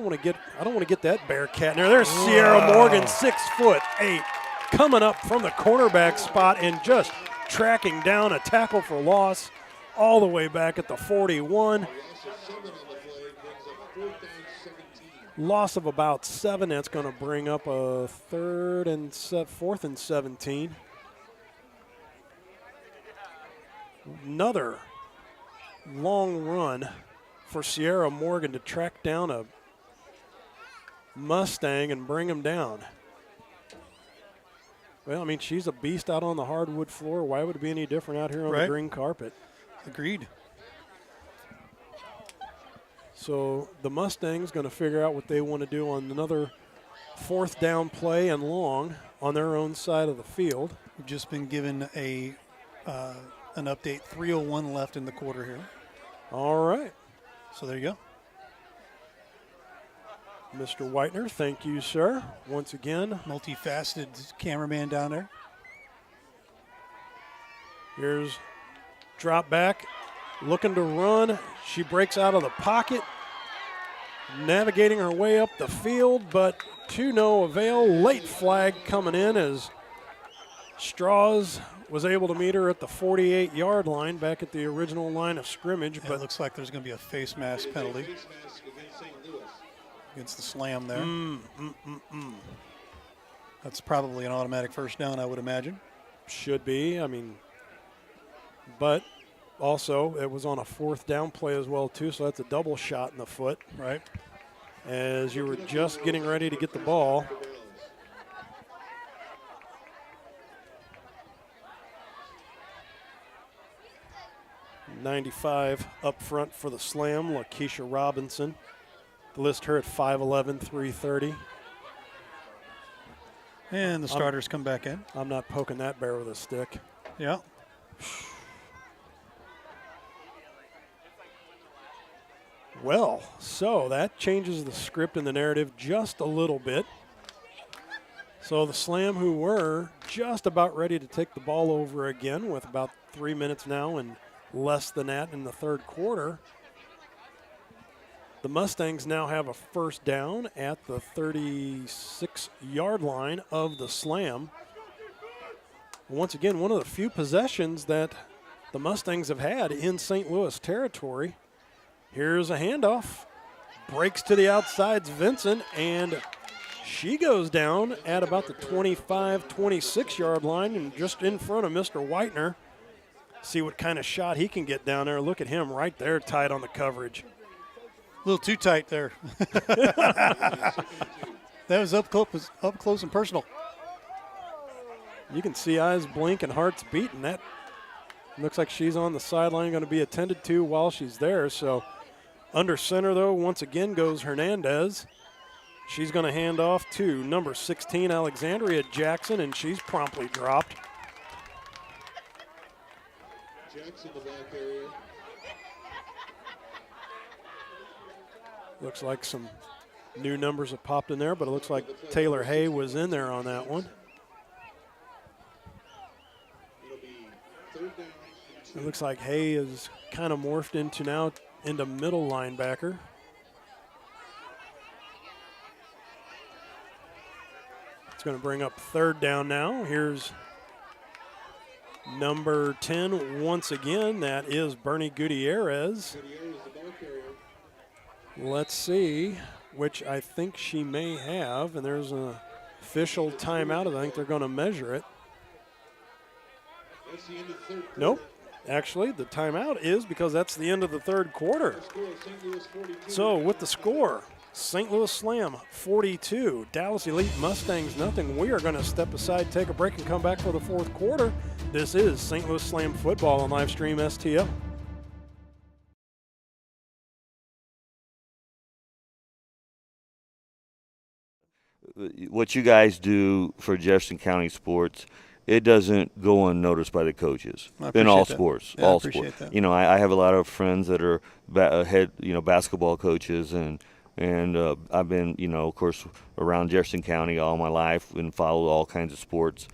to get that Bearcat in there. There's Sierra Morgan, 6'8", coming up from the cornerback spot and just tracking down a tackle for loss all the way back at the 41. loss of about 7. That's going to bring up a 4th and 17. Another long run for Sierra Morgan to track down a Mustang and bring him down. Well, I mean, she's a beast out on the hardwood floor. Why would it be any different out here on the green carpet? Agreed. So the Mustangs going to figure out what they want to do on another 4th down play and long on their own side of the field. We've just been given an update. 3:01 left in the quarter here. All right. So there you go. Mr. Whitener, thank you, sir. Once again. Multifaceted cameraman down there. Here's drop back, looking to run. She breaks out of the pocket, navigating her way up the field, but to no avail. Late flag coming in as Strauss was able to meet her at the 48-yard line, back at the original line of scrimmage. But it looks like there's going to be a face mask penalty against the Slam there. That's probably an automatic first down, I would imagine. Should be. I mean, but also it was on a 4th down play as well, too, so that's a double shot in the foot. Right. As you were just getting ready to get the ball. .95 up front for the Slam, Lakeisha Robinson. List her at 5'11", 330. And the starters come back in. I'm not poking that bear with a stick. Yeah. Well, so that changes the script and the narrative just a little bit. So the Slam, who were just about ready to take the ball over again with about 3 minutes now and less than that in the third quarter, the Mustangs now have a first down at the 36-yard line of the Slam. Once again, one of the few possessions that the Mustangs have had in St. Louis territory. Here's a handoff. Breaks to the outside's Vincent, and she goes down at about the 25, 26-yard line and just in front of Mr. Whitener. See what kind of shot he can get down there. Look at him right there, tight on the coverage. A little too tight there. That was up close and personal. You can see eyes blink and hearts beat, and that looks like she's on the sideline, going to be attended to while she's there. So under center, though, once again goes Hernandez. She's going to hand off to number 16, Alexandria Jackson, and she's promptly dropped. Jackson, the back area. Looks like some new numbers have popped in there, but it looks like Taylor Hay was in there on that one. It looks like Hay is kind of morphed into middle linebacker. It's going to bring up 3rd down now. Here's number 10 once again. That is Bernie Gutierrez. Let's see, which I think she may have, and there's an official timeout. I think they're going to measure it. Nope. Actually, the timeout is because that's the end of the third quarter. So with the score, St. Louis Slam 42, Dallas Elite Mustangs nothing. We are going to step aside, take a break, and come back for the fourth quarter. This is St. Louis Slam football on Livestream STL. What you guys do for Jefferson County sports, it doesn't go unnoticed by the coaches in all sports. Yeah, all I appreciate sports. That. You know, I have a lot of friends that are head, basketball coaches, and I've been, of course, around Jefferson County all my life and followed all kinds of sports,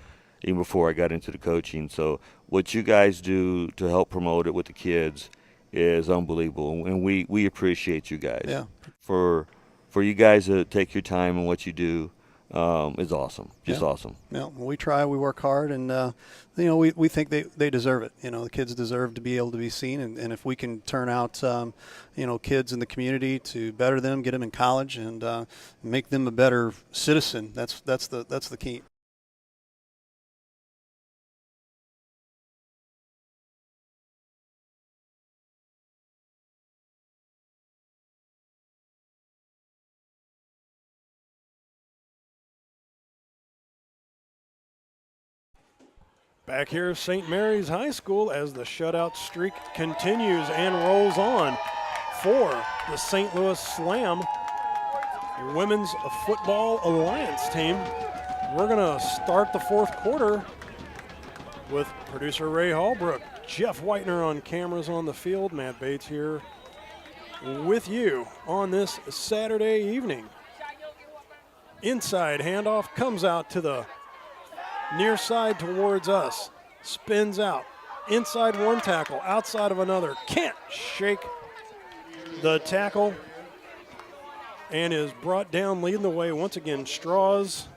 even before I got into the coaching. So what you guys do to help promote it with the kids is unbelievable, and we appreciate you guys. Yeah. For you guys to take your time in what you do. is awesome. Just awesome. Yeah, well, we try, we work hard, and we think they deserve it. The kids deserve to be able to be seen, and if we can turn out kids in the community to better them, get them in college, and make them a better citizen, that's the key. Back here at St. Mary's High School as the shutout streak continues and rolls on for the St. Louis Slam Women's Football Alliance team. We're going to start the fourth quarter with producer Ray Hallbrook, Jeff Whitener on cameras on the field, Matt Bates here with you on this Saturday evening. Inside handoff comes out to the near side towards us, spins out, inside one tackle, outside of another, can't shake the tackle, and is brought down, leading the way once again, Straws.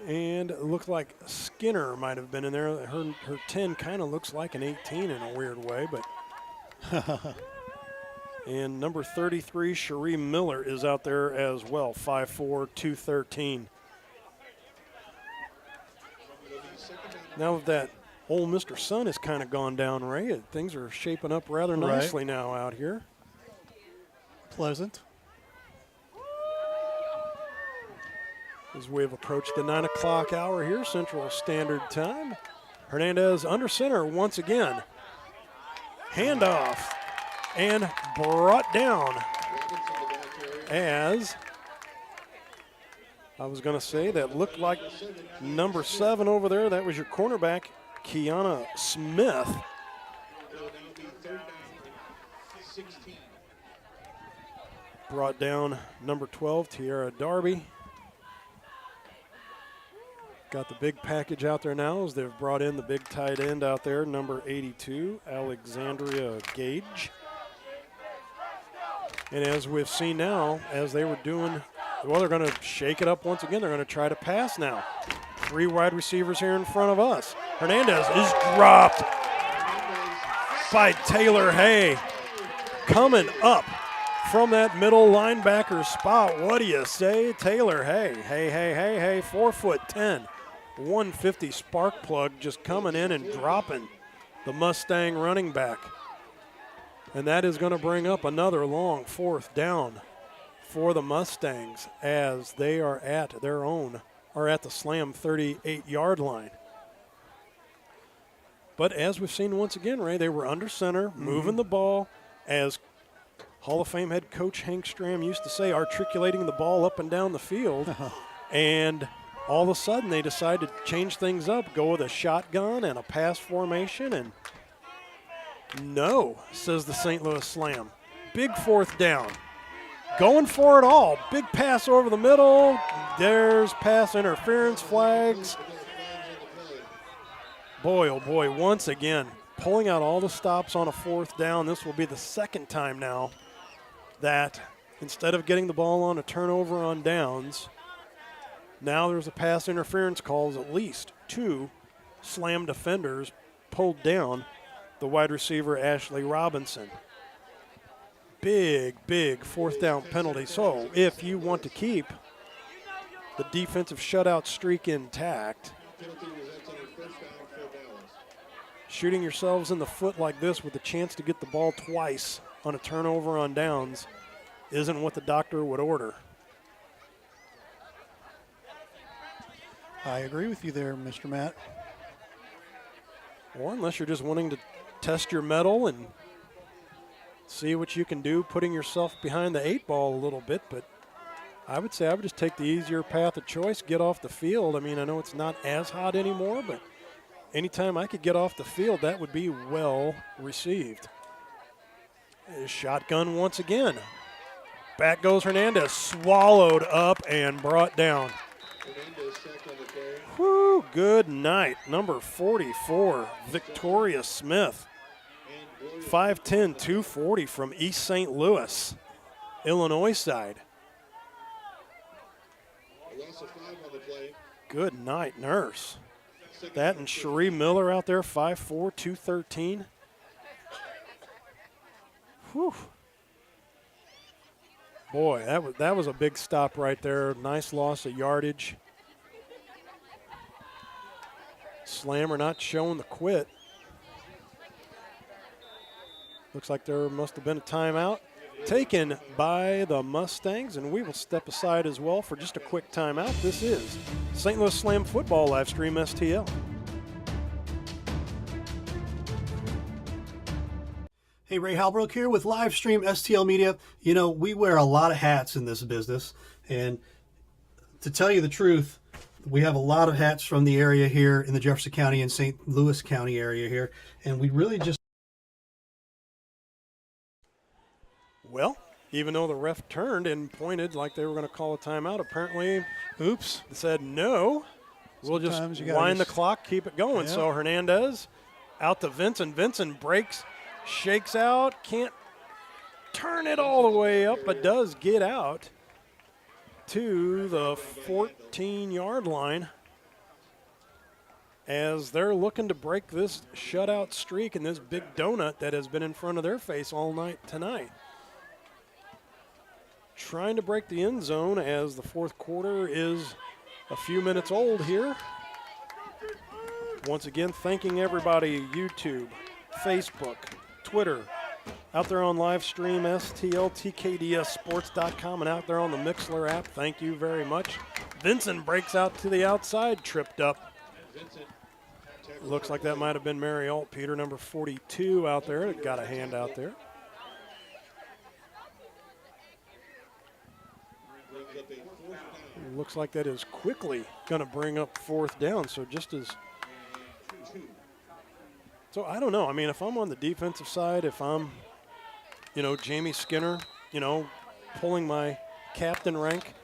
And it looked like Skinner might have been in there. Her 10 kind of looks like an 18 in a weird way, but and number 33, Cherie Miller, is out there as well, 5'4", 213. Now that old Mr. Sun has kind of gone down, Ray, things are shaping up rather nicely now out here. Pleasant. As we have approached the 9 o'clock hour here, Central Standard Time. Hernandez under center once again. Handoff. And brought down as I was going to say, that looked like number 7 over there. That was your cornerback, Kiana Smith. Brought down number 12, Tiara Darby. Got the big package out there now as they've brought in the big tight end out there, number 82, Alexandria Gage. And as we've seen now, as they were doing, well, they're going to shake it up once again. They're going to try to pass now. 3 wide receivers here in front of us. Hernandez is dropped by Taylor Hay. Coming up from that middle linebacker spot. What do you say, Taylor Hay? Hey, 4'10", 150 spark plug, just coming in and dropping the Mustang running back. And that is going to bring up another long 4th down for the Mustangs as they are at their own, or at the Slam 38-yard line. But as we've seen once again, Ray, they were under center, moving the ball, as Hall of Fame head coach Hank Stram used to say, articulating the ball up and down the field. And all of a sudden they decided to change things up, go with a shotgun and a pass formation, and no, says the St. Louis Slam. Big 4th down. Going for it all. Big pass over the middle. There's pass interference flags. Boy, oh boy, once again, pulling out all the stops on a 4th down. This will be the 2nd time now that instead of getting the ball on a turnover on downs, now there's a pass interference calls. At least 2 Slam defenders pulled down the wide receiver, Ashley Robinson. Big 4th down penalty. So if you want to keep the defensive shutout streak intact, shooting yourselves in the foot like this with a chance to get the ball twice on a turnover on downs isn't what the doctor would order. I agree with you there, Mr. Matt. Or unless you're just wanting to test your mettle and see what you can do, putting yourself behind the 8 ball a little bit. But I would say I would just take the easier path of choice, get off the field. I mean, I know it's not as hot anymore, but anytime I could get off the field, that would be well received. Shotgun once again. Back goes Hernandez, swallowed up and brought down. Whew, good night. Number 44, Victoria Smith. 5'10", 240 from East St. Louis. Illinois side. A loss of 5 on the play. Good night, Nurse. That and Cherie Miller out there, 5'4", 213. Whew. Boy, that was a big stop right there. Nice loss of yardage. Slammer not showing the quit. Looks like there must have been a timeout taken by the Mustangs, and we will step aside as well for just a quick timeout. This is St. Louis Slam Football Livestream STL. Hey, Ray Halbrook here with Livestream STL Media. You know, we wear a lot of hats in this business, and to tell you the truth, we have a lot of hats from the area here in the Jefferson County and St. Louis County area here, and we really just... Well, even though the ref turned and pointed like they were going to call a timeout, apparently, oops, said no. We'll just wind the clock, keep it going. Yeah. So Hernandez out to Vincent. Vincent breaks, shakes out, can't turn it all the way up, but does get out to the 14-yard line as they're looking to break this shutout streak and this big donut that has been in front of their face all night tonight. Trying to break the end zone as the fourth quarter is a few minutes old here. Once again, thanking everybody, YouTube, Facebook, Twitter, out there on live stream, STL, TKDSsports.com, and out there on the Mixler app. Thank you very much. Vincent breaks out to the outside, tripped up. Looks like that might have been Mary Altpeter, number 42 out there. Got a hand out there. Looks like that is quickly going to bring up fourth down. So I don't know. I mean, if I'm on the defensive side, if I'm, Jamie Skinner, pulling my captain rank,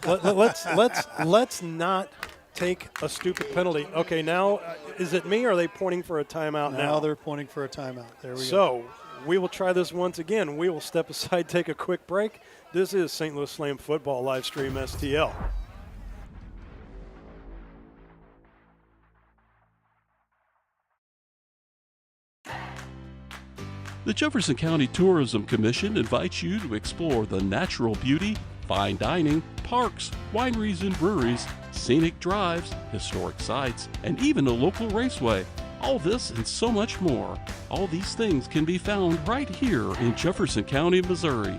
let's not take a stupid penalty. Okay, now is it me or are they pointing for a timeout now? Now they're pointing for a timeout. There we go. So we will try this once again. We will step aside, take a quick break. This is St. Louis Slam Football Livestream STL. The Jefferson County Tourism Commission invites you to explore the natural beauty, fine dining, parks, wineries and breweries, scenic drives, historic sites, and even a local raceway. All this and so much more. All these things can be found right here in Jefferson County, Missouri.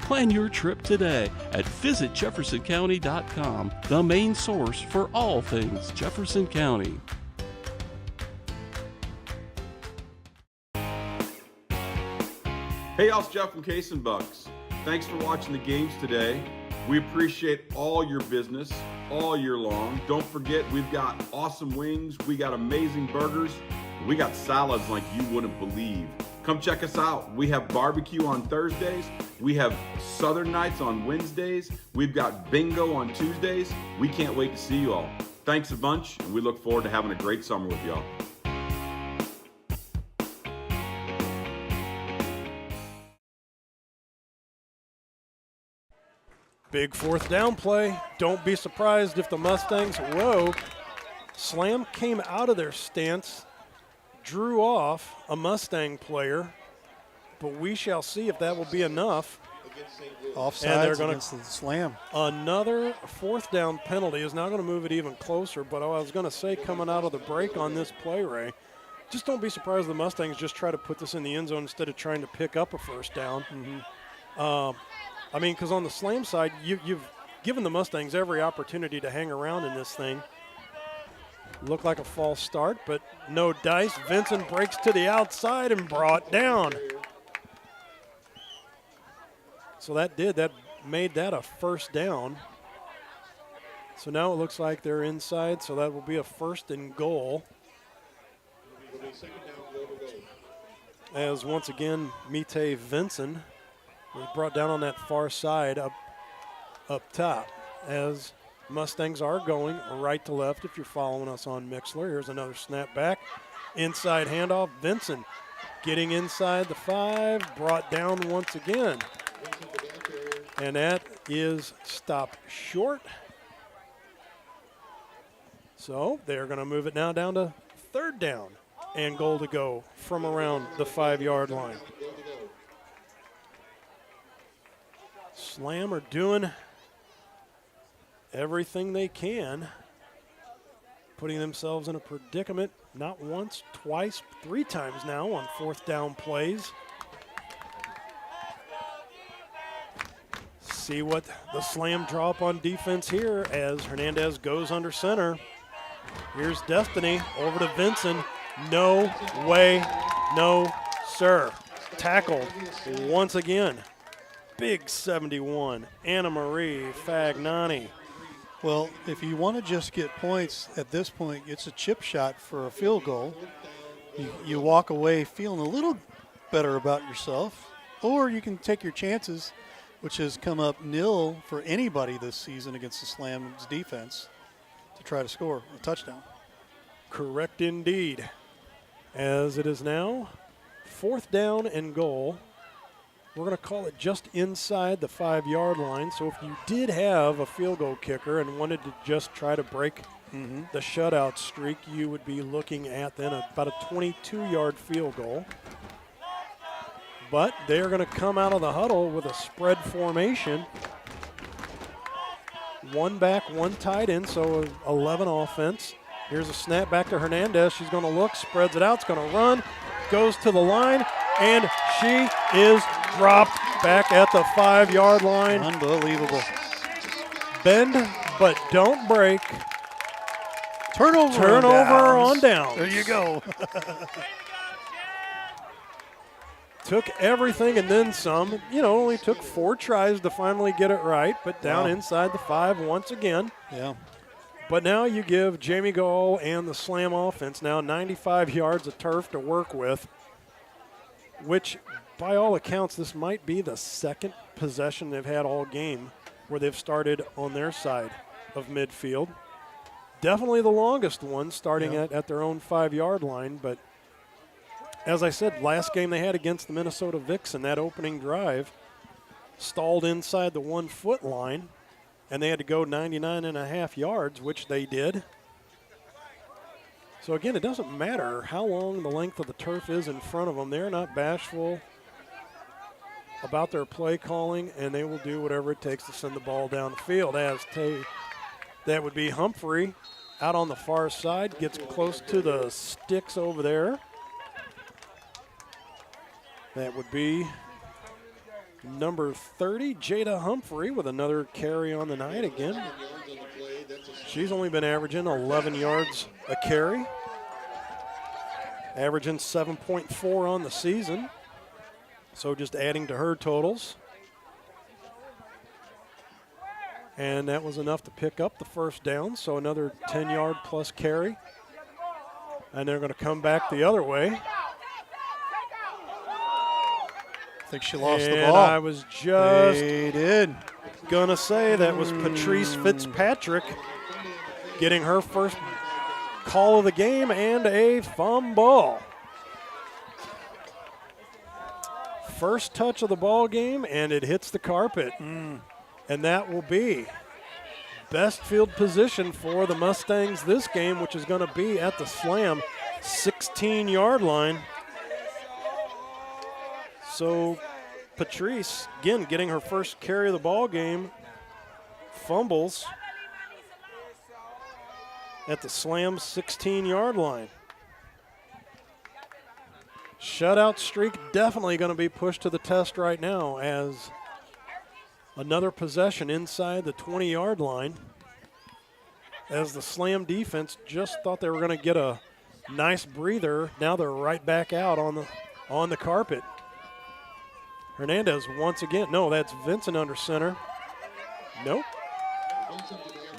Plan your trip today at visitjeffersoncounty.com, the main source for all things Jefferson County. Hey, y'all, it's Jeff from Case and Bucks. Thanks for watching the games today. We appreciate all your business all year long. Don't forget, we've got awesome wings, we got amazing burgers, we got salads like you wouldn't believe. Come check us out. We have barbecue on Thursdays. We have Southern Nights on Wednesdays. We've got bingo on Tuesdays. We can't wait to see you all. Thanks a bunch, and we look forward to having a great summer with y'all. Big fourth down play. Don't be surprised if the Mustangs, Slam came out of their stance, drew off a Mustang player, but we shall see if that will be enough. Offsides against the Slam. Another fourth down penalty is now going to move it even closer, but I was going to say coming out of the break on this play, Ray, just don't be surprised if the Mustangs just try to put this in the end zone instead of trying to pick up a first down. Because on the Slam side, you've given the Mustangs every opportunity to hang around in this thing. Looked like a false start, but no dice. Vincent breaks to the outside and brought down. So that made that a first down. So now it looks like they're inside, so that will be a first and goal. As once again, Mite Vincent was brought down on that far side up top as Mustangs are going right to left if you're following us on Mixler. Here's another snap back. Inside handoff. Vincent getting inside the 5, brought down once again. And that is stopped short. So they're going to move it now down to 3rd down and goal to go from around the 5-yard line. Slam are doing everything they can, putting themselves in a predicament not once, twice, 3 times now on 4th down plays. See what the Slam draw up on defense here as Hernandez goes under center. Here's Destiny over to Vincent. No way, no sir. Tackled once again. Big 71, Anna Marie Fagnani. Well, if you want to just get points at this point, it's a chip shot for a field goal. You walk away feeling a little better about yourself, or you can take your chances, which has come up nil for anybody this season against the Slam's defense, to try to score a touchdown. Correct indeed. As it is now 4th down and goal. We're going to call it just inside the 5-yard line. So if you did have a field goal kicker and wanted to just try to break the shutout streak, you would be looking at then about a 22-yard field goal. But they're going to come out of the huddle with a spread formation. 1 back, 1 tight end, so 11 offense. Here's a snap back to Hernandez. She's going to look, spreads it out, it's going to run, goes to the line, and she is dropped back at the 5-yard line. Unbelievable. Bend, but don't break. Turnover on down. There you go. Took everything and then some. You know, only took 4 tries to finally get it right, but down inside the 5 once again. Yeah. But now you give Jamie Gall and the Slam offense now 95 yards of turf to work with, which by all accounts this might be the 2nd possession they've had all game where they've started on their side of midfield. Definitely the longest one, starting at their own 5-yard line. But as I said, last game they had against the Minnesota Vixen, that opening drive stalled inside the 1-foot line, and they had to go 99.5 yards, which they did. So again, it doesn't matter how long the length of the turf is in front of them. They're not bashful about their play calling, and they will do whatever it takes to send the ball down the field. That would be Humphrey out on the far side, gets close to the sticks over there. That would be number 30, Jada Humphrey, with another carry on the night again. She's only been averaging 11 yards a carry, averaging 7.4 on the season. So just adding to her totals. And that was enough to pick up the 1st down, so another 10-yard plus carry. And they're going to come back the other way. I think she lost the And ball. I was just They did. going to say that was Patrice Fitzpatrick getting her first call of the game and a fumble. First touch of the ball game, and it hits the carpet. And that will be best field position for the Mustangs this game, which is going to be at the Slam 16-yard line. So Patrice, again, getting her first carry of the ball game, fumbles at the Slam 16-yard line. Shutout streak definitely going to be pushed to the test right now as another possession inside the 20-yard line, as the Slam defense just thought they were going to get a nice breather. Now they're right back out on the carpet. Hernandez once again. No, that's Vincent under center. Nope.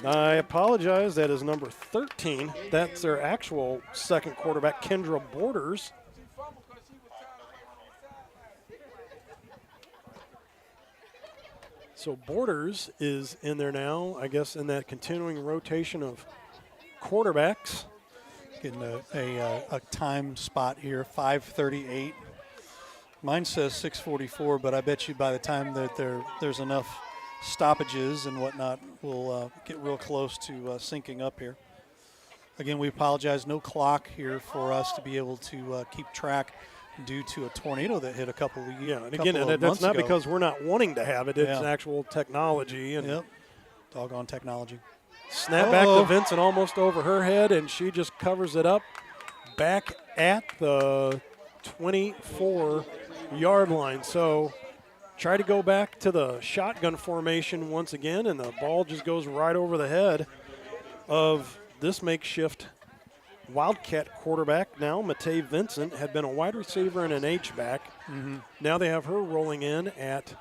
I apologize. That is number 13. That's their actual second quarterback, Kendra Borders. So Borders is in there now, I guess, in that continuing rotation of quarterbacks. Getting a time spot here, 5:38. Mine says 6:44, but I bet you by the time that there's enough stoppages and whatnot, we'll get real close to syncing up here. Again, we apologize. No clock here for us to be able to keep track due to a tornado that hit a couple of weeks ago. Yeah, and again, that's not because we're not wanting to have it. It's actual technology. And yep, doggone technology. Snap back to Vincent almost over her head, and she just covers it up back at the 24-yard line. So try to go back to the shotgun formation once again, and the ball just goes right over the head of this makeshift Wildcat quarterback. Now, Matei Vincent had been a wide receiver and an H-back. Now they have her rolling in at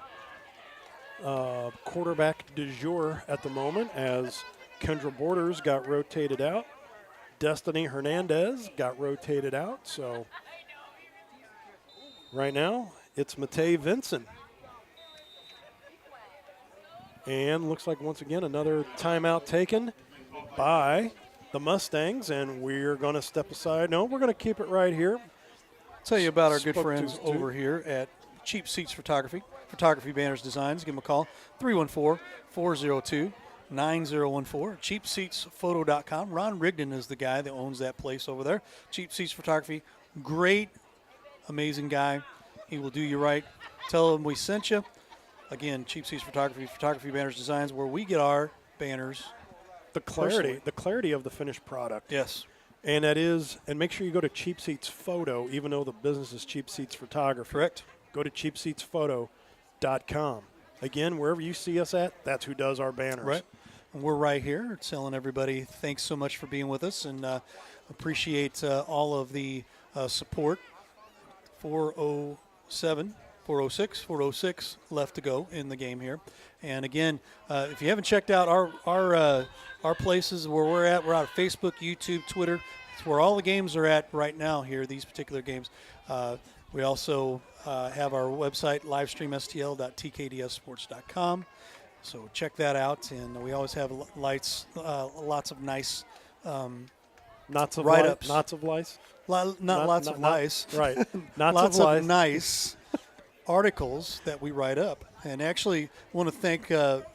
quarterback du jour at the moment as Kendra Borders got rotated out. Destiny Hernandez got rotated out. So right now, it's Matei Vincent. And looks like once again another timeout taken by the Mustangs, and we're going to step aside. No, we're going to keep it right here. Tell you about our good Spoke friends to- over here at Cheap Seats Photography Banners Designs. Give them a call, 314-402-9014, cheapseatsphoto.com. Ron Rigdon is the guy that owns that place over there. Cheap Seats Photography, great, amazing guy. He will do you right. Tell him we sent you. Again, Cheap Seats Photography Banners Designs, where we get our banners. The clarity of the finished product. Yes. And that is, and make sure you go to Cheap Seats Photo, even though the business is Cheap Seats Photography. Correct. Go to cheapseatsphoto.com. Again, wherever you see us at, that's who does our banners. Right. And we're right here telling everybody thanks so much for being with us, and appreciate all of the support. 407, 406, 406 left to go in the game here. And again, if you haven't checked out our places where we're at on Facebook, YouTube, Twitter. It's where all the games are at right now here, these particular games. We also have our website, livestreamstl.tkdssports.com. So check that out. And we always have lots of nice write-ups. Lots of lice? Not lots of lice. Right. Lots of nice articles that we write up. And actually want to thank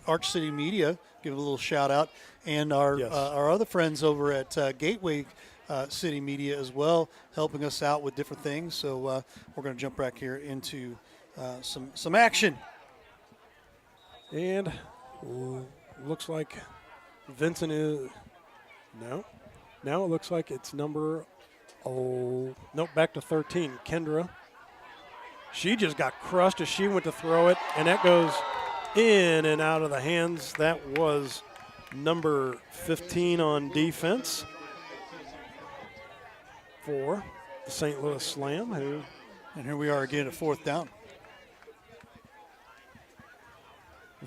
Arch City Media, give a little shout out, and our other friends over at Gateway City Media as well, helping us out with different things. So we're going to jump back here into some action. And looks like Vincent is no. Now it looks like it's number back to 13. Kendra. She just got crushed as she went to throw it, and that goes in and out of the hands. That was number 15 on defense for the St. Louis Slam. And here we are again at fourth down.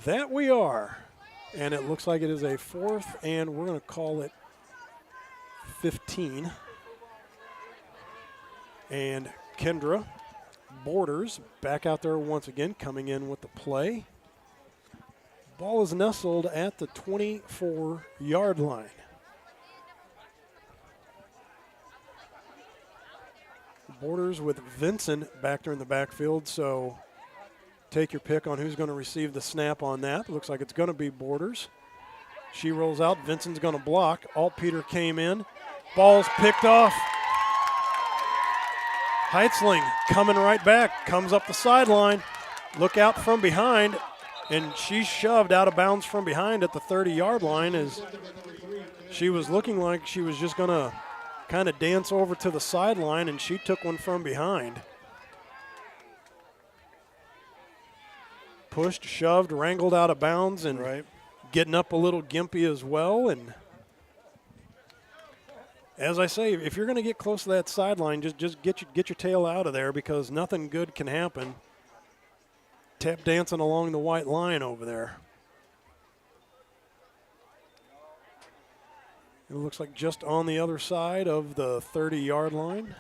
That we are. And it looks like it is a fourth, and we're going to call it 15. And Kendra Borders back out there once again, coming in with the play. Ball is nestled at the 24-yard line. Borders with Vincent back there in the backfield, so take your pick on who's going to receive the snap on that. Looks like it's going to be Borders. She rolls out. Vincent's going to block. Altpeter came in. Ball's picked off. Heitzling coming right back, comes up the sideline. Look out from behind, and she's shoved out of bounds from behind at the 30-yard line as she was looking like she was just going to kind of dance over to the sideline, and she took one from behind. Pushed, shoved, wrangled out of bounds, and getting up a little gimpy as well. And as I say, if you're going to get close to that sideline, just get your tail out of there, because nothing good can happen. Tap dancing along the white line over there. It looks like just on the other side of the 30-yard line.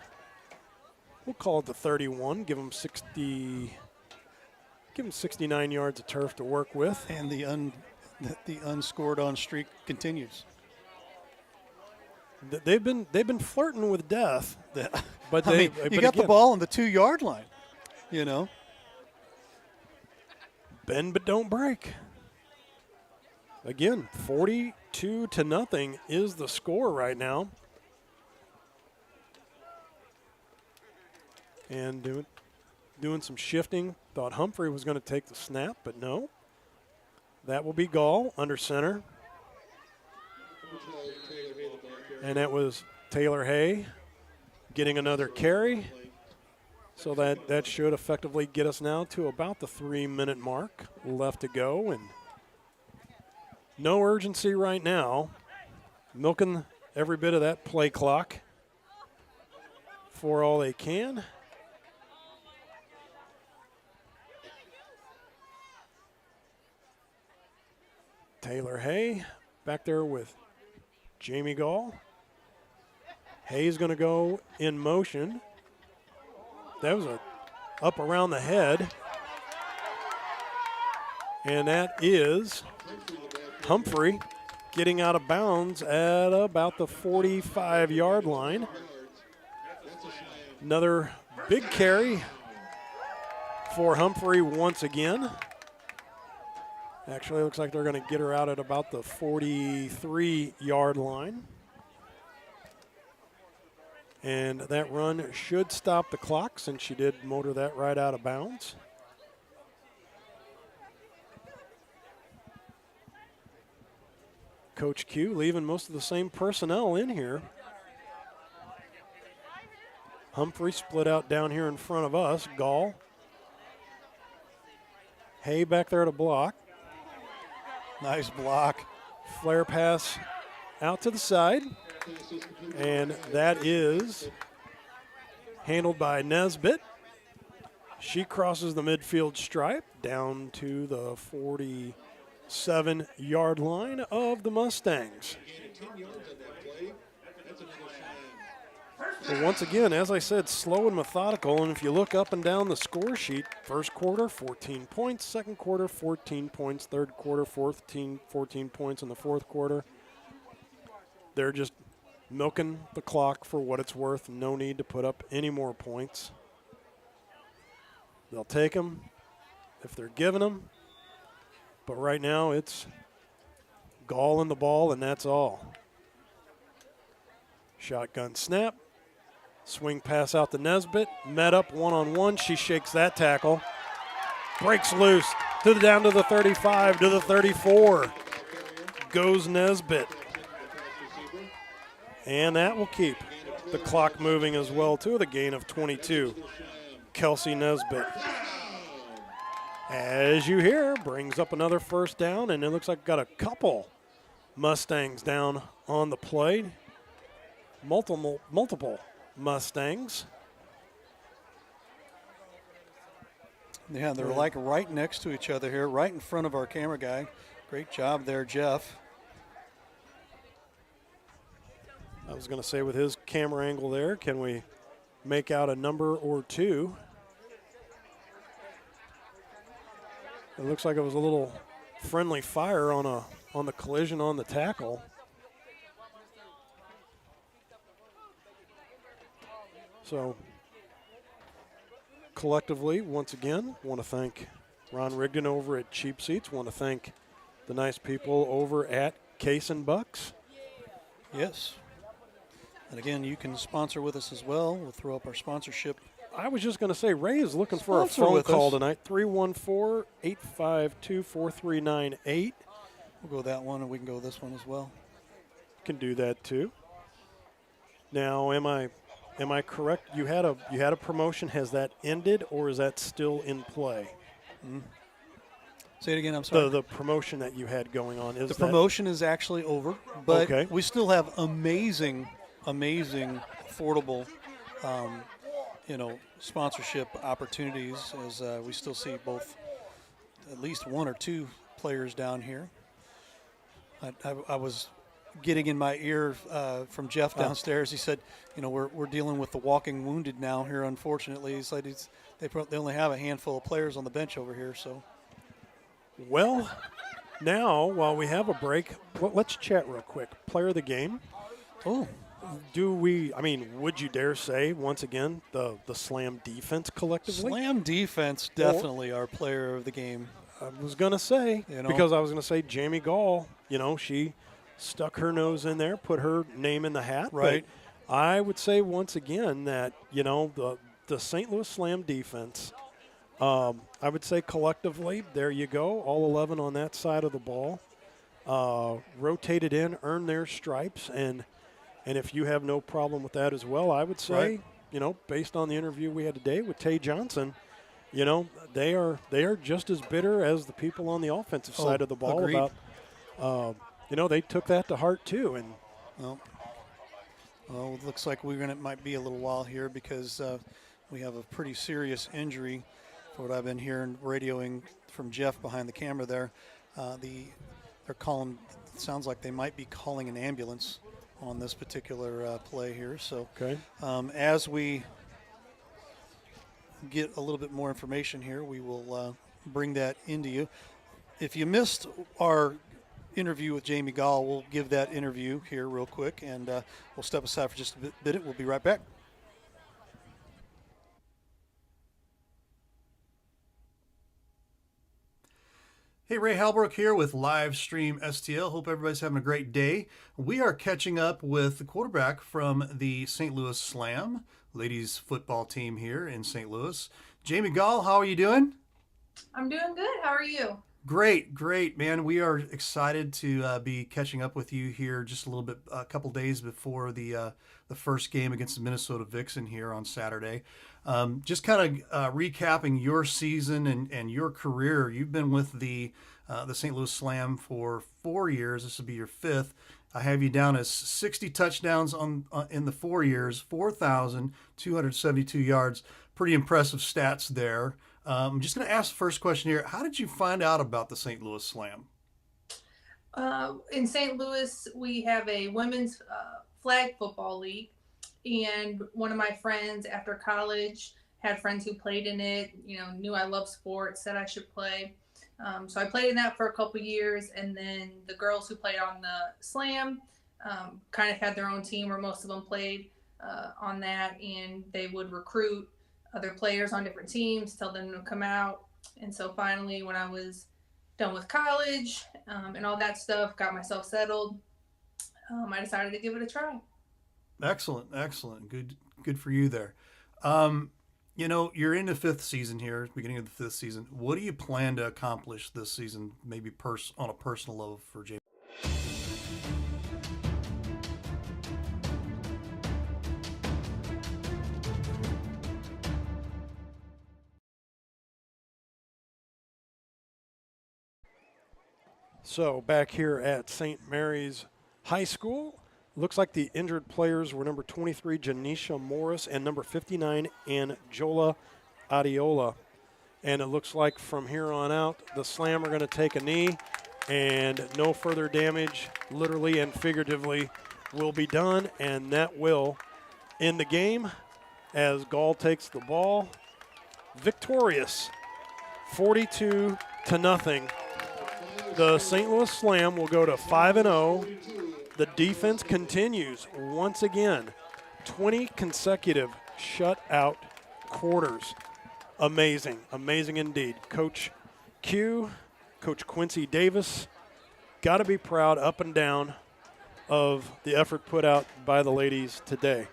We'll call it the 31. Give them 69 yards of turf to work with. And the unscored on streak continues. They've been flirting with death, but you got the ball on the 2-yard line, you know. Bend but don't break. Again, 42-0 is the score right now. And doing some shifting. Thought Humphrey was going to take the snap, but no. That will be Gall under center. And that was Taylor Hay getting another carry. So that should effectively get us now to about the 3-minute mark left to go. And no urgency right now. Milking every bit of that play clock for all they can. Taylor Hay back there with Jamie Gall. Hay's going to go in motion. That was a up around the head. And that is Humphrey getting out of bounds at about the 45-yard line. Another big carry for Humphrey once again. Actually, it looks like they're going to get her out at about the 43-yard line. And that run should stop the clock since she did motor that right out of bounds. Coach Q leaving most of the same personnel in here. Humphrey split out down here in front of us. Gall. Hay back there to block. Nice block. Flare pass out to the side. And that is handled by Nesbitt. She crosses the midfield stripe down to the 47-yard line of the Mustangs. But once again, as I said, slow and methodical. And if you look up and down the score sheet, first quarter, 14 points. Second quarter, 14 points. Third quarter, 14 points in the fourth quarter. They're just milking the clock for what it's worth. No need to put up any more points. They'll take them if they're given them. But right now it's Gall in the ball, and that's all. Shotgun snap. Swing pass out to Nesbitt. Met up one-on-one. She shakes that tackle. Breaks loose down to the 35, to the 34. Goes Nesbitt. And that will keep the clock moving as well, too. The gain of 22. Kelsey Nesbitt, as you hear, brings up another first down, and it looks like got a couple Mustangs down on the play. Multiple Mustangs. Yeah, they're like right next to each other here, right in front of our camera guy. Great job there, Jeff. I was going to say, with his camera angle there, can we make out a number or two? It looks like it was a little friendly fire on the collision on the tackle. So collectively, once again, want to thank Ron Rigdon over at Cheap Seats. Want to thank the nice people over at Case and Bucks. Yes. And again, you can sponsor with us as well. We'll throw up our sponsorship. I was just going to say, Ray is looking for a phone call tonight, 314-852-4398. We'll go that one, and we can go this one as well. Can do that too. Now, am I correct? You had a promotion. Has that ended, or is that still in play? Say it again. I'm sorry. The promotion that you had going on is the promotion is actually over, but we still have amazing, affordable, sponsorship opportunities, as we still see at least one or two players down here. I was getting in my ear from Jeff downstairs. He said, we're dealing with the walking wounded now here, unfortunately. He said they only have a handful of players on the bench over here. So, well, now while we have a break, let's chat real quick. Player of the game. Oh. Would you dare say, once again, the Slam defense collectively? Slam defense, definitely our player of the game. I was going to say, because I was going to say Jamie Gall she stuck her nose in there, put her name in the hat. Right. But I would say once again that, the St. Louis Slam defense, I would say collectively, there you go, all 11 on that side of the ball, rotated in, earned their stripes, and if you have no problem with that as well, I would say, based on the interview we had today with Tay Johnson, they are just as bitter as the people on the offensive side of the ball agreed. about, they took that to heart too. And well, it looks like might be a little while here because we have a pretty serious injury. For what I've been hearing, radioing from Jeff behind the camera there, they're calling. It sounds like they might be calling an ambulance on this particular play here. So, okay. As we get a little bit more information here, we will bring that into you. If you missed our interview with Jamie Gall, we'll give that interview here real quick, and we'll step aside for just a bit. We'll be right back. Hey, Ray Halbrook here with Livestream STL. Hope everybody's having a great day. We are catching up with the quarterback from the St. Louis Slam ladies football team here in St. Louis. Jamie Gall, how are you doing? I'm doing good. How are you? Great, man. We are excited to be catching up with you here just a couple days before the first game against the Minnesota Vixen here on Saturday. Just kind of recapping your season and your career. You've been with the St. Louis Slam for 4 years. This will be your 5th. I have you down as 60 touchdowns in the 4 years, 4,272 yards. Pretty impressive stats there. I'm just going to ask the first question here. How did you find out about the St. Louis Slam? In St. Louis, we have a women's flag football league. And one of my friends after college had friends who played in it, knew I loved sports, said I should play. So I played in that for a couple years. And then the girls who played on the Slam kind of had their own team, or most of them played on that. And they would recruit other players on different teams, tell them to come out. And so finally, when I was done with college and all that stuff, got myself settled, I decided to give it a try. Excellent. Good for you there. You're in the 5th season here, beginning of the 5th season. What do you plan to accomplish this season, maybe on a personal level for Jamie? So back here at St. Mary's High School, looks like the injured players were number 23, Janisha Morris, and number 59, Anjola Adiola. And it looks like from here on out, the Slam are going to take a knee, and no further damage, literally and figuratively, will be done. And that will end the game as Gall takes the ball. Victorious, 42-0. The St. Louis Slam will go to 5-0. The defense continues once again. 20 consecutive shutout quarters. Amazing indeed. Coach Q, Coach Quincy Davis, got to be proud up and down of the effort put out by the ladies today.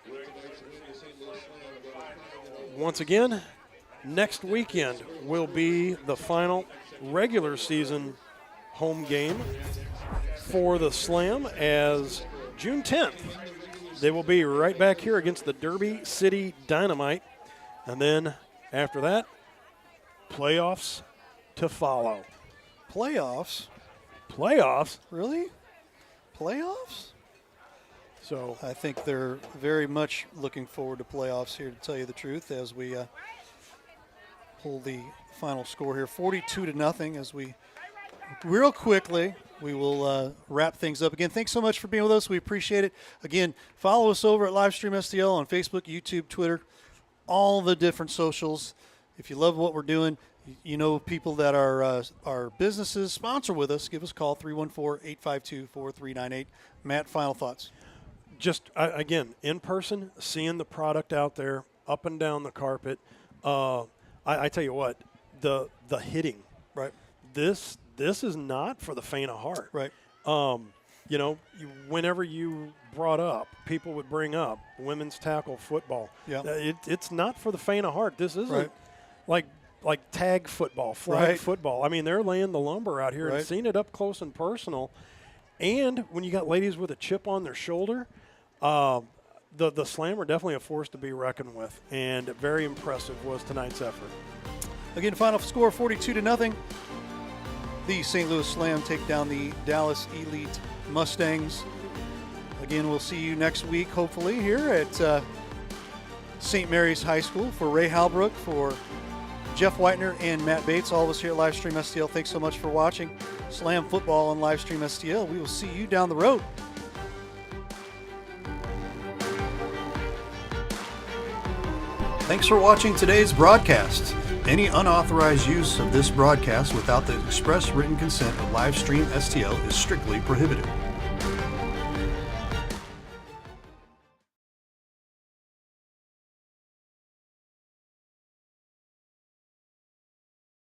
Once again, next weekend will be the final regular season home game for the Slam, as June 10th they will be right back here against the Derby City Dynamite, and then after that, playoffs to follow. Playoffs? Really? Playoffs? So I think they're very much looking forward to playoffs here, to tell you the truth, as we pull the final score here, 42-0, as we real quickly we will wrap things up. Again, thanks so much for being with us. We appreciate it. Again, follow us over at Livestream STL on Facebook, YouTube, Twitter, all the different socials. If you love what we're doing, people that are businesses sponsor with us, give us a call, 314-852-4398. Matt, final thoughts? Just, again, in person, seeing the product out there, up and down the carpet. I tell you what, the hitting. Right. This is not for the faint of heart. Right. Whenever you brought up, people would bring up women's tackle football. Yeah. It's not for the faint of heart. This isn't Right. like tag football, flag Right. football. I mean, they're laying the lumber out here Right. and seeing it up close and personal. And when you got ladies with a chip on their shoulder, the Slam are definitely a force to be reckoned with. And very impressive was tonight's effort. Again, final score 42-0. The St. Louis Slam take down the Dallas Elite Mustangs. Again, we'll see you next week, hopefully, here at St. Mary's High School. For Ray Halbrook, for Jeff Whitener, and Matt Bates, all of us here at Livestream STL, thanks so much for watching Slam Football on Livestream STL. We will see you down the road. Thanks for watching today's broadcast. Any unauthorized use of this broadcast without the express written consent of Livestream STL is strictly prohibited.